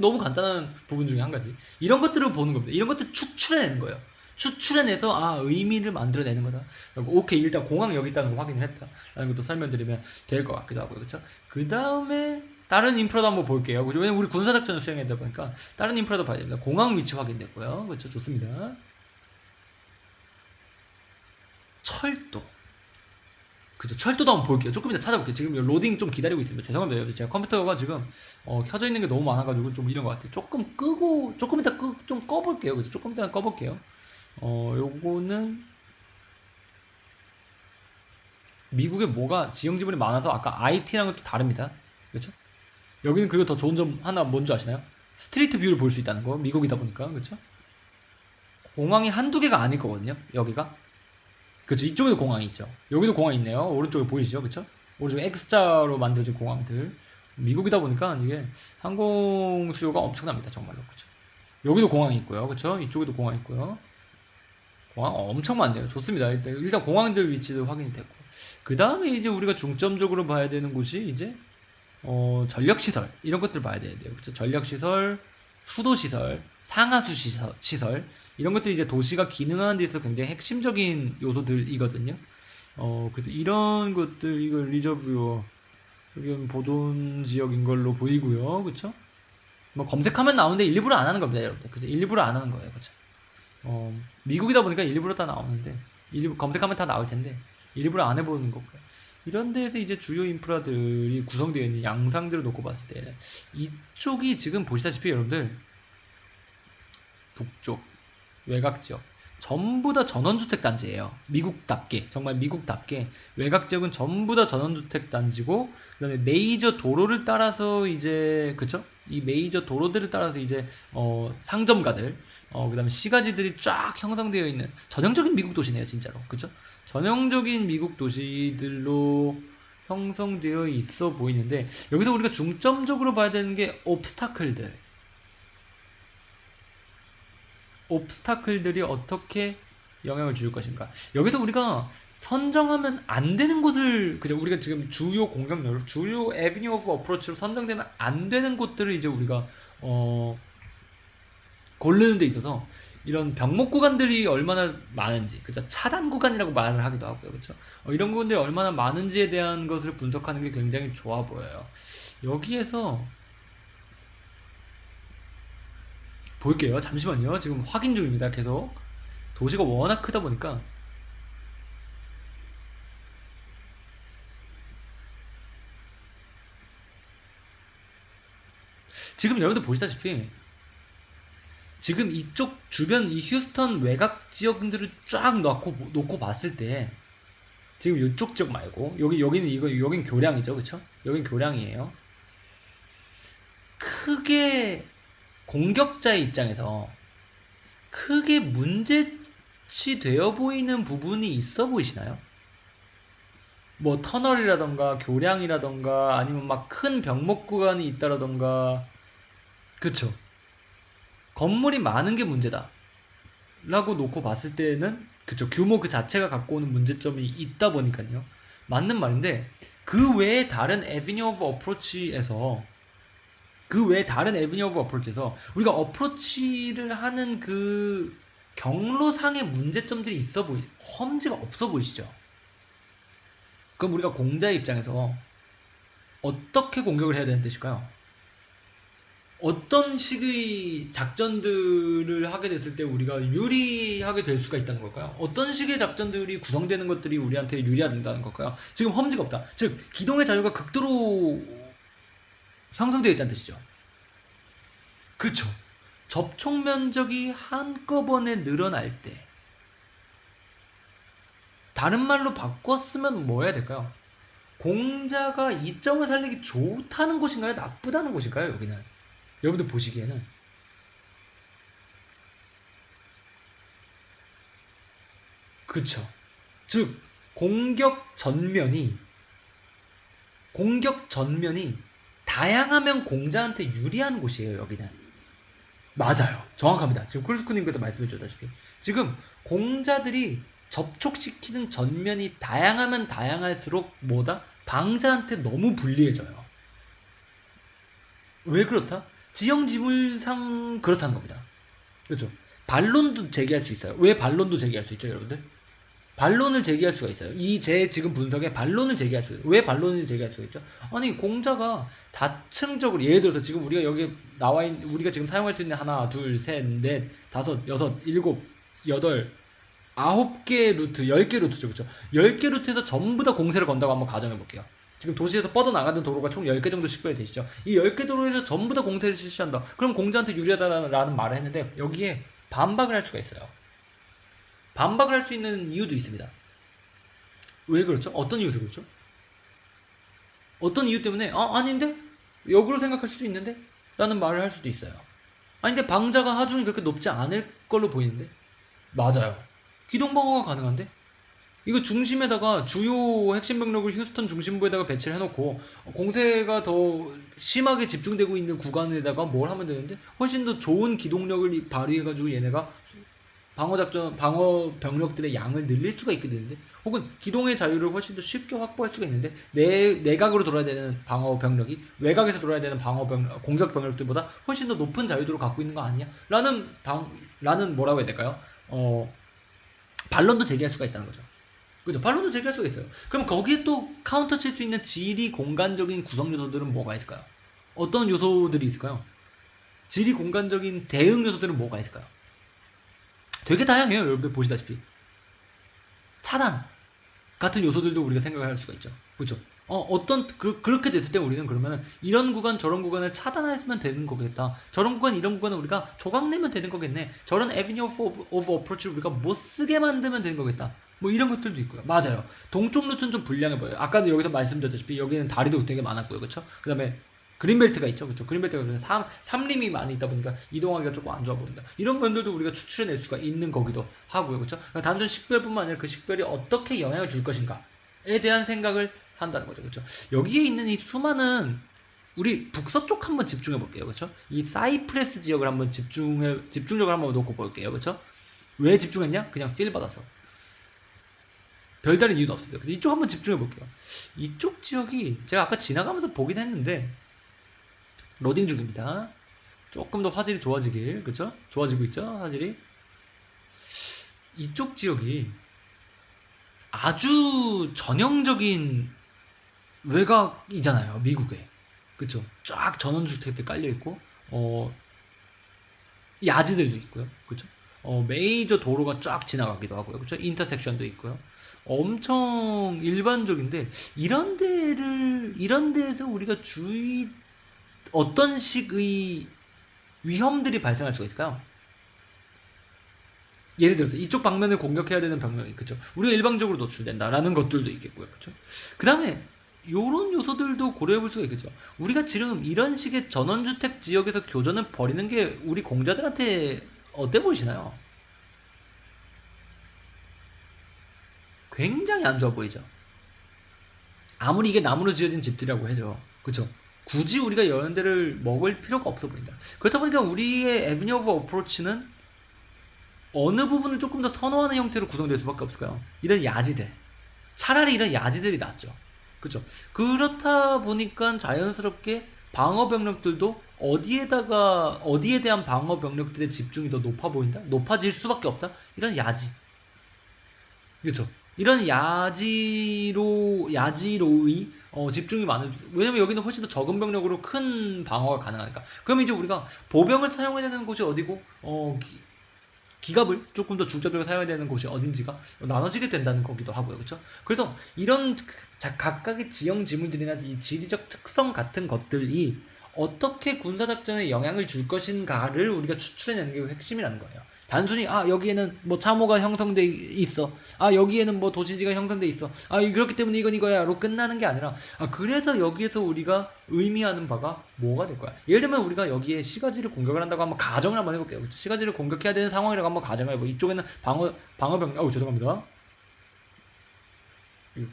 너무 간단한 부분 중에 한 가지. 이런 것들을 보는 겁니다. 이런 것들 추출해내는 거예요. 추출해내서 의미를 만들어내는 거다. 오케이 일단 공항 여기 있다는 거 확인을 했다 라는 것도 설명드리면 될 것 같기도 하고요. 그렇죠? 그 다음에 다른 인프라도 한번 볼게요. 그죠? 왜냐면 우리 군사작전을 수행했다 보니까 다른 인프라도 봐야 됩니다. 공항 위치 확인됐고요. 그렇죠? 좋습니다. 철도. 그죠? 철도도 한번 볼게요. 조금 이따 찾아볼게요. 지금 로딩 좀 기다리고 있습니다. 죄송합니다. 제가 컴퓨터가 지금 켜져 있는 게 너무 많아가지고 좀 이런 것 같아요. 조금 끄고 조금 이따 좀 꺼볼게요. 그죠? 조금 이따 꺼볼게요. 요거는 미국에 뭐가 지형 지분이 많아서 아까 IT랑은 또 다릅니다. 그렇죠? 여기는 그리고 더 좋은 점 하나 뭔지 아시나요? 스트리트 뷰를 볼 수 있다는 거. 미국이다 보니까 그렇죠? 공항이 한두 개가 아닐 거거든요. 여기가 그렇죠. 이쪽에도 공항이 있죠. 여기도 공항이 있네요. 오른쪽에 보이시죠? 그렇죠? 오른쪽에 X자로 만들어진 공항들. 미국이다 보니까 이게 항공 수요가 엄청납니다. 정말로 그렇죠. 여기도 공항이 있고요. 그렇죠? 이쪽에도 공항이 있고요. 공항 엄청 많네요. 좋습니다. 일단 공항들 위치도 확인이 됐고 그 다음에 이제 우리가 중점적으로 봐야 되는 곳이 이제 전력시설 이런 것들 봐야 돼요. 그렇죠? 전력시설, 수도시설, 상하수 시설 이런 것들이 이제 도시가 기능하는 데 있어서 굉장히 핵심적인 요소들이거든요. 그래서 이런 것들 이거 리저브요. 여기는 보존 지역인 걸로 보이고요. 그렇죠? 뭐 검색하면 나오는데 일부러 안 하는 겁니다, 여러분들. 그죠? 일부러 안 하는 거예요. 그렇죠? 미국이다 보니까 일부러 다 나오는데 일부 검색하면 다 나올 텐데 일부러 안 해보는 거고요. 이런 데에서 이제 주요 인프라들이 구성되어 있는 양상들을 놓고 봤을 때 이쪽이 지금 보시다시피 여러분들 북쪽 외곽 지역 전부 다 전원주택 단지예요. 미국답게 정말 미국답게 외곽 지역은 전부 다 전원주택 단지고 그다음에 메이저 도로를 따라서 이제 그쵸? 이 메이저 도로들을 따라서 이제 상점가들 그다음에 시가지들이 쫙 형성되어 있는 전형적인 미국 도시네요, 진짜로. 그쵸? 전형적인 미국 도시들로 형성되어 있어 보이는데 여기서 우리가 중점적으로 봐야 되는 게 옵스타클들이 어떻게 영향을 줄 것인가. 여기서 우리가 선정하면 안 되는 곳을 그죠? 우리가 지금 주요 공격로, 주요 에비뉴 오브 어프로치로 선정되면 안 되는 곳들을 이제 우리가 고르는 데 있어서 이런 병목 구간들이 얼마나 많은지, 그죠? 차단 구간이라고 말을 하기도 하고요, 그렇죠? 이런 부분들이 얼마나 많은지에 대한 것을 분석하는 게 굉장히 좋아 보여요. 여기에서 볼게요. 잠시만요. 지금 확인 중입니다. 계속 도시가 워낙 크다 보니까 지금 여러분들 보시다시피 지금 이쪽 주변 이 휴스턴 외곽 지역들을 쫙 놓고 봤을 때 지금 이쪽 지역 말고 여기는 교량이죠, 그렇죠? 여긴 교량이에요. 크게 공격자의 입장에서 크게 문제치 되어 보이는 부분이 있어 보이시나요? 뭐 터널이라던가 교량이라던가 아니면 막 큰 병목 구간이 있다라던가 그쵸. 건물이 많은 게 문제다 라고 놓고 봤을 때는 그쵸. 규모 그 자체가 갖고 오는 문제점이 있다 보니까요. 맞는 말인데 그 외에 다른 에비뉴 오브 어프로치에서 그 외에 다른 에비뉴 오브 어프로치에서 우리가 어프로치를 하는 그 경로상의 문제점들이 있어 보이 험지가 없어 보이시죠? 그럼 우리가 공자의 입장에서 어떻게 공격을 해야 되는 뜻일까요? 어떤 식의 작전들을 하게 됐을 때 우리가 유리하게 될 수가 있다는 걸까요? 어떤 식의 작전들이 구성되는 것들이 우리한테 유리하다는 걸까요? 지금 험지가 없다. 즉 기동의 자유가 극도로 형성되어 있다는 뜻이죠. 그쵸. 접촉 면적이 한꺼번에 늘어날 때 다른 말로 바꿨으면 뭐 해야 될까요? 공자가 이점을 살리기 좋다는 곳인가요? 나쁘다는 곳일까요? 여기는 여러분들 보시기에는 그쵸. 즉 공격 전면이 다양하면 공자한테 유리한 곳이에요. 여기는 맞아요. 정확합니다. 지금 쿨스쿠님께서 말씀해 주셨다시피 지금 공자들이 접촉시키는 전면이 다양하면 다양할수록 뭐다? 방자한테 너무 불리해져요. 왜 그렇다? 지형지물상 그렇다는 겁니다. 그렇죠? 반론도 제기할 수 있어요. 왜 반론도 제기할 수 있죠, 여러분들? 반론을 제기할 수가 있어요. 이 제 지금 분석에 반론을 제기할 수 있어요. 왜 반론을 제기할 수가 있죠? 아니 공자가 다층적으로 예를 들어서 지금 우리가 여기 나와 있는 우리가 지금 사용할 수 있는 하나, 둘, 셋, 넷, 다섯, 여섯, 일곱, 여덟, 9개 루트, 10개 루트죠. 그렇죠? 10개 루트에서 전부 다 공세를 건다고 한번 가정해 볼게요. 지금 도시에서 뻗어나가는 도로가 총 10개 정도 식별이 되시죠. 이 10개 도로에서 전부 다 공세를 실시한다. 그럼 공자한테 유리하다라는 말을 했는데 여기에 반박을 할 수가 있어요. 반박을 할 수 있는 이유도 있습니다. 왜 그렇죠? 어떤 이유도 그렇죠? 어떤 이유 때문에 아닌데? 역으로 생각할 수도 있는데? 라는 말을 할 수도 있어요. 아닌데 방자가 하중이 그렇게 높지 않을 걸로 보이는데? 맞아요. 기동방어가 가능한데? 이거 중심에다가 주요 핵심 병력을 휴스턴 중심부에다가 배치를 해놓고 공세가 더 심하게 집중되고 있는 구간에다가 뭘 하면 되는데 훨씬 더 좋은 기동력을 발휘해가지고 얘네가 방어 병력들의 양을 늘릴 수가 있게 되는데 혹은 기동의 자유를 훨씬 더 쉽게 확보할 수가 있는데 내각으로 돌아야 되는 방어 병력이 외곽에서 돌아야 되는 공격 병력들보다 훨씬 더 높은 자유도를 갖고 있는 거 아니야? 라는 뭐라고 해야 될까요? 반론도 제기할 수가 있다는 거죠. 그죠? 반론도 제기할 수가 있어요. 그럼 거기에 또 카운터 칠 수 있는 지리 공간적인 구성 요소들은 뭐가 있을까요? 어떤 요소들이 있을까요? 지리 공간적인 대응 요소들은 뭐가 있을까요? 되게 다양해요. 여러분들 보시다시피 차단 같은 요소들도 우리가 생각을 할 수가 있죠. 그렇죠? 그렇게 됐을 때 우리는 그러면 이런 구간 저런 구간을 차단하면 되는 거겠다. 저런 구간 이런 구간을 우리가 조각내면 되는 거겠네. 저런 에비뉴 오브 어프로치를 우리가 못 쓰게 만들면 되는 거겠다. 뭐 이런 것들도 있고요. 맞아요. 동쪽 루트는 좀 불량해 보여요. 아까도 여기서 말씀드렸다시피 여기는 다리도 되게 많았고요. 그렇죠? 그다음에 그린벨트가 있죠. 그렇죠? 그린벨트가 삼림이 많이 있다 보니까 이동하기가 조금 안 좋아 보인다. 이런 면들도 우리가 추출해낼 수가 있는 거기도 하고요. 그렇죠? 그러니까 단순 식별뿐만 아니라 그 식별이 어떻게 영향을 줄 것인가에 대한 생각을 한다는 거죠. 그렇죠? 여기에 있는 이 수많은 우리 북서쪽 한번 집중해 볼게요. 그렇죠? 이 사이프레스 지역을 한번 집중력을 한번 놓고 볼게요. 그렇죠? 왜 집중했냐? 그냥 필 받아서. 별다른 이유도 없습니다. 이쪽 한번 집중해 볼게요. 이쪽 지역이 제가 아까 지나가면서 보긴 했는데 로딩 중입니다. 조금 더 화질이 좋아지길, 그쵸? 좋아지고 있죠, 화질이. 이쪽 지역이 아주 전형적인 외곽이잖아요, 미국에. 그쵸? 쫙 전원주택들 깔려있고, 야지들도 있고요, 그쵸? 메이저 도로가 쫙 지나가기도 하고요, 그쵸? 인터섹션도 있고요. 엄청 일반적인데, 이런 데에서 우리가 어떤 식의 위험들이 발생할 수가 있을까요? 예를 들어서 이쪽 방면을 공격해야 되는 병력이 그쵸? 우리가 일방적으로 노출된다라는 것들도 있겠고요, 그쵸? 그 다음에 요런 요소들도 고려해볼 수가 있겠죠. 우리가 지금 이런 식의 전원주택 지역에서 교전을 벌이는 게 우리 공자들한테 어때 보이시나요? 굉장히 안 좋아 보이죠. 아무리 이게 나무로 지어진 집들이라고 해도 그쵸? 굳이 우리가 이런 데를 먹을 필요가 없어 보인다. 그렇다 보니까 우리의 에비뉴 오브 어프로치는 어느 부분을 조금 더 선호하는 형태로 구성될 수밖에 없을까요? 이런 야지들. 차라리 이런 야지들이 낫죠. 그쵸? 그렇다 보니까 자연스럽게 방어 병력들도 어디에 대한 방어 병력들의 집중이 더 높아 보인다? 높아질 수밖에 없다? 이런 야지. 그쵸? 이런 야지로의 집중이 많은, 왜냐면 여기는 훨씬 더 적은 병력으로 큰 방어가 가능하니까. 그럼 이제 우리가 보병을 사용해야 되는 곳이 어디고, 기갑을 조금 더 중점적으로 사용해야 되는 곳이 어딘지가 나눠지게 된다는 거기도 하고요. 그렇죠? 그래서 이런 각각의 지형 지물들이나 이 지리적 특성 같은 것들이 어떻게 군사작전에 영향을 줄 것인가를 우리가 추출해내는 게 핵심이라는 거예요. 단순히 여기에는 뭐 참호가 형성돼 있어, 여기에는 뭐 도시지가 형성돼 있어, 그렇기 때문에 이건 이거야로 끝나는 게 아니라, 그래서 여기에서 우리가 의미하는 바가 뭐가 될 거야. 예를 들면 우리가 여기에 시가지를 공격을 한다고 한번 가정을 한번 해볼게요. 시가지를 공격해야 되는 상황이라고 한번 가정을 해보. 이쪽에는 방어병, 죄송합니다.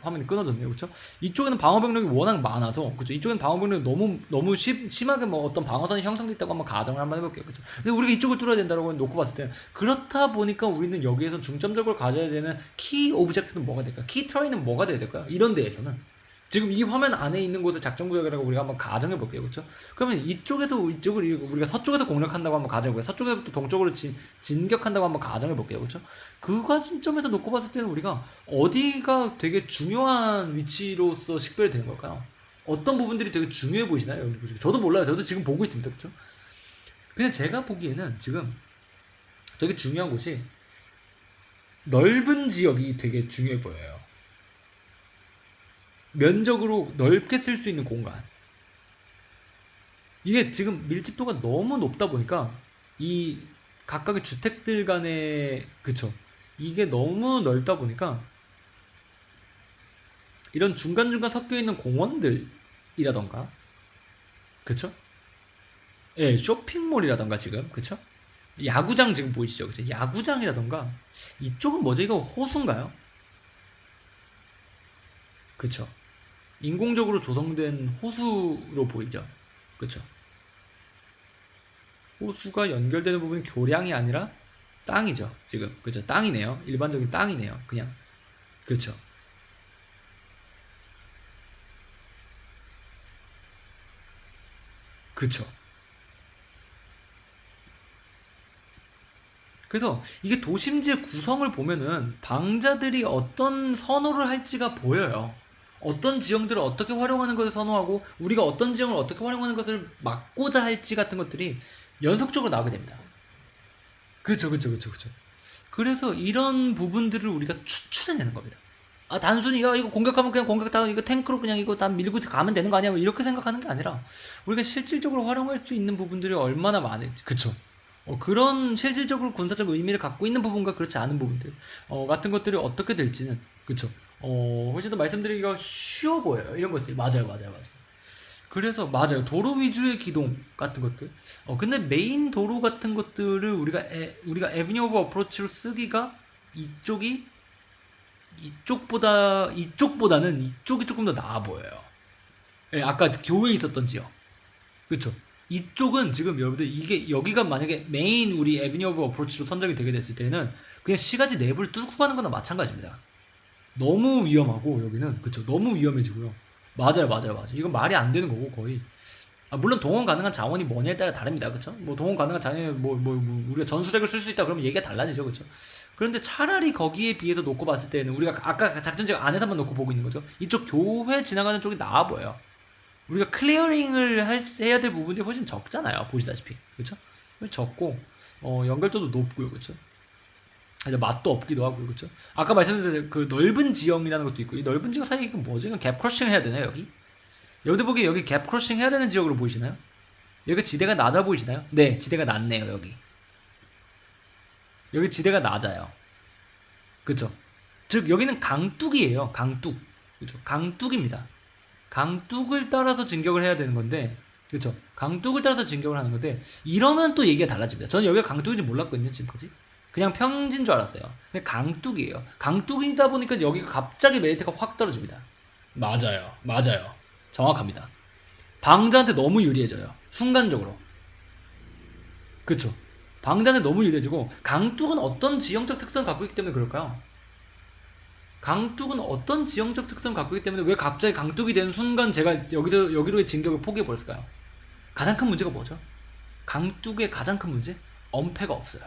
화면이 끊어졌네요. 그렇죠? 이쪽에는 방어 병력이 워낙 많아서, 그렇죠? 이쪽에는 방어 병력이 너무 심하게 뭐 어떤 방어선이 형성돼 있다고 한번 가정을 한번 해볼게요. 그렇죠? 근데 우리가 이쪽을 뚫어야 된다고 놓고 봤을 때, 그렇다 보니까 우리는 여기에서 중점적으로 가져야 되는 키 오브젝트는 뭐가 될까? 키 트레이는 뭐가 돼야 될까요? 이런 데에서는 지금 이 화면 안에 있는 곳을 작전구역이라고 우리가 한번 가정해 볼게요. 그렇죠? 그러면 이쪽을 우리가 서쪽에서 공략한다고 한번 가정해 볼게요. 서쪽에서 또 동쪽으로 진격한다고 한번 가정해 볼게요. 그렇죠? 그 관점에서 놓고 봤을 때는 우리가 어디가 되게 중요한 위치로서 식별이 되는 걸까요? 어떤 부분들이 되게 중요해 보이시나요? 저도 몰라요. 저도 지금 보고 있습니다. 그렇죠? 그냥 제가 보기에는 지금 되게 중요한 곳이 넓은 지역이 되게 중요해 보여요. 면적으로 넓게 쓸 수 있는 공간. 이게 지금 밀집도가 너무 높다 보니까 이 각각의 주택들 간의, 그쵸, 이게 너무 넓다 보니까 이런 중간중간 섞여 있는 공원들이라던가, 그쵸? 예, 쇼핑몰이라던가 지금, 그쵸? 야구장 지금 보이시죠? 그쵸? 야구장이라던가, 이쪽은 뭐죠? 이거 호수인가요? 그쵸? 인공적으로 조성된 호수로 보이죠. 그쵸? 호수가 연결되는 부분이 교량이 아니라 땅이죠. 지금. 그쵸? 땅이네요. 일반적인 땅이네요. 그냥. 그쵸? 그쵸? 그래서 이게 도심지의 구성을 보면은 방자들이 어떤 선호를 할지가 보여요. 어떤 지형들을 어떻게 활용하는 것을 선호하고 우리가 어떤 지형을 어떻게 활용하는 것을 막고자 할지 같은 것들이 연속적으로 나오게 됩니다. 그쵸. 그래서 이런 부분들을 우리가 추출해내는 겁니다. 단순히 이거 공격하면 그냥 공격당하고 이거 탱크로 그냥 이거 다 밀고 가면 되는 거 아니야? 뭐 이렇게 생각하는 게 아니라 우리가 실질적으로 활용할 수 있는 부분들이 얼마나 많을지. 그쵸? 그런 실질적으로 군사적 의미를 갖고 있는 부분과 그렇지 않은 부분들 같은 것들이 어떻게 될지는, 그쵸, 훨씬 더 말씀드리기가 쉬워 보여요. 이런 것들이. 맞아요. 그래서 맞아요. 도로 위주의 기동 같은 것들. 근데 메인 도로 같은 것들을 우리가 에비뉴 오브 어프로치로 쓰기가 이쪽보다는 이쪽이 조금 더 나아 보여요. 예, 아까 교회에 있었던 지역. 그쵸? 이쪽은 지금 여러분들 이게 여기가 만약에 메인 우리 에비뉴 오브 어프로치로 선정이 되게 됐을 때는 그냥 시가지 내부를 뚫고 가는 거나 마찬가지입니다. 너무 위험하고 여기는, 그쵸, 너무 위험해지고요. 맞아요. 이건 말이 안 되는 거고 거의. 물론 동원 가능한 자원이 뭐냐에 따라 다릅니다. 그쵸? 뭐 동원 가능한 자원이 우리가 전술핵을 쓸 수 있다 그러면 얘기가 달라지죠. 그쵸? 그런데 차라리 거기에 비해서 놓고 봤을 때는 우리가 아까 작전지역 안에서만 놓고 보고 있는 거죠. 이쪽 교회 지나가는 쪽이 나아 보여요. 우리가 클리어링을 해야 될 부분이 훨씬 적잖아요. 보시다시피. 그쵸? 적고, 연결도도 높고요. 그쵸? 이제 맛도 없기도 하고. 그쵸? 아까 말씀드린 그 넓은 지형이라는 것도 있고, 이 넓은 지형 사이에 이건 뭐지? 갭 크러싱 해야 되나요, 여기? 여기도 보기에 여기 갭 크러싱 해야 되는 지역으로 보이시나요? 여기 지대가 낮아 보이시나요? 네, 지대가 낮네요, 여기. 여기 지대가 낮아요. 그쵸? 즉, 여기는 강둑이에요, 강둑. 그쵸? 강둑입니다. 강둑을 따라서 진격을 해야 되는 건데, 그쵸? 강둑을 따라서 진격을 하는 건데, 이러면 또 얘기가 달라집니다. 저는 여기가 강둑인지 몰랐거든요, 지금까지. 그냥 평지인 줄 알았어요. 근데 강둑이에요. 강둑이다 보니까 여기가 갑자기 메리트가 확 떨어집니다. 맞아요. 맞아요. 정확합니다. 방자한테 너무 유리해져요. 순간적으로. 그쵸? 방자한테 너무 유리해지고 강둑은 어떤 지형적 특성을 갖고 있기 때문에 그럴까요? 강둑은 어떤 지형적 특성을 갖고 있기 때문에 왜 갑자기 강둑이 되는 순간 제가 여기로의 진격을 포기해버렸을까요? 가장 큰 문제가 뭐죠? 강둑의 가장 큰 문제? 엄폐가 없어요.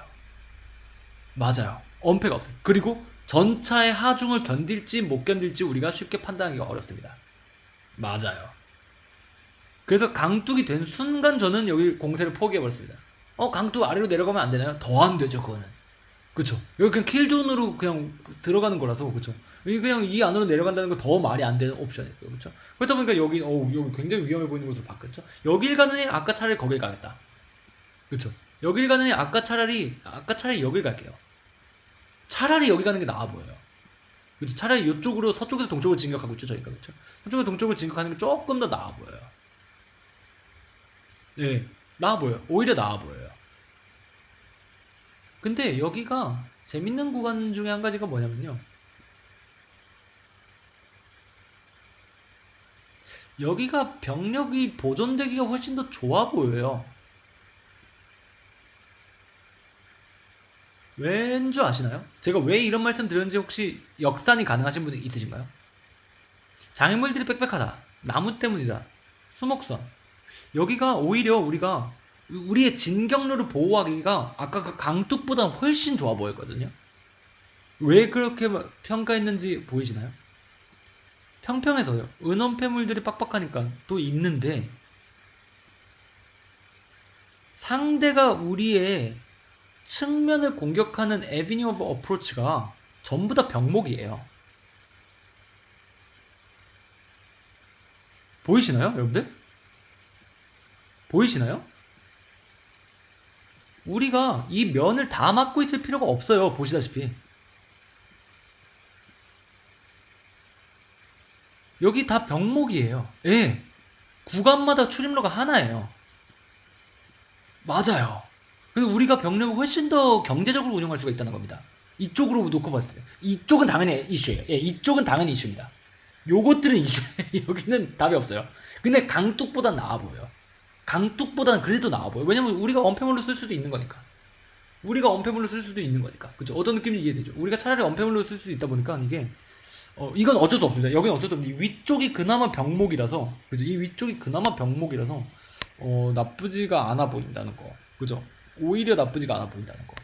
맞아요. 엄폐가 없어요. 그리고 전차의 하중을 견딜지 못 견딜지 우리가 쉽게 판단하기가 어렵습니다. 맞아요. 그래서 강둑이 된 순간 저는 여기 공세를 포기해버렸습니다. 강둑 아래로 내려가면 안 되나요? 더 안 되죠, 그거는. 그쵸. 여기 그냥 킬존으로 그냥 들어가는 거라서, 그쵸. 여기 그냥 이 안으로 내려간다는 거 더 말이 안 되는 옵션이에요, 그쵸. 그렇다 보니까 여기 굉장히 위험해 보이는 곳으로 바뀌었죠. 여길 가느니 아까 차라리 거길 가겠다. 그쵸. 여길 가느니 아까 차라리 여길 갈게요. 차라리 여기 가는 게 나아 보여요. 그쵸. 차라리 이쪽으로 서쪽에서 동쪽으로 진격하고 있죠, 저희가. 그쵸. 서쪽에서 동쪽으로 진격하는 게 조금 더 나아 보여요. 예. 나아 보여요. 오히려 나아 보여요. 근데 여기가 재밌는 구간 중에 한 가지가 뭐냐면요. 여기가 병력이 보존되기가 훨씬 더 좋아 보여요. 왠 줄 아시나요? 제가 왜 이런 말씀 드렸는지 혹시 역산이 가능하신 분이 있으신가요? 장애물들이 빽빽하다. 나무 때문이다. 수목선. 여기가 오히려 우리의 진격로를 보호하기가 아까 그 강둑보다 훨씬 좋아 보였거든요. 왜 그렇게 평가했는지 보이시나요? 평평해서요. 은원폐물들이 빡빡하니까 또 있는데 상대가 우리의 측면을 공격하는 에비뉴 오브 어프로치가 전부 다 병목이에요. 보이시나요, 여러분들? 보이시나요? 우리가 이 면을 다 막고 있을 필요가 없어요. 보시다시피. 여기 다 병목이에요. 예. 구간마다 출입로가 하나예요. 맞아요. 그래서 우리가 병력을 훨씬 더 경제적으로 운영할 수가 있다는 겁니다. 이쪽으로 놓고 봤을 때. 이쪽은 당연히 이슈예요. 예, 이쪽은 당연히 이슈입니다. 요것들은 이슈예요. 여기는 답이 없어요. 근데 강둑보단 나아 보여요. 강둑보다는 그래도 나아 보여요. 왜냐면 우리가 언패물로 쓸 수도 있는 거니까. 우리가 언패물로 쓸 수도 있는 거니까. 그죠? 어떤 느낌인지 이해되죠? 우리가 차라리 언패물로 쓸 수 있다 보니까 이게 이건 어쩔 수 없습니다. 여기는 어쩔 수 없는데 위쪽이 그나마 병목이라서 그죠? 이 위쪽이 그나마 병목이라서 나쁘지가 않아 보인다는 거. 그죠? 오히려 나쁘지가 않아 보인다는 거.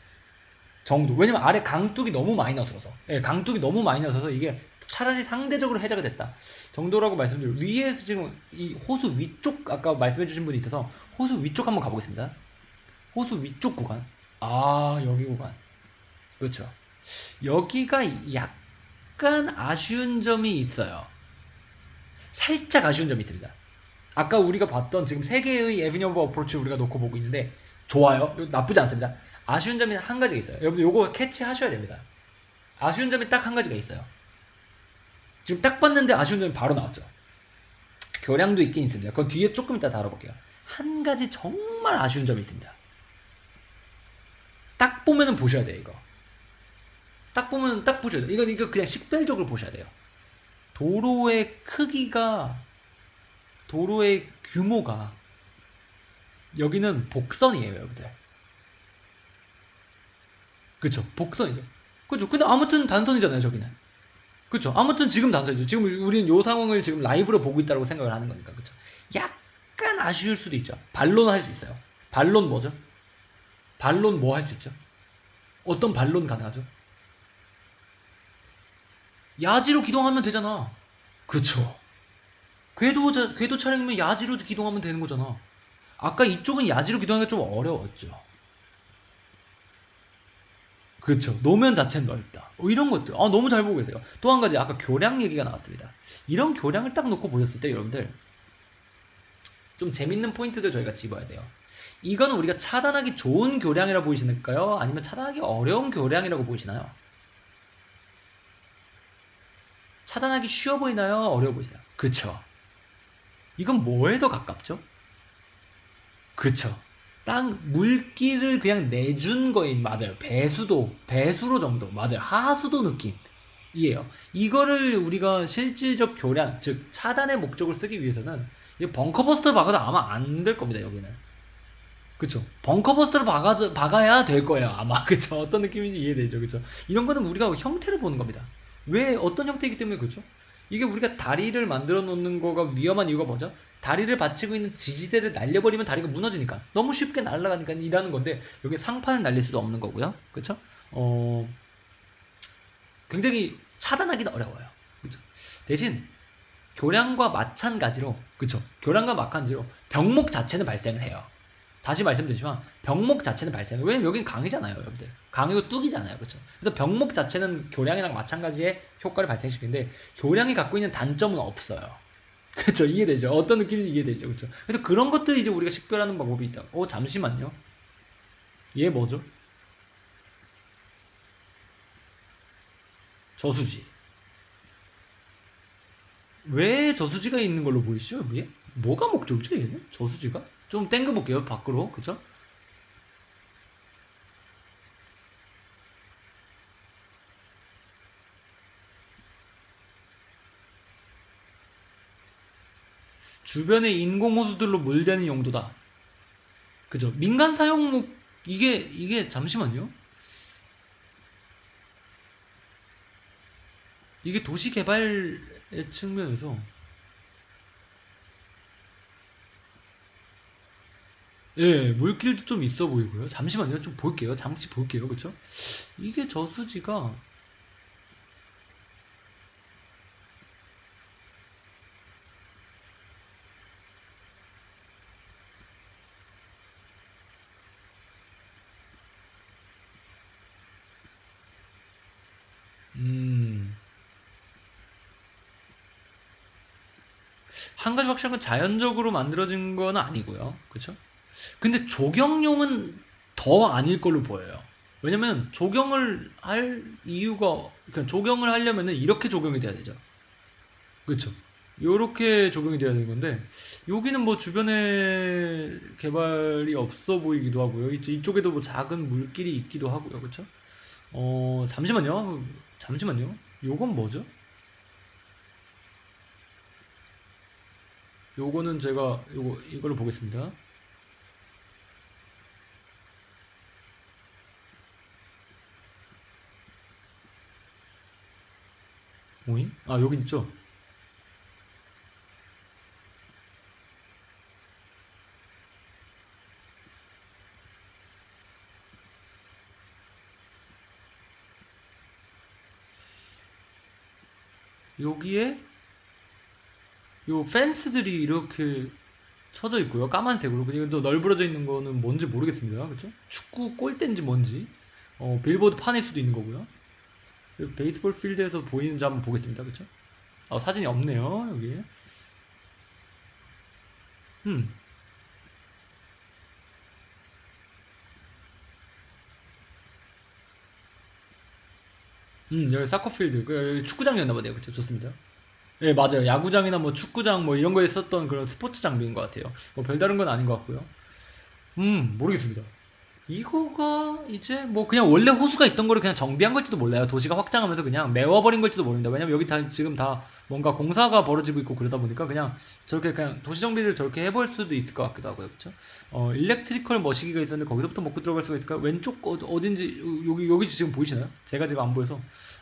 정도. 왜냐면 아래 강둑이 너무 마이너스라서. 예, 강둑이 너무 마이너스라서 이게 차라리 상대적으로 해자가 됐다. 정도라고 말씀드리고 위에서 지금 이 호수 위쪽 아까 말씀해 주신 분이 있어서 호수 위쪽 한번 가보겠습니다. 호수 위쪽 구간. 여기 구간. 그렇죠. 여기가 약간 아쉬운 점이 있어요. 살짝 아쉬운 점이 있습니다. 아까 우리가 봤던 지금 3개의 에비뉴 오브 어프로치 우리가 놓고 보고 있는데 좋아요. 나쁘지 않습니다. 아쉬운 점이 한 가지가 있어요. 여러분 요거 캐치하셔야 됩니다. 아쉬운 점이 딱 한 가지가 있어요. 지금 딱 봤는데 아쉬운 점이 바로 나왔죠. 교량도 있긴 있습니다. 그건 뒤에 조금 이따 다뤄볼게요. 한 가지 정말 아쉬운 점이 있습니다. 딱 보면은 보셔야 돼요, 이거. 딱 보면 딱 보셔야 돼요. 이거 그냥 식별적으로 보셔야 돼요. 도로의 규모가 여기는 복선이에요, 여러분들. 그쵸? 복선이죠. 그죠? 근데 아무튼 단선이잖아요, 저기는. 그쵸? 아무튼 지금 단선이죠. 지금 우리는 요 상황을 지금 라이브로 보고 있다고 생각을 하는 거니까, 그쵸? 약간 아쉬울 수도 있죠. 반론 할 수 있어요. 반론 뭐죠? 반론 뭐 할 수 있죠? 어떤 반론 가능하죠? 야지로 기동하면 되잖아. 그쵸? 궤도 차량이면 야지로 기동하면 되는 거잖아. 아까 이쪽은 야지로 기동하기가 좀 어려웠죠. 그쵸. 노면 자체는 넓다. 이런 것들. 너무 잘 보고 계세요. 또 한 가지, 아까 교량 얘기가 나왔습니다. 이런 교량을 딱 놓고 보셨을 때, 여러분들, 좀 재밌는 포인트들 저희가 집어야 돼요. 이거는 우리가 차단하기 좋은 교량이라고 보이시나요? 아니면 차단하기 어려운 교량이라고 보이시나요? 차단하기 쉬워 보이나요? 어려워 보이세요? 그쵸. 이건 뭐에 더 가깝죠? 그쵸. 땅 물기를 그냥 내준 거인 맞아요. 배수로 정도 맞아요. 하수도 느낌. 이에요. 이거를 우리가 실질적 교량, 즉 차단의 목적으로 쓰기 위해서는 이 벙커버스터 박아도 아마 안 될 겁니다. 여기는. 그쵸. 벙커버스터를 박아야 될 거예요. 아마. 그쵸. 어떤 느낌인지 이해되죠. 그쵸. 이런 거는 우리가 형태를 보는 겁니다. 왜 어떤 형태이기 때문에 그렇죠? 이게 우리가 다리를 만들어 놓는 거가 위험한 이유가 뭐죠? 다리를 받치고 있는 지지대를 날려버리면 다리가 무너지니까. 너무 쉽게 날아가니까 이라는 건데, 여기 상판을 날릴 수도 없는 거고요. 그쵸? 굉장히 차단하기는 어려워요. 그쵸? 대신 교량과 마찬가지로, 그쵸? 교량과 마찬가지로 병목 자체는 발생을 해요. 다시 말씀드리지만 병목 자체는 발생해요. 왜냐면 여긴 강이잖아요, 여러분들. 강이고 뚝이잖아요, 그렇죠? 그래서 병목 자체는 교량이랑 마찬가지의 효과를 발생시키는데 교량이 갖고 있는 단점은 없어요. 그렇죠? 이해되죠? 어떤 느낌인지 이해되죠, 그렇죠? 그래서 그런 것들 이제 우리가 식별하는 방법이 있다. 잠시만요. 얘 뭐죠? 저수지. 왜 저수지가 있는 걸로 보이시죠, 여기에? 뭐가 목적이죠, 얘는? 저수지가? 좀 땡겨볼게요, 밖으로, 그쵸? 주변의 인공호수들로 물대는 용도다. 그죠? 민간 사용목, 이게, 잠시만요. 이게 도시 개발의 측면에서, 예, 물길도 좀 있어 보이고요. 잠시만요. 좀 볼게요. 잠시 볼게요. 그쵸? 이게 저수지가, 음, 한 가지 확실한 건 자연적으로 만들어진 건 아니고요. 그쵸? 근데 조경용은 더 아닐 걸로 보여요. 왜냐면 조경을 할 이유가, 그러니까 조경을 하려면은 이렇게 조경이 돼야 되죠. 그쵸? 요렇게 적용이 돼야 되는 건데 여기는 뭐 주변에 개발이 없어 보이기도 하고요. 이쪽에도 뭐 작은 물길이 있기도 하고요. 그쵸? 잠시만요. 요건 뭐죠? 요거는 제가 이걸로 보겠습니다. 오잉? 아, 여기 있죠? 여기에 요 펜스들이 이렇게 쳐져 있고요. 까만색으로. 그리고 또 널브러져 있는 거는 뭔지 모르겠습니다. 그쵸? 축구 골대인지 뭔지. 빌보드 판일 수도 있는 거고요. 베이스볼 필드에서 보이는지 한번 보겠습니다. 그쵸? 사진이 없네요. 여기에. 음. 여기 사커필드. 여기 축구장이었나 보네요. 그쵸? 좋습니다. 예, 맞아요. 야구장이나 뭐 축구장 뭐 이런 거에 썼던 그런 스포츠 장비인 것 같아요. 뭐 별다른 건 아닌 것 같고요. 모르겠습니다. 이거가 이제 뭐 그냥 원래 호수가 있던 거를 그냥 정비한 걸지도 몰라요. 도시가 확장하면서 그냥 메워버린 걸지도 모릅니다. 왜냐면 여기 다 지금 다 뭔가 공사가 벌어지고 있고 그러다 보니까 그냥 저렇게 그냥 도시 정비를 저렇게 해볼 수도 있을 것 같기도 하고요. 그렇죠? 일렉트리컬 머시기가 있었는데 거기서부터 먹고 들어갈 수가 있을까요? 왼쪽 어딘지 여기 지금 보이시나요? 제가 지금 안 보여서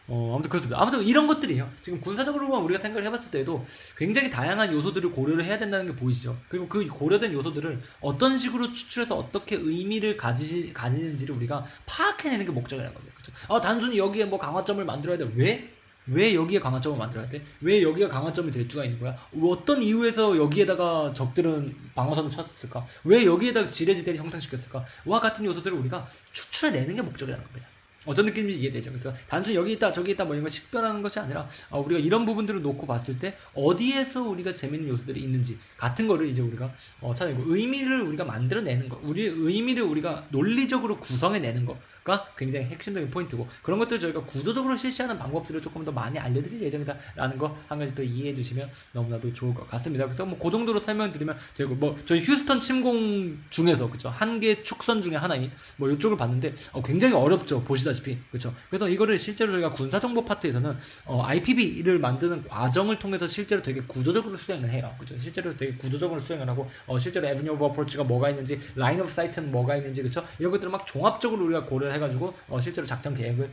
아무튼 그렇습니다. 아무튼 이런 것들이에요. 지금 군사적으로만 우리가 생각을 해봤을 때도 굉장히 다양한 요소들을 고려를 해야 된다는 게 보이시죠? 그리고 그 고려된 요소들을 어떤 식으로 추출해서 어떻게 의미를 가지는지를 우리가 파악해내는 게 목적이라는 겁니다. 그렇죠? 단순히 여기에 뭐 강화점을 만들어야 돼. 왜? 왜 여기에 강화점을 만들어야 돼? 왜 여기가 강화점이 될 수가 있는 거야? 어떤 이유에서 여기에다가 적들은 방어선을 쳤을까? 왜 여기에다가 지뢰지대를 형성시켰을까? 와 같은 요소들을 우리가 추출해내는 게 목적이라는 겁니다. 어떤 느낌인지 이해되죠? 그래서 단순히 여기 있다 저기 있다 뭐 이런 걸 식별하는 것이 아니라 우리가 이런 부분들을 놓고 봤을 때 어디에서 우리가 재밌는 요소들이 있는지 같은 거를 이제 우리가 찾아내고 의미를 우리가 만들어내는 거, 우리의 의미를 우리가 논리적으로 구성해내는 거가 굉장히 핵심적인 포인트고 그런 것들을 저희가 구조적으로 실시하는 방법들을 조금 더 많이 알려드릴 예정이다라는 거 한 가지 더 이해해 주시면 너무나도 좋을 것 같습니다. 그래서 뭐 그 정도로 설명드리면 되고 뭐 저희 휴스턴 침공 중에서 그쵸 한 개 축선 중에 하나인 뭐 이쪽을 봤는데 굉장히 어렵죠. 보시다시피 보시다시피 그렇죠. 그래서 이거를 실제로 저희가 군사정보 파트에서는 IPV를 만드는 과정을 통해서 실제로 되게 구조적으로 수행을 해요. 그렇죠. 실제로 되게 구조적으로 수행을 하고 실제로 Avenue of Approach가 뭐가 있는지, Line of Sight는 뭐가 있는지 그렇죠. 이런 것들을 막 종합적으로 우리가 고려를 해가지고 실제로 작전 계획을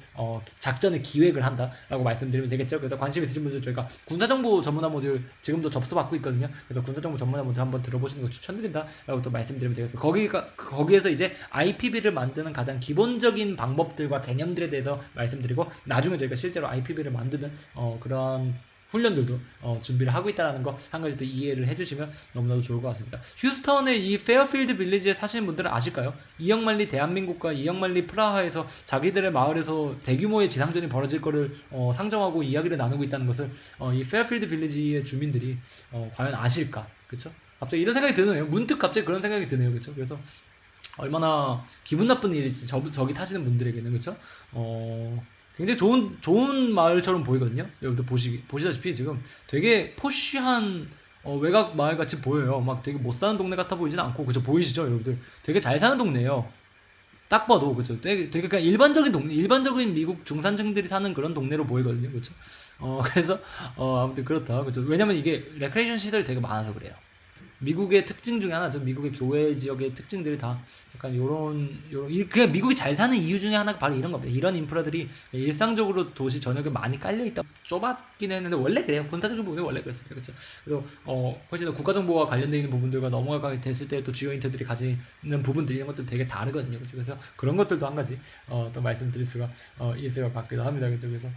작전의 기획을 한다라고 말씀드리면 되겠죠. 그래서 관심 있으신 분들 저희가 군사정보 전문화 모듈 지금도 접수받고 있거든요. 그래서 군사정보 전문화 모듈 한번 들어보시는 거 추천드린다라고 또 말씀드리면 되겠습니다. 거기에서 이제 IPV를 만드는 가장 기본적인 방법들과 개념들에 대해서 말씀드리고 나중에 저희가 실제로 IPV를 만드는 그런 훈련들도 준비를 하고 있다는 거 한 가지 더 이해를 해주시면 너무나도 좋을 것 같습니다. 휴스턴의 이 페어필드 빌리지에 사시는 분들은 아실까요? 이영만리 대한민국과 이영만리 프라하에서 자기들의 마을에서 대규모의 지상전이 벌어질 거를 상정하고 이야기를 나누고 있다는 것을 이 페어필드 빌리지의 주민들이 과연 아실까? 그쵸? 갑자기 이런 생각이 드네요. 문득 갑자기 그런 생각이 드네요. 그쵸? 그래서 얼마나 기분 나쁜 일일지 저기 타시는 분들에게는 그쵸? 굉장히 좋은 마을처럼 보이거든요. 여러분들 보시다시피 지금 되게 포쉬한 외곽 마을 같이 보여요. 막 되게 못 사는 동네 같아 보이진 않고 그죠? 보이시죠, 여러분들? 되게 잘 사는 동네예요. 딱 봐도 그죠? 되게 그냥 일반적인 동네, 일반적인 미국 중산층들이 사는 그런 동네로 보이거든요, 그죠? 그래서 아무튼 그렇다, 그죠? 왜냐면 이게 레크레이션 시설이 되게 많아서 그래요. 미국의 특징 중에 하나죠. 미국의 교외 지역의 특징들이 다 약간 요런 그냥 미국이 잘 사는 이유 중에 하나가 바로 이런 겁니다. 이런 인프라들이 일상적으로 도시 전역에 많이 깔려 있다. 좁았긴 했는데 원래 그래요. 군사적인 부분이 원래 그랬습니다. 그렇죠. 그래서 훨씬 더 국가정보와 관련되어 있는 부분들과 넘어가게 됐을 때 또 주요 인터들이 가지는 부분들 이런 것들 되게 다르거든요. 그렇죠. 그래서 그런 것들도 한 가지 또 말씀드릴 수가 있을 것 같기도 합니다. 그렇죠. 그래서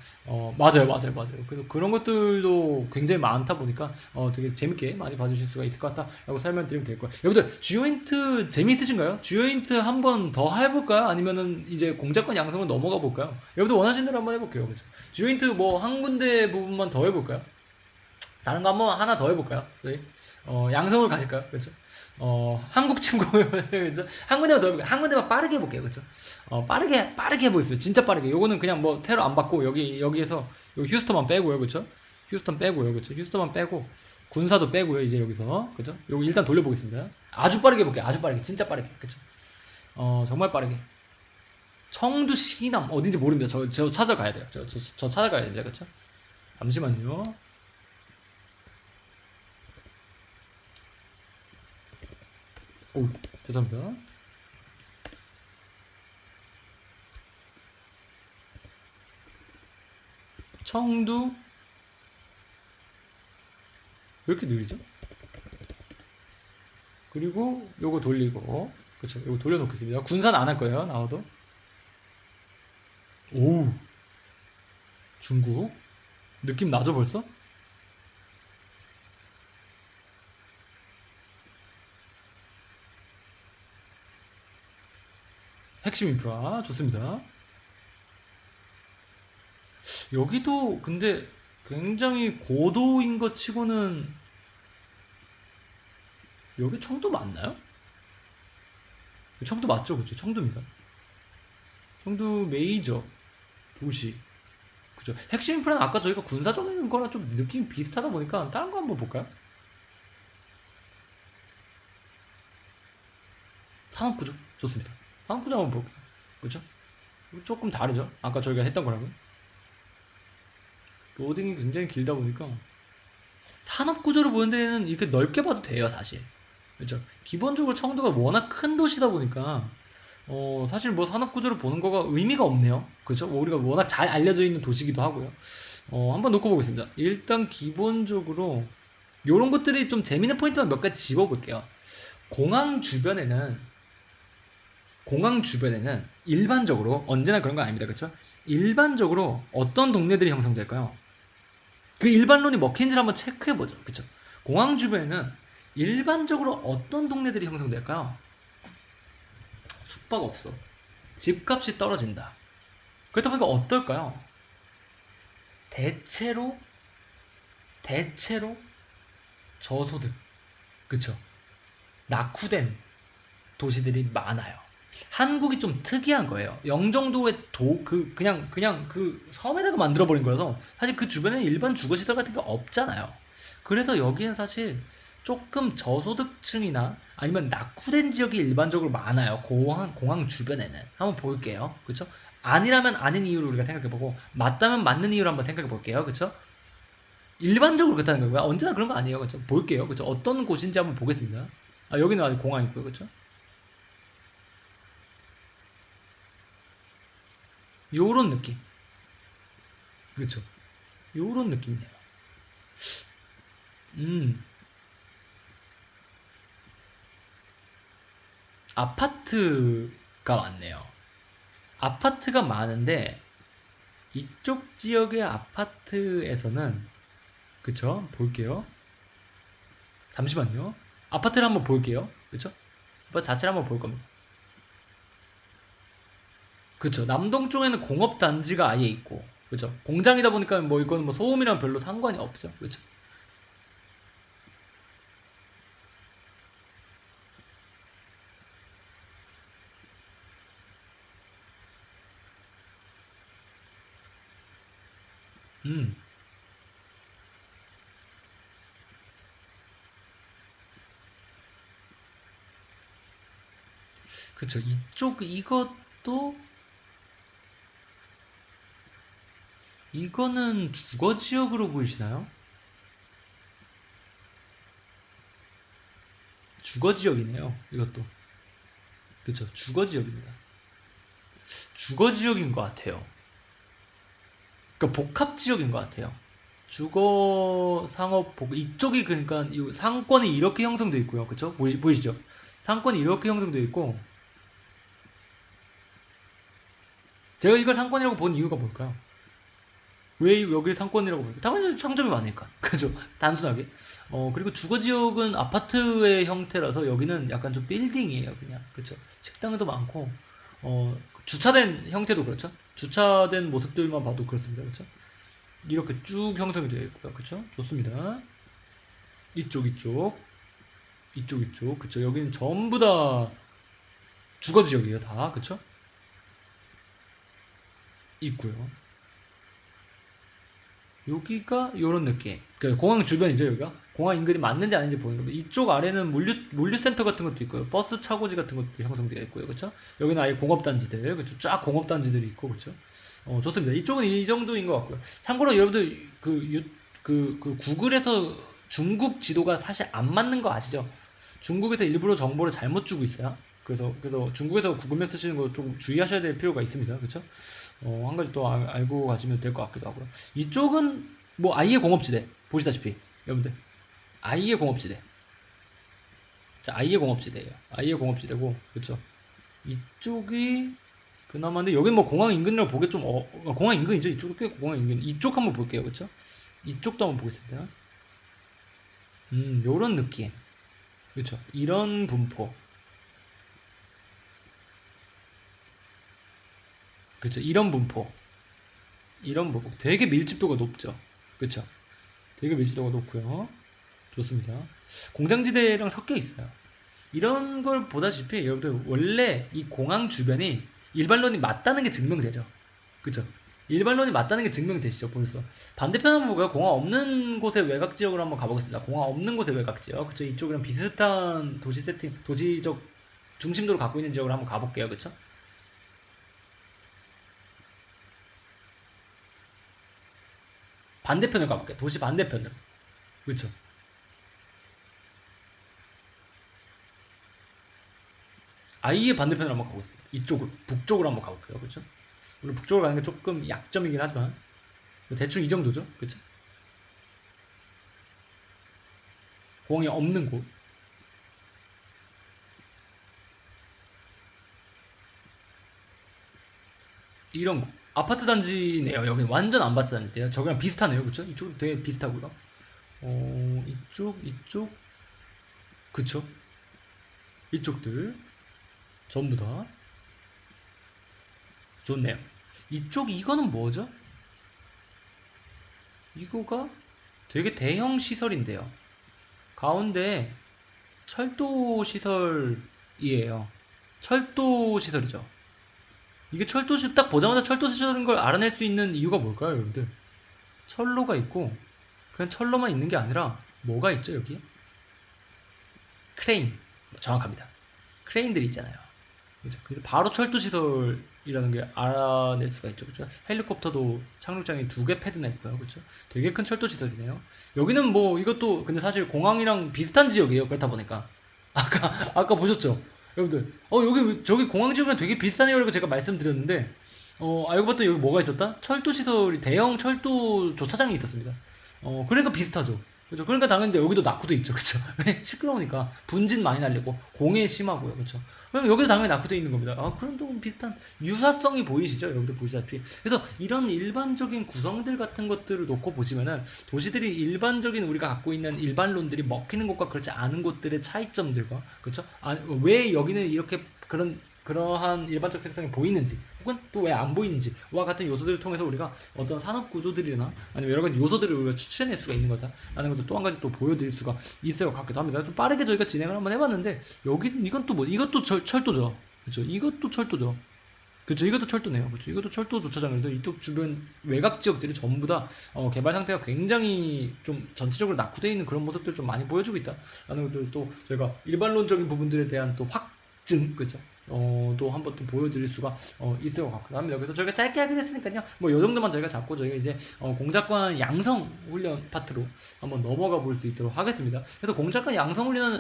맞아요. 그래서 그런 것들도 굉장히 많다 보니까 되게 재밌게 많이 봐주실 수가 있을 것 같다. 라고 설명드리면 될 거예요. 여러분들 주요인트 재미있으신가요? 주요인트 한번 더 해볼까요? 아니면은 이제 공작권 양성을 넘어가 볼까요? 여러분들 원하시는 대로 한번 해볼게요. 그렇죠? 주요인트 뭐 한 군데 부분만 더 해볼까요? 다른 거 한번 하나 더 해볼까요? 저희 양성을 가실까요? 그렇죠? 한국 친구 그렇죠? 한 군데만 더 해볼까요? 한 군데만 빠르게 해볼게요. 그렇죠? 빠르게 해보겠습니다. 진짜 빠르게. 요거는 그냥 뭐 테러 안 받고 여기에서 여기 휴스턴만 빼고요. 그렇죠? 휴스턴 빼고요. 그렇죠? 휴스턴만 빼고 군사도 빼고요. 이제 여기서 그죠? 요거 일단 돌려보겠습니다. 아주 빠르게 해볼게요. 아주 빠르게, 진짜 빠르게, 그죠? 정말 빠르게. 청두 시남 어딘지 모릅니다. 저 찾아가야 돼요. 저 찾아가야 됩니다. 그죠? 잠시만요. 오, 죄송합니다. 청두 왜 이렇게 느리죠? 그리고 요거 돌리고 그쵸, 요거 돌려놓겠습니다. 군산 안 할 거예요. 나와도. 오, 중국 느낌 나죠 벌써? 핵심 인프라 좋습니다. 여기도 근데 굉장히 고도인 것 치고는 여기 청도 맞나요? 청도 맞죠? 그죠? 청도입니다. 청도 메이저 도시. 그죠? 핵심 인프라는 아까 저희가 군사적인 거랑 좀 느낌이 비슷하다 보니까 다른 거 한번 볼까요? 산업구조 좋습니다. 산업구조 한번 볼게요. 그죠? 조금 다르죠? 아까 저희가 했던 거랑은. 로딩이 굉장히 길다 보니까 산업구조를 보는 데는 이렇게 넓게 봐도 돼요, 사실. 그렇죠. 기본적으로 청도가 워낙 큰 도시다 보니까 사실 뭐 산업구조를 보는 거가 의미가 없네요. 그렇죠. 뭐 우리가 워낙 잘 알려져 있는 도시기도 하고요. 한번 놓고 보겠습니다. 일단 기본적으로 이런 것들이 좀 재밌는 포인트만 몇 가지 집어볼게요. 공항 주변에는 일반적으로 언제나 그런 건 아닙니다. 그렇죠. 일반적으로 어떤 동네들이 형성될까요? 그 일반론이 먹힌지를 한번 체크해보죠. 그쵸? 공항 주변에는 일반적으로 어떤 동네들이 형성될까요? 숙박업소, 집값이 떨어진다. 그렇다 보니까 어떨까요? 대체로 저소득, 그쵸? 낙후된 도시들이 많아요. 한국이 좀 특이한 거예요. 영종도의 그냥 그 섬에다가 만들어버린 거라서 사실 그 주변에 일반 주거시설 같은 게 없잖아요. 그래서 여기는 사실 조금 저소득층이나 아니면 낙후된 지역이 일반적으로 많아요. 공항 주변에는. 한번 볼게요. 그쵸? 아니라면 아닌 이유를 우리가 생각해보고 맞다면 맞는 이유를 한번 생각해볼게요. 그쵸? 일반적으로 그렇다는 거고요. 언제나 그런 거 아니에요. 그쵸? 볼게요. 그쵸? 어떤 곳인지 한번 보겠습니다. 아, 여기는 아직 공항 있고요. 그쵸? 요런 느낌. 그쵸? 요런 느낌이네요. 음, 아파트가 많네요. 아파트가 많은데, 이쪽 지역의 아파트에서는, 그쵸? 볼게요. 잠시만요. 아파트를 한번 볼게요. 그쵸? 아파트 자체를 한번 볼 겁니다. 그쵸. 남동 쪽에는 공업단지가 아예 있고, 그쵸. 공장이다 보니까 뭐 이거는 뭐 소음이랑 별로 상관이 없죠. 그쵸. 음, 그쵸. 이거는 주거 지역으로 보이시나요? 주거 지역이네요. 이것도. 그쵸. 주거 지역입니다. 주거 지역인 것 같아요. 그러니까 복합 지역인 것 같아요. 주거, 상업, 이쪽이 그러니까 이 상권이 이렇게 형성되어 있고요. 그쵸? 보이시죠? 상권이 이렇게 형성되어 있고, 제가 이걸 상권이라고 본 이유가 뭘까요? 왜 여기 상권이라고 볼까요? 당연히 상점이 많으니까. 그죠? 단순하게. 그리고 주거 지역은 아파트의 형태라서 여기는 약간 좀 빌딩이에요, 그냥. 그쵸? 식당도 많고, 주차된 형태도 그렇죠? 주차된 모습들만 봐도 그렇습니다. 그쵸? 이렇게 쭉 형성이 되어 있고요. 그쵸? 좋습니다. 이쪽. 그쵸? 여기는 전부 다 주거 지역이에요, 다. 그쵸? 있고요. 여기가 요런 느낌. 그 공항 주변이죠, 여기가. 공항 인근이 맞는지 아닌지 보는 겁니다. 이쪽 아래는 물류센터 같은 것도 있고요. 버스 차고지 같은 것도 형성되어 있고요. 그렇죠? 여기는 아예 공업단지들, 그렇죠? 쫙 공업단지들이 있고, 그렇죠? 좋습니다. 이쪽은 이 정도인 것 같고요. 참고로 여러분들 그 구글에서 중국 지도가 사실 안 맞는 거 아시죠? 중국에서 일부러 정보를 잘못 주고 있어요. 그래서 중국에서 구글맵 쓰시는 거 좀 주의하셔야 될 필요가 있습니다. 그렇죠? 한 가지 또 알고 가시면 될 것 같기도 하고요. 이쪽은 뭐 아이의 공업지대 보시다시피 여러분들 아이의 공업지대. 자, 아이의 공업지대예요. 아이의 공업지대고 그렇죠. 이쪽이 그나마인데 여기는 뭐 공항 인근이라고 보기 좀 공항 인근이죠. 이쪽 꽤 공항 인근. 이쪽 한번 볼게요. 그렇죠? 이쪽도 한번 보겠습니다. 요런 느낌. 그렇죠. 이런 분포. 그렇죠. 이런 분포. 되게 밀집도가 높죠. 그렇죠. 되게 밀집도가 높고요. 좋습니다. 공장지대랑 섞여 있어요. 이런 걸 보다시피 여러분들 원래 이 공항 주변이 일반론이 맞다는 게 증명되죠. 그쵸? 일반론이 맞다는 게 증명되시죠, 벌써. 반대편 한번 볼까요? 공항 없는 곳의 외곽 지역으로 한번 가보겠습니다. 공항 없는 곳의 외곽 지역. 그쵸? 이쪽이랑 비슷한 도시 세팅, 도시적 중심도를 갖고 있는 지역으로 한번 가볼게요. 그쵸? 반대편을 가볼게요. 도시 반대편으로. 그쵸? 아예 반대편으로 한번 가보겠습니다. 이쪽으로, 북쪽으로 한번 가볼게요. 그쵸? 물론 북쪽으로 가는 게 조금 약점이긴 하지만, 뭐 대충 이 정도죠. 그쵸? 공항이 없는 곳. 이런 거. 아파트 단지네요. 여기 완전 아파트 단지예요. 저기랑 비슷하네요. 그쵸? 이쪽 되게 비슷하고요. 이쪽, 그쵸? 이쪽들 전부 다 좋네요. 이거는 뭐죠? 이거가 되게 대형 시설인데요. 가운데 철도 시설이에요. 철도 시설이죠. 이게 딱 보자마자 철도 시설인 걸 알아낼 수 있는 이유가 뭘까요, 여러분들? 철로가 있고 그냥 철로만 있는 게 아니라 뭐가 있죠, 여기? 크레인. 정확합니다. 크레인들이 있잖아요. 그죠? 그래서 바로 철도 시설이라는 게 알아낼 수가 있죠, 그죠? 헬리콥터도 착륙장에 2개 패드나 있고요, 그죠? 되게 큰 철도 시설이네요. 여기는 뭐 이것도 근데 사실 공항이랑 비슷한 지역이에요. 그렇다 보니까 아까 보셨죠, 여러분들? 여기 저기 공항 지역이랑 되게 비슷하네요. 이렇게 제가 말씀드렸는데 알고 봤더니 여기 뭐가 있었다? 철도 시설이 대형 철도 조차장이 있었습니다. 그러니까 비슷하죠. 그죠? 그러니까 당연히 여기도 낙후도 있죠. 그쵸? 시끄러우니까 분진 많이 날리고 공해 심하고요. 그쵸? 그럼 여기도 당연히 낙후도 있는 겁니다. 그럼 또 비슷한 유사성이 보이시죠? 여기도 보시다시피. 그래서 이런 일반적인 구성들 같은 것들을 놓고 보시면은 도시들이 일반적인 우리가 갖고 있는 일반론들이 먹히는 곳과 그렇지 않은 곳들의 차이점들과 그렇죠? 왜 여기는 이렇게 그러한 일반적 특성이 보이는지 혹은 또 왜 안 보이는지와 같은 요소들을 통해서 우리가 어떤 산업 구조들이나 아니면 여러 가지 요소들을 우리가 추출해낼 수가 있는 거다라는 것도 또 한 가지 또 보여드릴 수가 있을 것 같기도 합니다. 좀 빠르게 저희가 진행을 한번 해봤는데 이건 또 뭐 이것도 철도죠. 그렇죠? 이것도 철도죠. 그렇죠. 이것도 철도네요. 그렇죠. 이것도 철도 주차장인데 이쪽 주변 외곽 지역들이 전부 다 개발 상태가 굉장히 좀 전체적으로 낙후되어 있는 그런 모습들을 좀 많이 보여주고 있다라는 것들 또 저희가 일반론적인 부분들에 대한 또 확증, 그렇죠. 또 한번 또 보여드릴 수가 있을 것 같기도 합니다. 그래서 저희가 짧게 하긴 했으니까요. 뭐 요 정도만 저희가 잡고 저희가 이제 공작관 양성 훈련 파트로 한번 넘어가 볼 수 있도록 하겠습니다. 그래서 공작관 양성 훈련은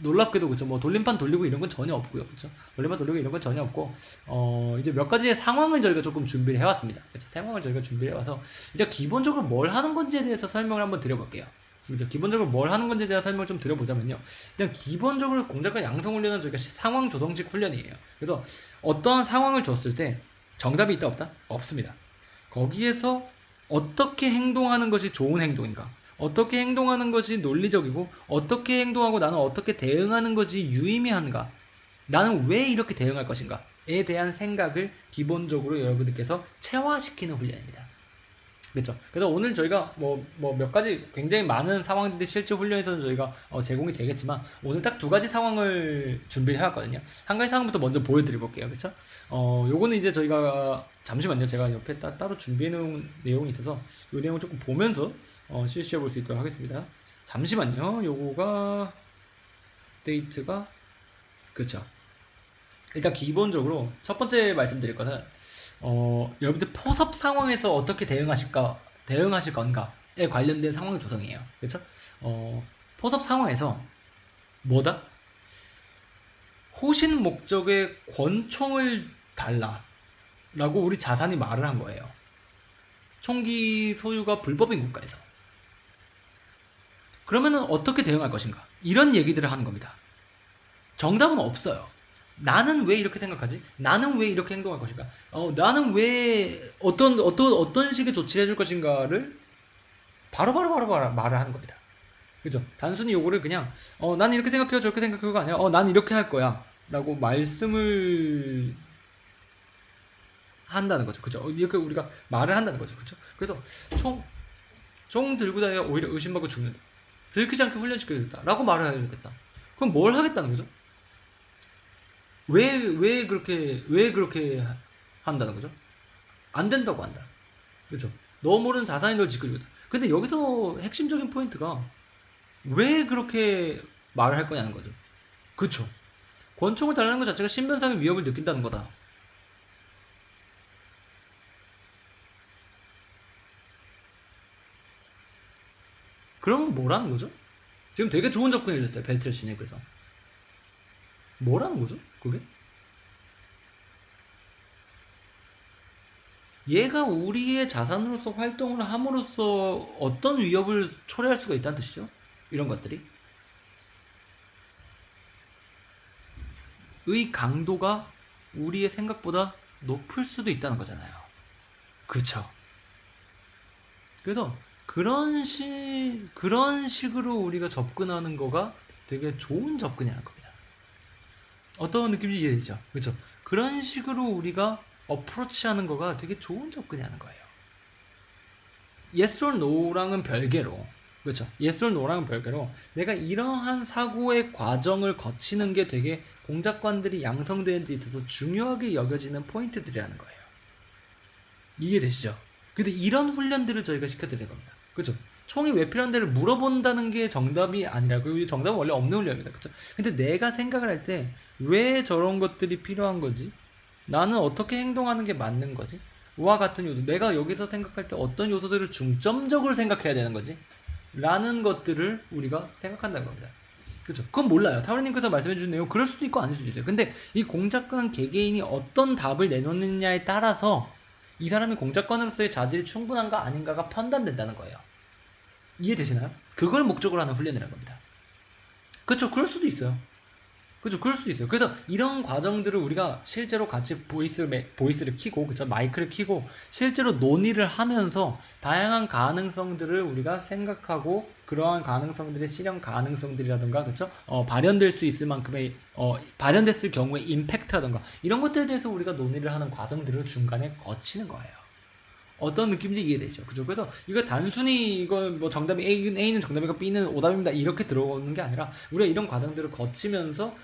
놀랍게도 그렇죠. 뭐 돌림판 돌리고 이런 건 전혀 없고요. 그렇죠. 돌림판 돌리고 이런 건 전혀 없고 이제 몇 가지의 상황을 저희가 조금 준비를 해왔습니다. 그렇죠. 상황을 저희가 준비를 해와서 이제 기본적으로 뭘 하는 건지에 대해서 설명을 한번 드려볼게요. 그렇죠. 기본적으로 뭘 하는 건지에 대한 설명을 좀 드려보자면요. 일단 기본적으로 공작관 양성 훈련은 저희가 상황 조성식 훈련이에요. 그래서 어떠한 상황을 줬을 때 정답이 있다 없다? 없습니다. 거기에서 어떻게 행동하는 것이 좋은 행동인가? 어떻게 행동하는 것이 논리적이고 어떻게 행동하고 나는 어떻게 대응하는 것이 유의미한가? 나는 왜 이렇게 대응할 것인가에 대한 생각을 기본적으로 여러분들께서 체화시키는 훈련입니다. 그렇죠. 그래서 오늘 저희가 뭐 몇 가지 굉장히 많은 상황들이 실제 훈련에서는 저희가 제공이 되겠지만 오늘 딱 2가지 상황을 준비를 해왔거든요. 한 가지 상황부터 먼저 보여드려 볼게요. 그렇죠? 요거는 이제 저희가 잠시만요. 제가 옆에 따로 준비해 놓은 내용이 있어서 이 내용을 조금 보면서 실시해 볼 수 있도록 하겠습니다. 잠시만요. 요거가 데이트가 그렇죠. 일단 기본적으로 첫 번째 말씀드릴 것은 여러분들 포섭 상황에서 어떻게 대응하실 건가에 관련된 상황 조성이에요. 그렇죠? 포섭 상황에서 뭐다? 호신 목적의 권총을 달라라고 우리 자산이 말을 한 거예요. 총기 소유가 불법인 국가에서. 그러면은 어떻게 대응할 것인가? 이런 얘기들을 하는 겁니다. 정답은 없어요. 나는 왜 이렇게 생각하지? 나는 왜 이렇게 행동할 것인가? 나는 왜 어떤 식의 조치를 해줄 것인가를 바로바로 말을 하는 겁니다. 그죠? 단순히 요거를 그냥 나는 이렇게 생각해요, 저렇게 생각해요가 아니라 나는 이렇게 할 거야 라고 말씀을 한다는 거죠. 그죠? 이렇게 우리가 말을 한다는 거죠. 그죠? 그래서 총 들고 다니가 오히려 의심받고 죽는다. 들키지 않게 훈련시켜야겠다 라고 말을 해야겠다. 그럼 뭘 하겠다는 거죠? 왜 그렇게 한다는 거죠? 안 된다고 한다. 그렇죠? 너 모르는 자산이 널 지켜주겠다. 근데 여기서 핵심적인 포인트가 왜 그렇게 말을 할 거냐는 거죠. 그렇죠? 권총을 달라는 것 자체가 신변상의 위협을 느낀다는 거다. 그러면 뭐라는 거죠? 지금 되게 좋은 접근을 해줬어요. 벨트를 진행해서. 뭐라는 거죠? 그게? 얘가 우리의 자산으로서 활동을 함으로써 어떤 위협을 초래할 수가 있다는 뜻이죠. 이런 것들이. 의 강도가 우리의 생각보다 높을 수도 있다는 거잖아요. 그쵸. 그래서 그런 식으로 우리가 접근하는 거가 되게 좋은 접근이라는 겁니다. 어떤 느낌인지 이해되죠? 그렇죠? 그런 식으로 우리가 어프로치하는 거가 되게 좋은 접근이라는 거예요. Yes or No랑은 별개로, 그렇죠? Yes or No랑은 별개로 내가 이러한 사고의 과정을 거치는 게 되게 공작관들이 양성되는 데 있어서 중요하게 여겨지는 포인트들이라는 거예요. 이해되시죠? 근데 이런 훈련들을 저희가 시켜드릴 겁니다. 그렇죠? 총이 왜 필요한데를 물어본다는 게 정답이 아니라, 그 정답은 원래 없는 훈련입니다. 그쵸? 근데 내가 생각을 할 때 왜 저런 것들이 필요한 거지? 나는 어떻게 행동하는 게 맞는 거지? 와 같은 요소, 내가 여기서 생각할 때 어떤 요소들을 중점적으로 생각해야 되는 거지? 라는 것들을 우리가 생각한다는 겁니다. 그렇죠. 그건 몰라요. 타우리님께서 말씀해 주신 내용 그럴 수도 있고 아닐 수도 있어요. 근데 이 공작관 개개인이 어떤 답을 내놓느냐에 따라서 이 사람이 공작관으로서의 자질이 충분한가 아닌가가 판단된다는 거예요. 이해되시나요? 그걸 목적으로 하는 훈련이라는 겁니다. 그렇죠. 그럴 수도 있어요. 그죠, 그럴 수도 있어요. 그래서 이런 과정들을 우리가 실제로 같이 보이스를 키고, 그죠, 마이크를 키고, 실제로 논의를 하면서 다양한 가능성들을 우리가 생각하고, 그러한 가능성들의 실현 가능성들이라든가, 그죠, 발현될 수 있을 만큼의, 발현됐을 경우의 임팩트라든가, 이런 것들에 대해서 우리가 논의를 하는 과정들을 중간에 거치는 거예요. 어떤 느낌인지 이해되죠. 그죠? 그래서 이거 단순히 이거 뭐 정답이 A는 정답이고 B는 오답입니다. 이렇게 들어오는 게 아니라 우리가 이런 과정들을 거치면서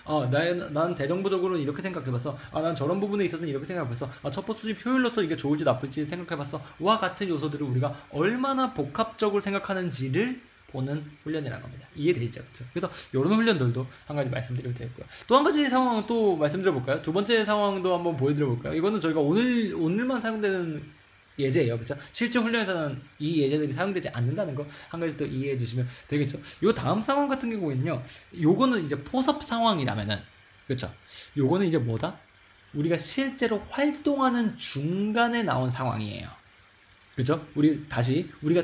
난 대정부적으로 이렇게 생각해봤어. 난 저런 부분에 있어서는 이렇게 생각해봤어. 첩보 수집 효율로서 이게 좋을지 나쁠지 생각해봤어. 와 같은 요소들을 우리가 얼마나 복합적으로 생각하는지를 보는 훈련이라는 겁니다. 이해되시죠? 그렇죠? 그래서 이런 훈련들도 한 가지 말씀드리면 되겠고요. 또 한 가지 상황 또 말씀드려볼까요? 두 번째 상황도 한번 보여드려볼까요? 이거는 저희가 오늘만 사용되는 예제예요. 그렇죠? 실제 훈련에서는 이 예제들이 사용되지 않는다는 거 한 가지 더 이해해 주시면 되겠죠. 요 다음 상황 같은 경우에는요. 요거는 이제 포섭 상황이라면은, 그렇죠? 요거는 이제 뭐다? 우리가 실제로 활동하는 중간에 나온 상황이에요. 그죠? 우리가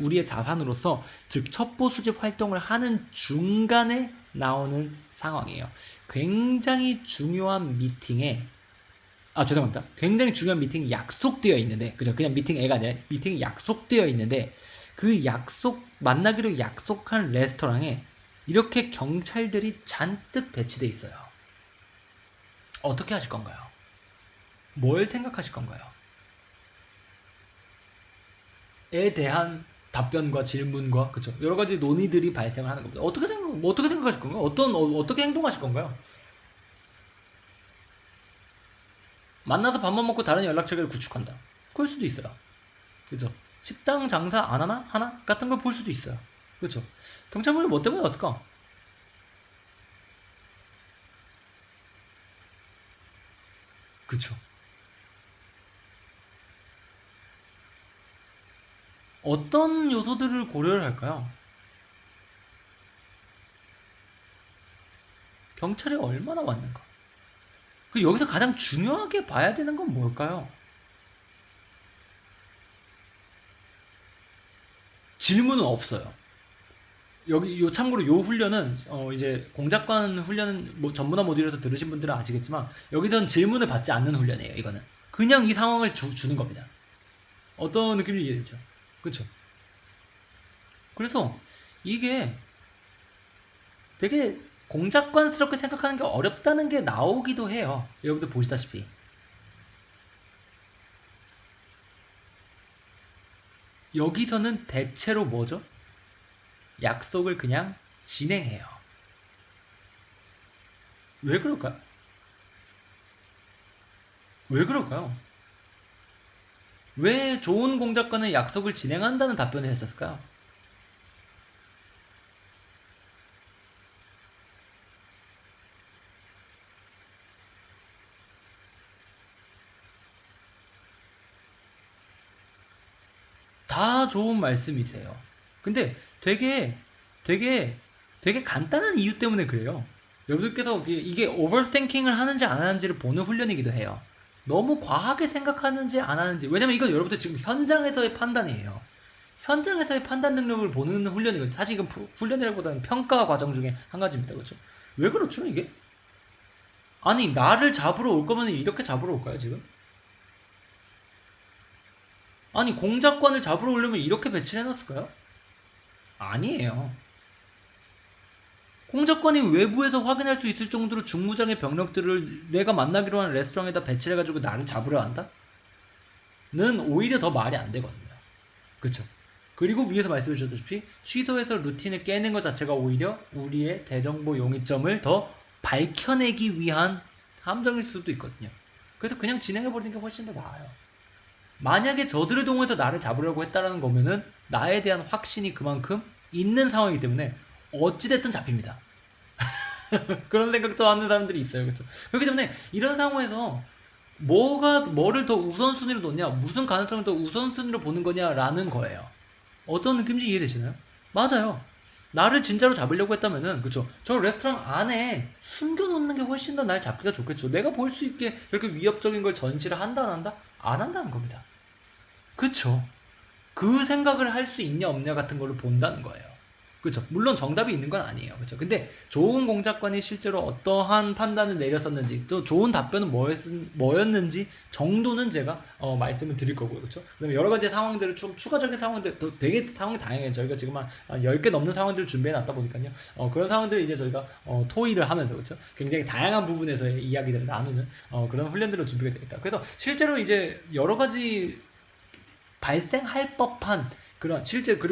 우리의 자산으로서, 즉 첩보 수집 활동을 하는 중간에 나오는 상황이에요. 굉장히 중요한 미팅에, 죄송합니다. 굉장히 중요한 미팅이 약속되어 있는데, 그죠? 그냥 미팅애가 아니라 미팅이 약속되어 있는데, 그 만나기로 약속한 레스토랑에 이렇게 경찰들이 잔뜩 배치돼 있어요. 어떻게 하실 건가요? 뭘 생각하실 건가요? 에 대한 답변과 질문과, 그죠? 여러 가지 논의들이 발생을 하는 겁니다. 어떻게 생각하실 건가요? 어떻게 행동하실 건가요? 만나서 밥만 먹고 다른 연락처를 구축한다. 그럴 수도 있어요. 그죠? 식당 장사 안 하나? 하나? 같은 걸 볼 수도 있어요. 그죠? 경찰분이 뭐 때문에 왔을까? 그쵸. 어떤 요소들을 고려를 할까요? 경찰이 얼마나 왔는가? 여기서 가장 중요하게 봐야 되는 건 뭘까요? 질문은 없어요. 참고로 요 훈련은, 이제 공작관 훈련은 뭐 전문화 모듈에서 들으신 분들은 아시겠지만, 여기서는 질문을 받지 않는 훈련이에요, 이거는. 그냥 이 상황을 주는 겁니다. 어떤 느낌인지 이해되죠? 그쵸? 그래서 이게 되게 공작관스럽게 생각하는 게 어렵다는 게 나오기도 해요. 여러분들 보시다시피. 여기서는 대체로 뭐죠? 약속을 그냥 진행해요. 왜 그럴까요? 왜 그럴까요? 왜 좋은 공작관은 약속을 진행한다는 답변을 했었을까요? 다 좋은 말씀이세요. 근데 되게 간단한 이유 때문에 그래요. 여러분들께서 이게 오버띵킹을 하는지 안 하는지를 보는 훈련이기도 해요. 너무 과하게 생각하는지 안 하는지. 왜냐면 이건 여러분들 지금 현장에서의 판단이에요. 현장에서의 판단 능력을 보는 훈련이거든요. 사실 이건 훈련이라기보다는 평가 과정 중에 한 가지입니다. 그렇죠? 왜 그렇죠, 이게? 아니, 나를 잡으러 올 거면 이렇게 잡으러 올까요, 지금? 아니, 공작관을 잡으러 오려면 이렇게 배치를 해놨을까요? 아니에요. 공작관이 외부에서 확인할 수 있을 정도로 중무장의 병력들을 내가 만나기로 한 레스토랑에다 배치를 해가지고 나를 잡으려 한다? 는 오히려 더 말이 안 되거든요. 그쵸? 그리고 위에서 말씀해 주셨다시피 취소해서 루틴을 깨는 것 자체가 오히려 우리의 대정보 용의점을 더 밝혀내기 위한 함정일 수도 있거든요. 그래서 그냥 진행해버리는 게 훨씬 더 나아요. 만약에 저들을 동원해서 나를 잡으려고 했다라는 거면은 나에 대한 확신이 그만큼 있는 상황이기 때문에 어찌됐든 잡힙니다. 그런 생각도 하는 사람들이 있어요. 그렇죠? 그렇기 때문에 이런 상황에서 뭐를 더 우선순위로 놓냐, 무슨 가능성을 더 우선순위로 보는 거냐라는 거예요. 어떤 느낌인지 이해되시나요? 맞아요. 나를 진짜로 잡으려고 했다면은, 그쵸, 저 레스토랑 안에 숨겨놓는 게 훨씬 더 날 잡기가 좋겠죠. 내가 볼 수 있게 저렇게 위협적인 걸 전시를 한다 안 한다? 안 한다는 겁니다. 그쵸. 그 생각을 할 수 있냐 없냐 같은 걸로 본다는 거예요. 그렇죠. 물론 정답이 있는 건 아니에요. 그렇죠. 근데 좋은 공작관이 실제로 어떠한 판단을 내렸었는지, 또 좋은 답변은 뭐였는지 정도는 제가 말씀을 드릴 거고요. 그렇죠. 그다음에 여러 가지 상황들을 추가적인 상황들, 또 되게 상황이 다양해요. 저희가 지금 한 10개 넘는 상황들을 준비해 놨다 보니까요. 그런 상황들을 이제 저희가 토의를 하면서, 그렇죠, 굉장히 다양한 부분에서의 이야기들을 나누는 그런 훈련들을 준비가 되겠다. 그래서 실제로 이제 여러 가지 발생할 법한 그런 실제로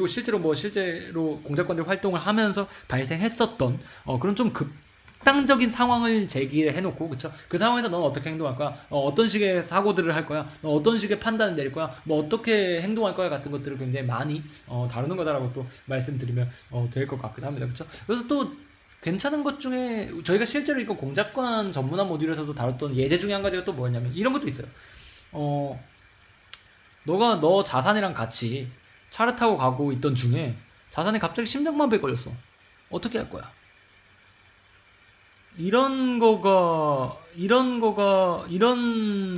공작관들 활동을 하면서 발생했었던 그런 좀 극단적인 상황을 제기해 놓고, 그쵸? 그 상황에서 넌 어떻게 행동할 거야? 어떤 식의 사고들을 할 거야? 넌 어떤 식의 판단을 내릴 거야? 뭐 어떻게 행동할 거야? 같은 것들을 굉장히 많이 다루는 거다라고 또 말씀드리면 될 것 같기도 합니다. 그쵸? 그래서 또 괜찮은 것 중에 저희가 실제로 이거 공작관 전문화 모듈에서도 다뤘던 예제 중에 한 가지가 또 뭐였냐면 이런 것도 있어요. 너 자산이랑 같이 차를 타고 가고 있던 중에 자산이 갑자기 심장마비에 걸렸어. 어떻게 할 거야? 이런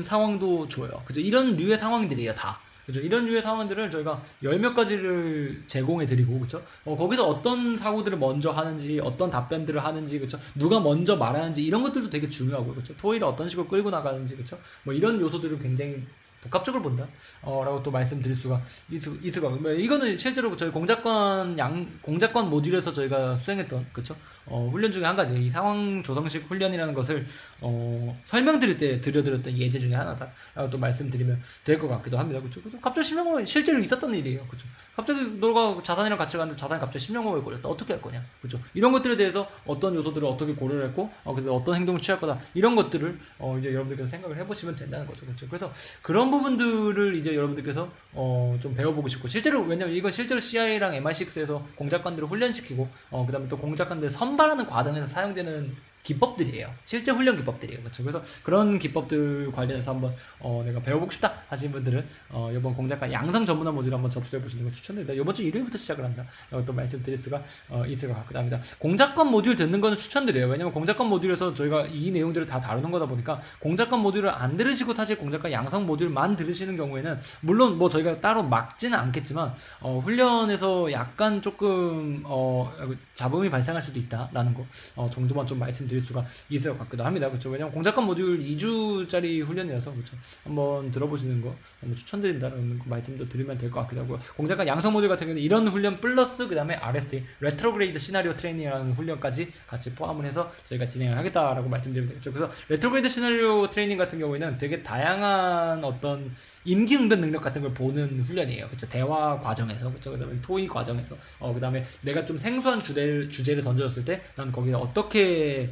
상황도 줘요. 그죠? 이런 류의 상황들이에요, 다. 그죠? 이런 류의 상황들을 저희가 열 몇 가지를 제공해 드리고, 그죠? 거기서 어떤 사고들을 먼저 하는지, 어떤 답변들을 하는지, 그죠? 누가 먼저 말하는지, 이런 것들도 되게 중요하고요, 그죠? 토의를 어떤 식으로 끌고 나가는지, 그죠? 뭐 이런 요소들을 굉장히 복합적으로 본다 라고 또 말씀드릴 수가 있을 것 같고, 이거는 실제로 저희 공작관 모듈에서 저희가 수행했던, 그쵸, 훈련 중에 한 가지, 이 상황 조성식 훈련이라는 것을 설명드릴 때 드려드렸던 예제 중에 하나다라고 또 말씀드리면 될 것 같기도 합니다. 그쵸? 갑자기 심장마비, 실제로 있었던 일이에요. 그쵸? 갑자기 너가 자산이랑 같이 갔는데 자산이 갑자기 심장마비에 걸렸다. 어떻게 할 거냐? 그쵸? 이런 것들에 대해서 어떤 요소들을 어떻게 고려를 했고, 그래서 어떤 행동을 취할 거다, 이런 것들을 이제 여러분들께서 생각을 해보시면 된다는 거죠. 그쵸? 그래서 그런 부분들을 이제 여러분들께서 좀 배워보고 싶고, 실제로, 왜냐면 이건 실제로 CIA랑 MI6에서 공작관들을 훈련시키고 그 다음에 또 공작관들 선발하는 과정에서 사용되는 기법들이에요. 실제 훈련 기법들이에요. 그렇죠? 그래서 그런 기법들 관련해서 한번 내가 배워보고 싶다 하시는 분들은 이번 공작관 양성 전문화 모듈 한번 접수해 보시는 걸 추천드립니다. 이번 주 일요일부터 시작을 한다 라고 또 말씀드릴 수가 있을 것 같기도 합니다. 공작관 모듈 듣는 거는 추천드려요. 왜냐면 공작관 모듈에서 저희가 이 내용들을 다 다루는 거다 보니까, 공작관 모듈을 안 들으시고 사실 공작관 양성 모듈만 들으시는 경우에는, 물론 뭐 저희가 따로 막지는 않겠지만 훈련에서 약간 조금 잡음이 발생할 수도 있다라는 거 정도만 좀 말씀드릴 수가 있을 것 같기도 합니다. 그렇죠? 왜냐면 공작관 모듈 2주짜리 훈련이라서, 그렇죠, 한번 들어보시는 거 한번 추천드린다는 말씀도 드리면 될 것 같기도 하고요. 공작관 양성 모듈 같은 경우는 이런 훈련 플러스 그 다음에 RST 레트로그레이드 시나리오 트레이닝이라는 훈련까지 같이 포함을 해서 저희가 진행을 하겠다라고 말씀드리면 되겠죠. 그래서 레트로그레이드 시나리오 트레이닝 같은 경우에는 되게 다양한 어떤 임기응변 능력 같은 걸 보는 훈련이에요. 그렇죠? 대화 과정에서, 그렇죠? 그다음에 토의 과정에서, 그다음에 내가 좀 생소한 주제를 던져줬을 때 난 거기에 어떻게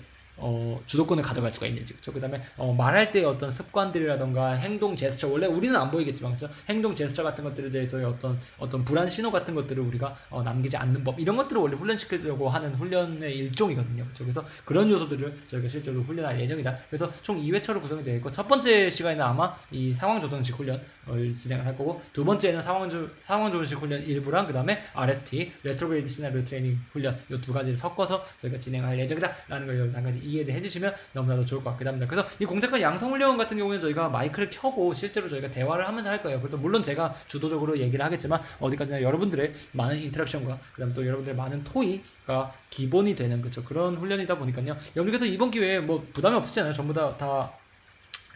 주도권을 가져갈 수가 있는지, 그쵸? 그 다음에 말할 때의 어떤 습관들이라던가 행동 제스처, 원래 우리는 안 보이겠지만, 그쵸? 행동 제스처 같은 것들에 대해서의 어떤 불안 신호 같은 것들을 우리가 남기지 않는 법, 이런 것들을 원래 훈련시키려고 하는 훈련의 일종이거든요. 그쵸? 그래서 그런 요소들을 저희가 실제로 훈련할 예정이다. 그래서 총 2회차로 구성이 되어 있고, 첫 번째 시간에는 아마 이 상황 조정식 훈련을 진행을 할 거고, 두 번째는 상황 조정식 훈련 일부랑 그 다음에 RST 레트로그레이드 시나리오 트레이닝 훈련, 이 두 가지를 섞어서 저희가 진행할 예정이다라는 걸 한 가지 이해를 해주시면 너무나도 좋을 것 같기도 합니다. 그래서 이 공작관 양성훈련 같은 경우는 저희가 마이크를 켜고 실제로 저희가 대화를 하면서 할 거예요. 그래도 물론 제가 주도적으로 얘기를 하겠지만, 어디까지나 여러분들의 많은 인터랙션과 그 다음에 또 여러분들의 많은 토의가 기본이 되는, 그쵸, 그런 훈련이다 보니까요. 여러분께서 이번 기회에 뭐 부담이 없으시잖아요. 전부 다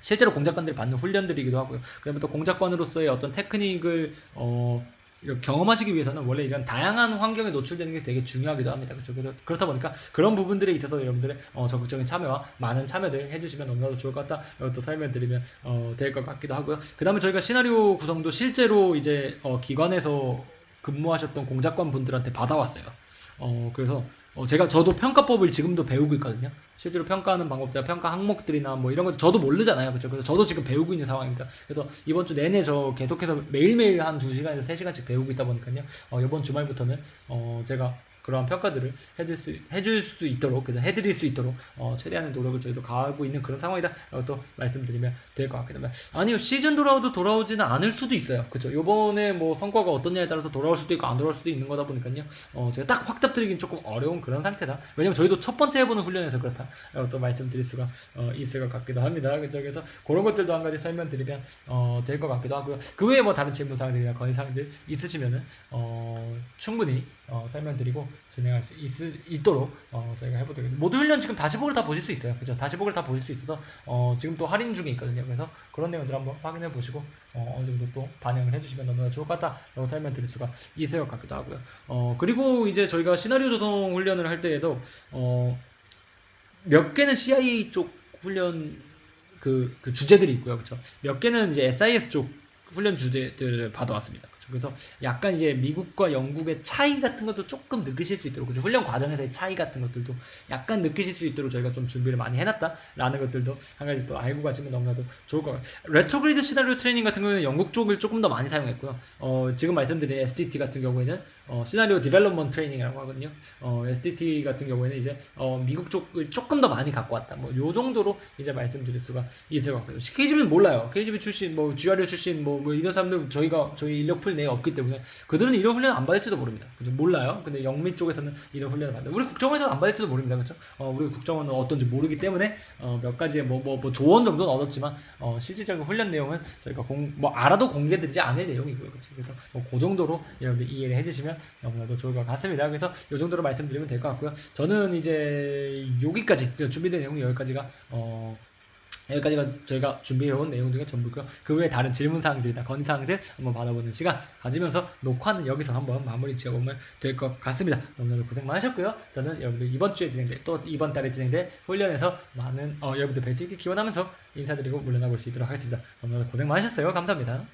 실제로 공작관들이 받는 훈련들이기도 하고요. 그 다음에 또 공작관으로서의 어떤 테크닉을 경험하시기 위해서는 원래 이런 다양한 환경에 노출되는 게 되게 중요하기도 합니다. 그렇죠? 그렇다 보니까 그런 부분들에 있어서 여러분들의 적극적인 참여와 많은 참여들 해주시면 너무나도 좋을 것 같다. 또 설명드리면 될 것 같기도 하고요. 그 다음에 저희가 시나리오 구성도 실제로 이제 기관에서 근무하셨던 공작관 분들한테 받아왔어요. 그래서 저도 평가법을 지금도 배우고 있거든요. 실제로 평가하는 방법들, 평가 항목들이나 뭐 이런 것도 저도 모르잖아요. 그렇죠? 그래서 저도 지금 배우고 있는 상황입니다. 그래서 이번 주 내내 저 계속해서 매일매일 한 2시간에서 3시간씩 배우고 있다 보니까요. 이번 주말부터는 제가 그러한 평가들을 해줄 수 있도록, 그래서 해드릴 수 있도록, 최대한의 노력을 저희도 가하고 있는 그런 상황이다. 라고 또 말씀드리면 될 것 같긴 합니다. 아니요, 시즌 돌아오도 돌아오지는 않을 수도 있어요. 그쵸. 요번에 뭐 성과가 어떠냐에 따라서 돌아올 수도 있고, 안 돌아올 수도 있는 거다 보니까요. 제가 딱 확답드리긴 조금 어려운 그런 상태다. 왜냐면 저희도 첫 번째 해보는 훈련에서 그렇다. 라고 또 말씀드릴 수가, 있을 것 같기도 합니다. 그쵸. 그래서 그런 것들도 한 가지 설명드리면, 될 것 같기도 하고요. 그 외에 뭐 다른 질문사항들이나 건의사항들 있으시면은, 충분히, 설명드리고 진행할 수 있도록 저희가 해보도록 하겠습니다. 모두 훈련 지금 다시복을 다 보실 수 있어요. 그죠? 다시복을 다 보실 수 있어서 지금 또 할인 중에 있거든요. 그래서 그런 내용들 한번 확인해 보시고 어느 정도 또 반영을 해주시면 너무나 좋을 것 같다라고 설명드릴 수가 있을 것 같기도 하고요. 그리고 이제 저희가 시나리오 조성 훈련을 할 때에도 몇 개는 CIA 쪽 훈련 그 주제들이 있고요. 그렇죠? 몇 개는 이제 SIS 쪽 훈련 주제들을 받아왔습니다. 그래서 약간 이제 미국과 영국의 차이 같은 것도 조금 느끼실 수 있도록, 그죠? 훈련 과정에서의 차이 같은 것들도 약간 느끼실 수 있도록 저희가 좀 준비를 많이 해놨다라는 것들도 한 가지 또 알고 가시면 너무나도 좋을 것 같아요. 레트로그리드 시나리오 트레이닝 같은 경우에는 영국 쪽을 조금 더 많이 사용했고요. 지금 말씀드린 SDT 같은 경우에는 시나리오 디벨롭먼트 트레이닝이라고 하거든요. SDT 같은 경우에는 이제 미국 쪽을 조금 더 많이 갖고 왔다. 뭐 요 정도로 이제 말씀드릴 수가 있을 것 같아요. KGB는 몰라요. KGB 출신, 뭐 GRU 출신, 뭐 이런 사람들 저희 인력풀 내에 없기 때문에 그들은 이런 훈련 안 받을지도 모릅니다. 그죠? 몰라요. 근데 영미 쪽에서는 이런 훈련을 받는다. 우리 국정원에서는 안 받을지도 모릅니다. 그렇죠? 우리 국정원은 어떤지 모르기 때문에 몇 가지의 뭐 조언 정도는 얻었지만 실질적인 훈련 내용은 저희가 알아도 공개드리지 않을 내용이고요. 그렇죠? 그래서 뭐 그 정도로 여러분들 이해를 해주시면 너무나도 좋을 것 같습니다. 그래서 이 정도로 말씀드리면 될 것 같고요. 저는 이제 여기까지 준비된 내용이 여기까지가 저희가 준비해온 내용 중에 전부고요. 그 외에 다른 질문사항들이나 건의사항들 한번 받아보는 시간 가지면서 녹화는 여기서 한번 마무리 지어보면 될 것 같습니다. 너무나도 고생 많으셨고요. 저는 여러분들 이번 주에 진행될, 또 이번 달에 진행될 훈련에서 많은 여러분들 뵐 수 있게 기원하면서 인사드리고 물러나볼 수 있도록 하겠습니다. 너무나도 고생 많으셨어요. 감사합니다.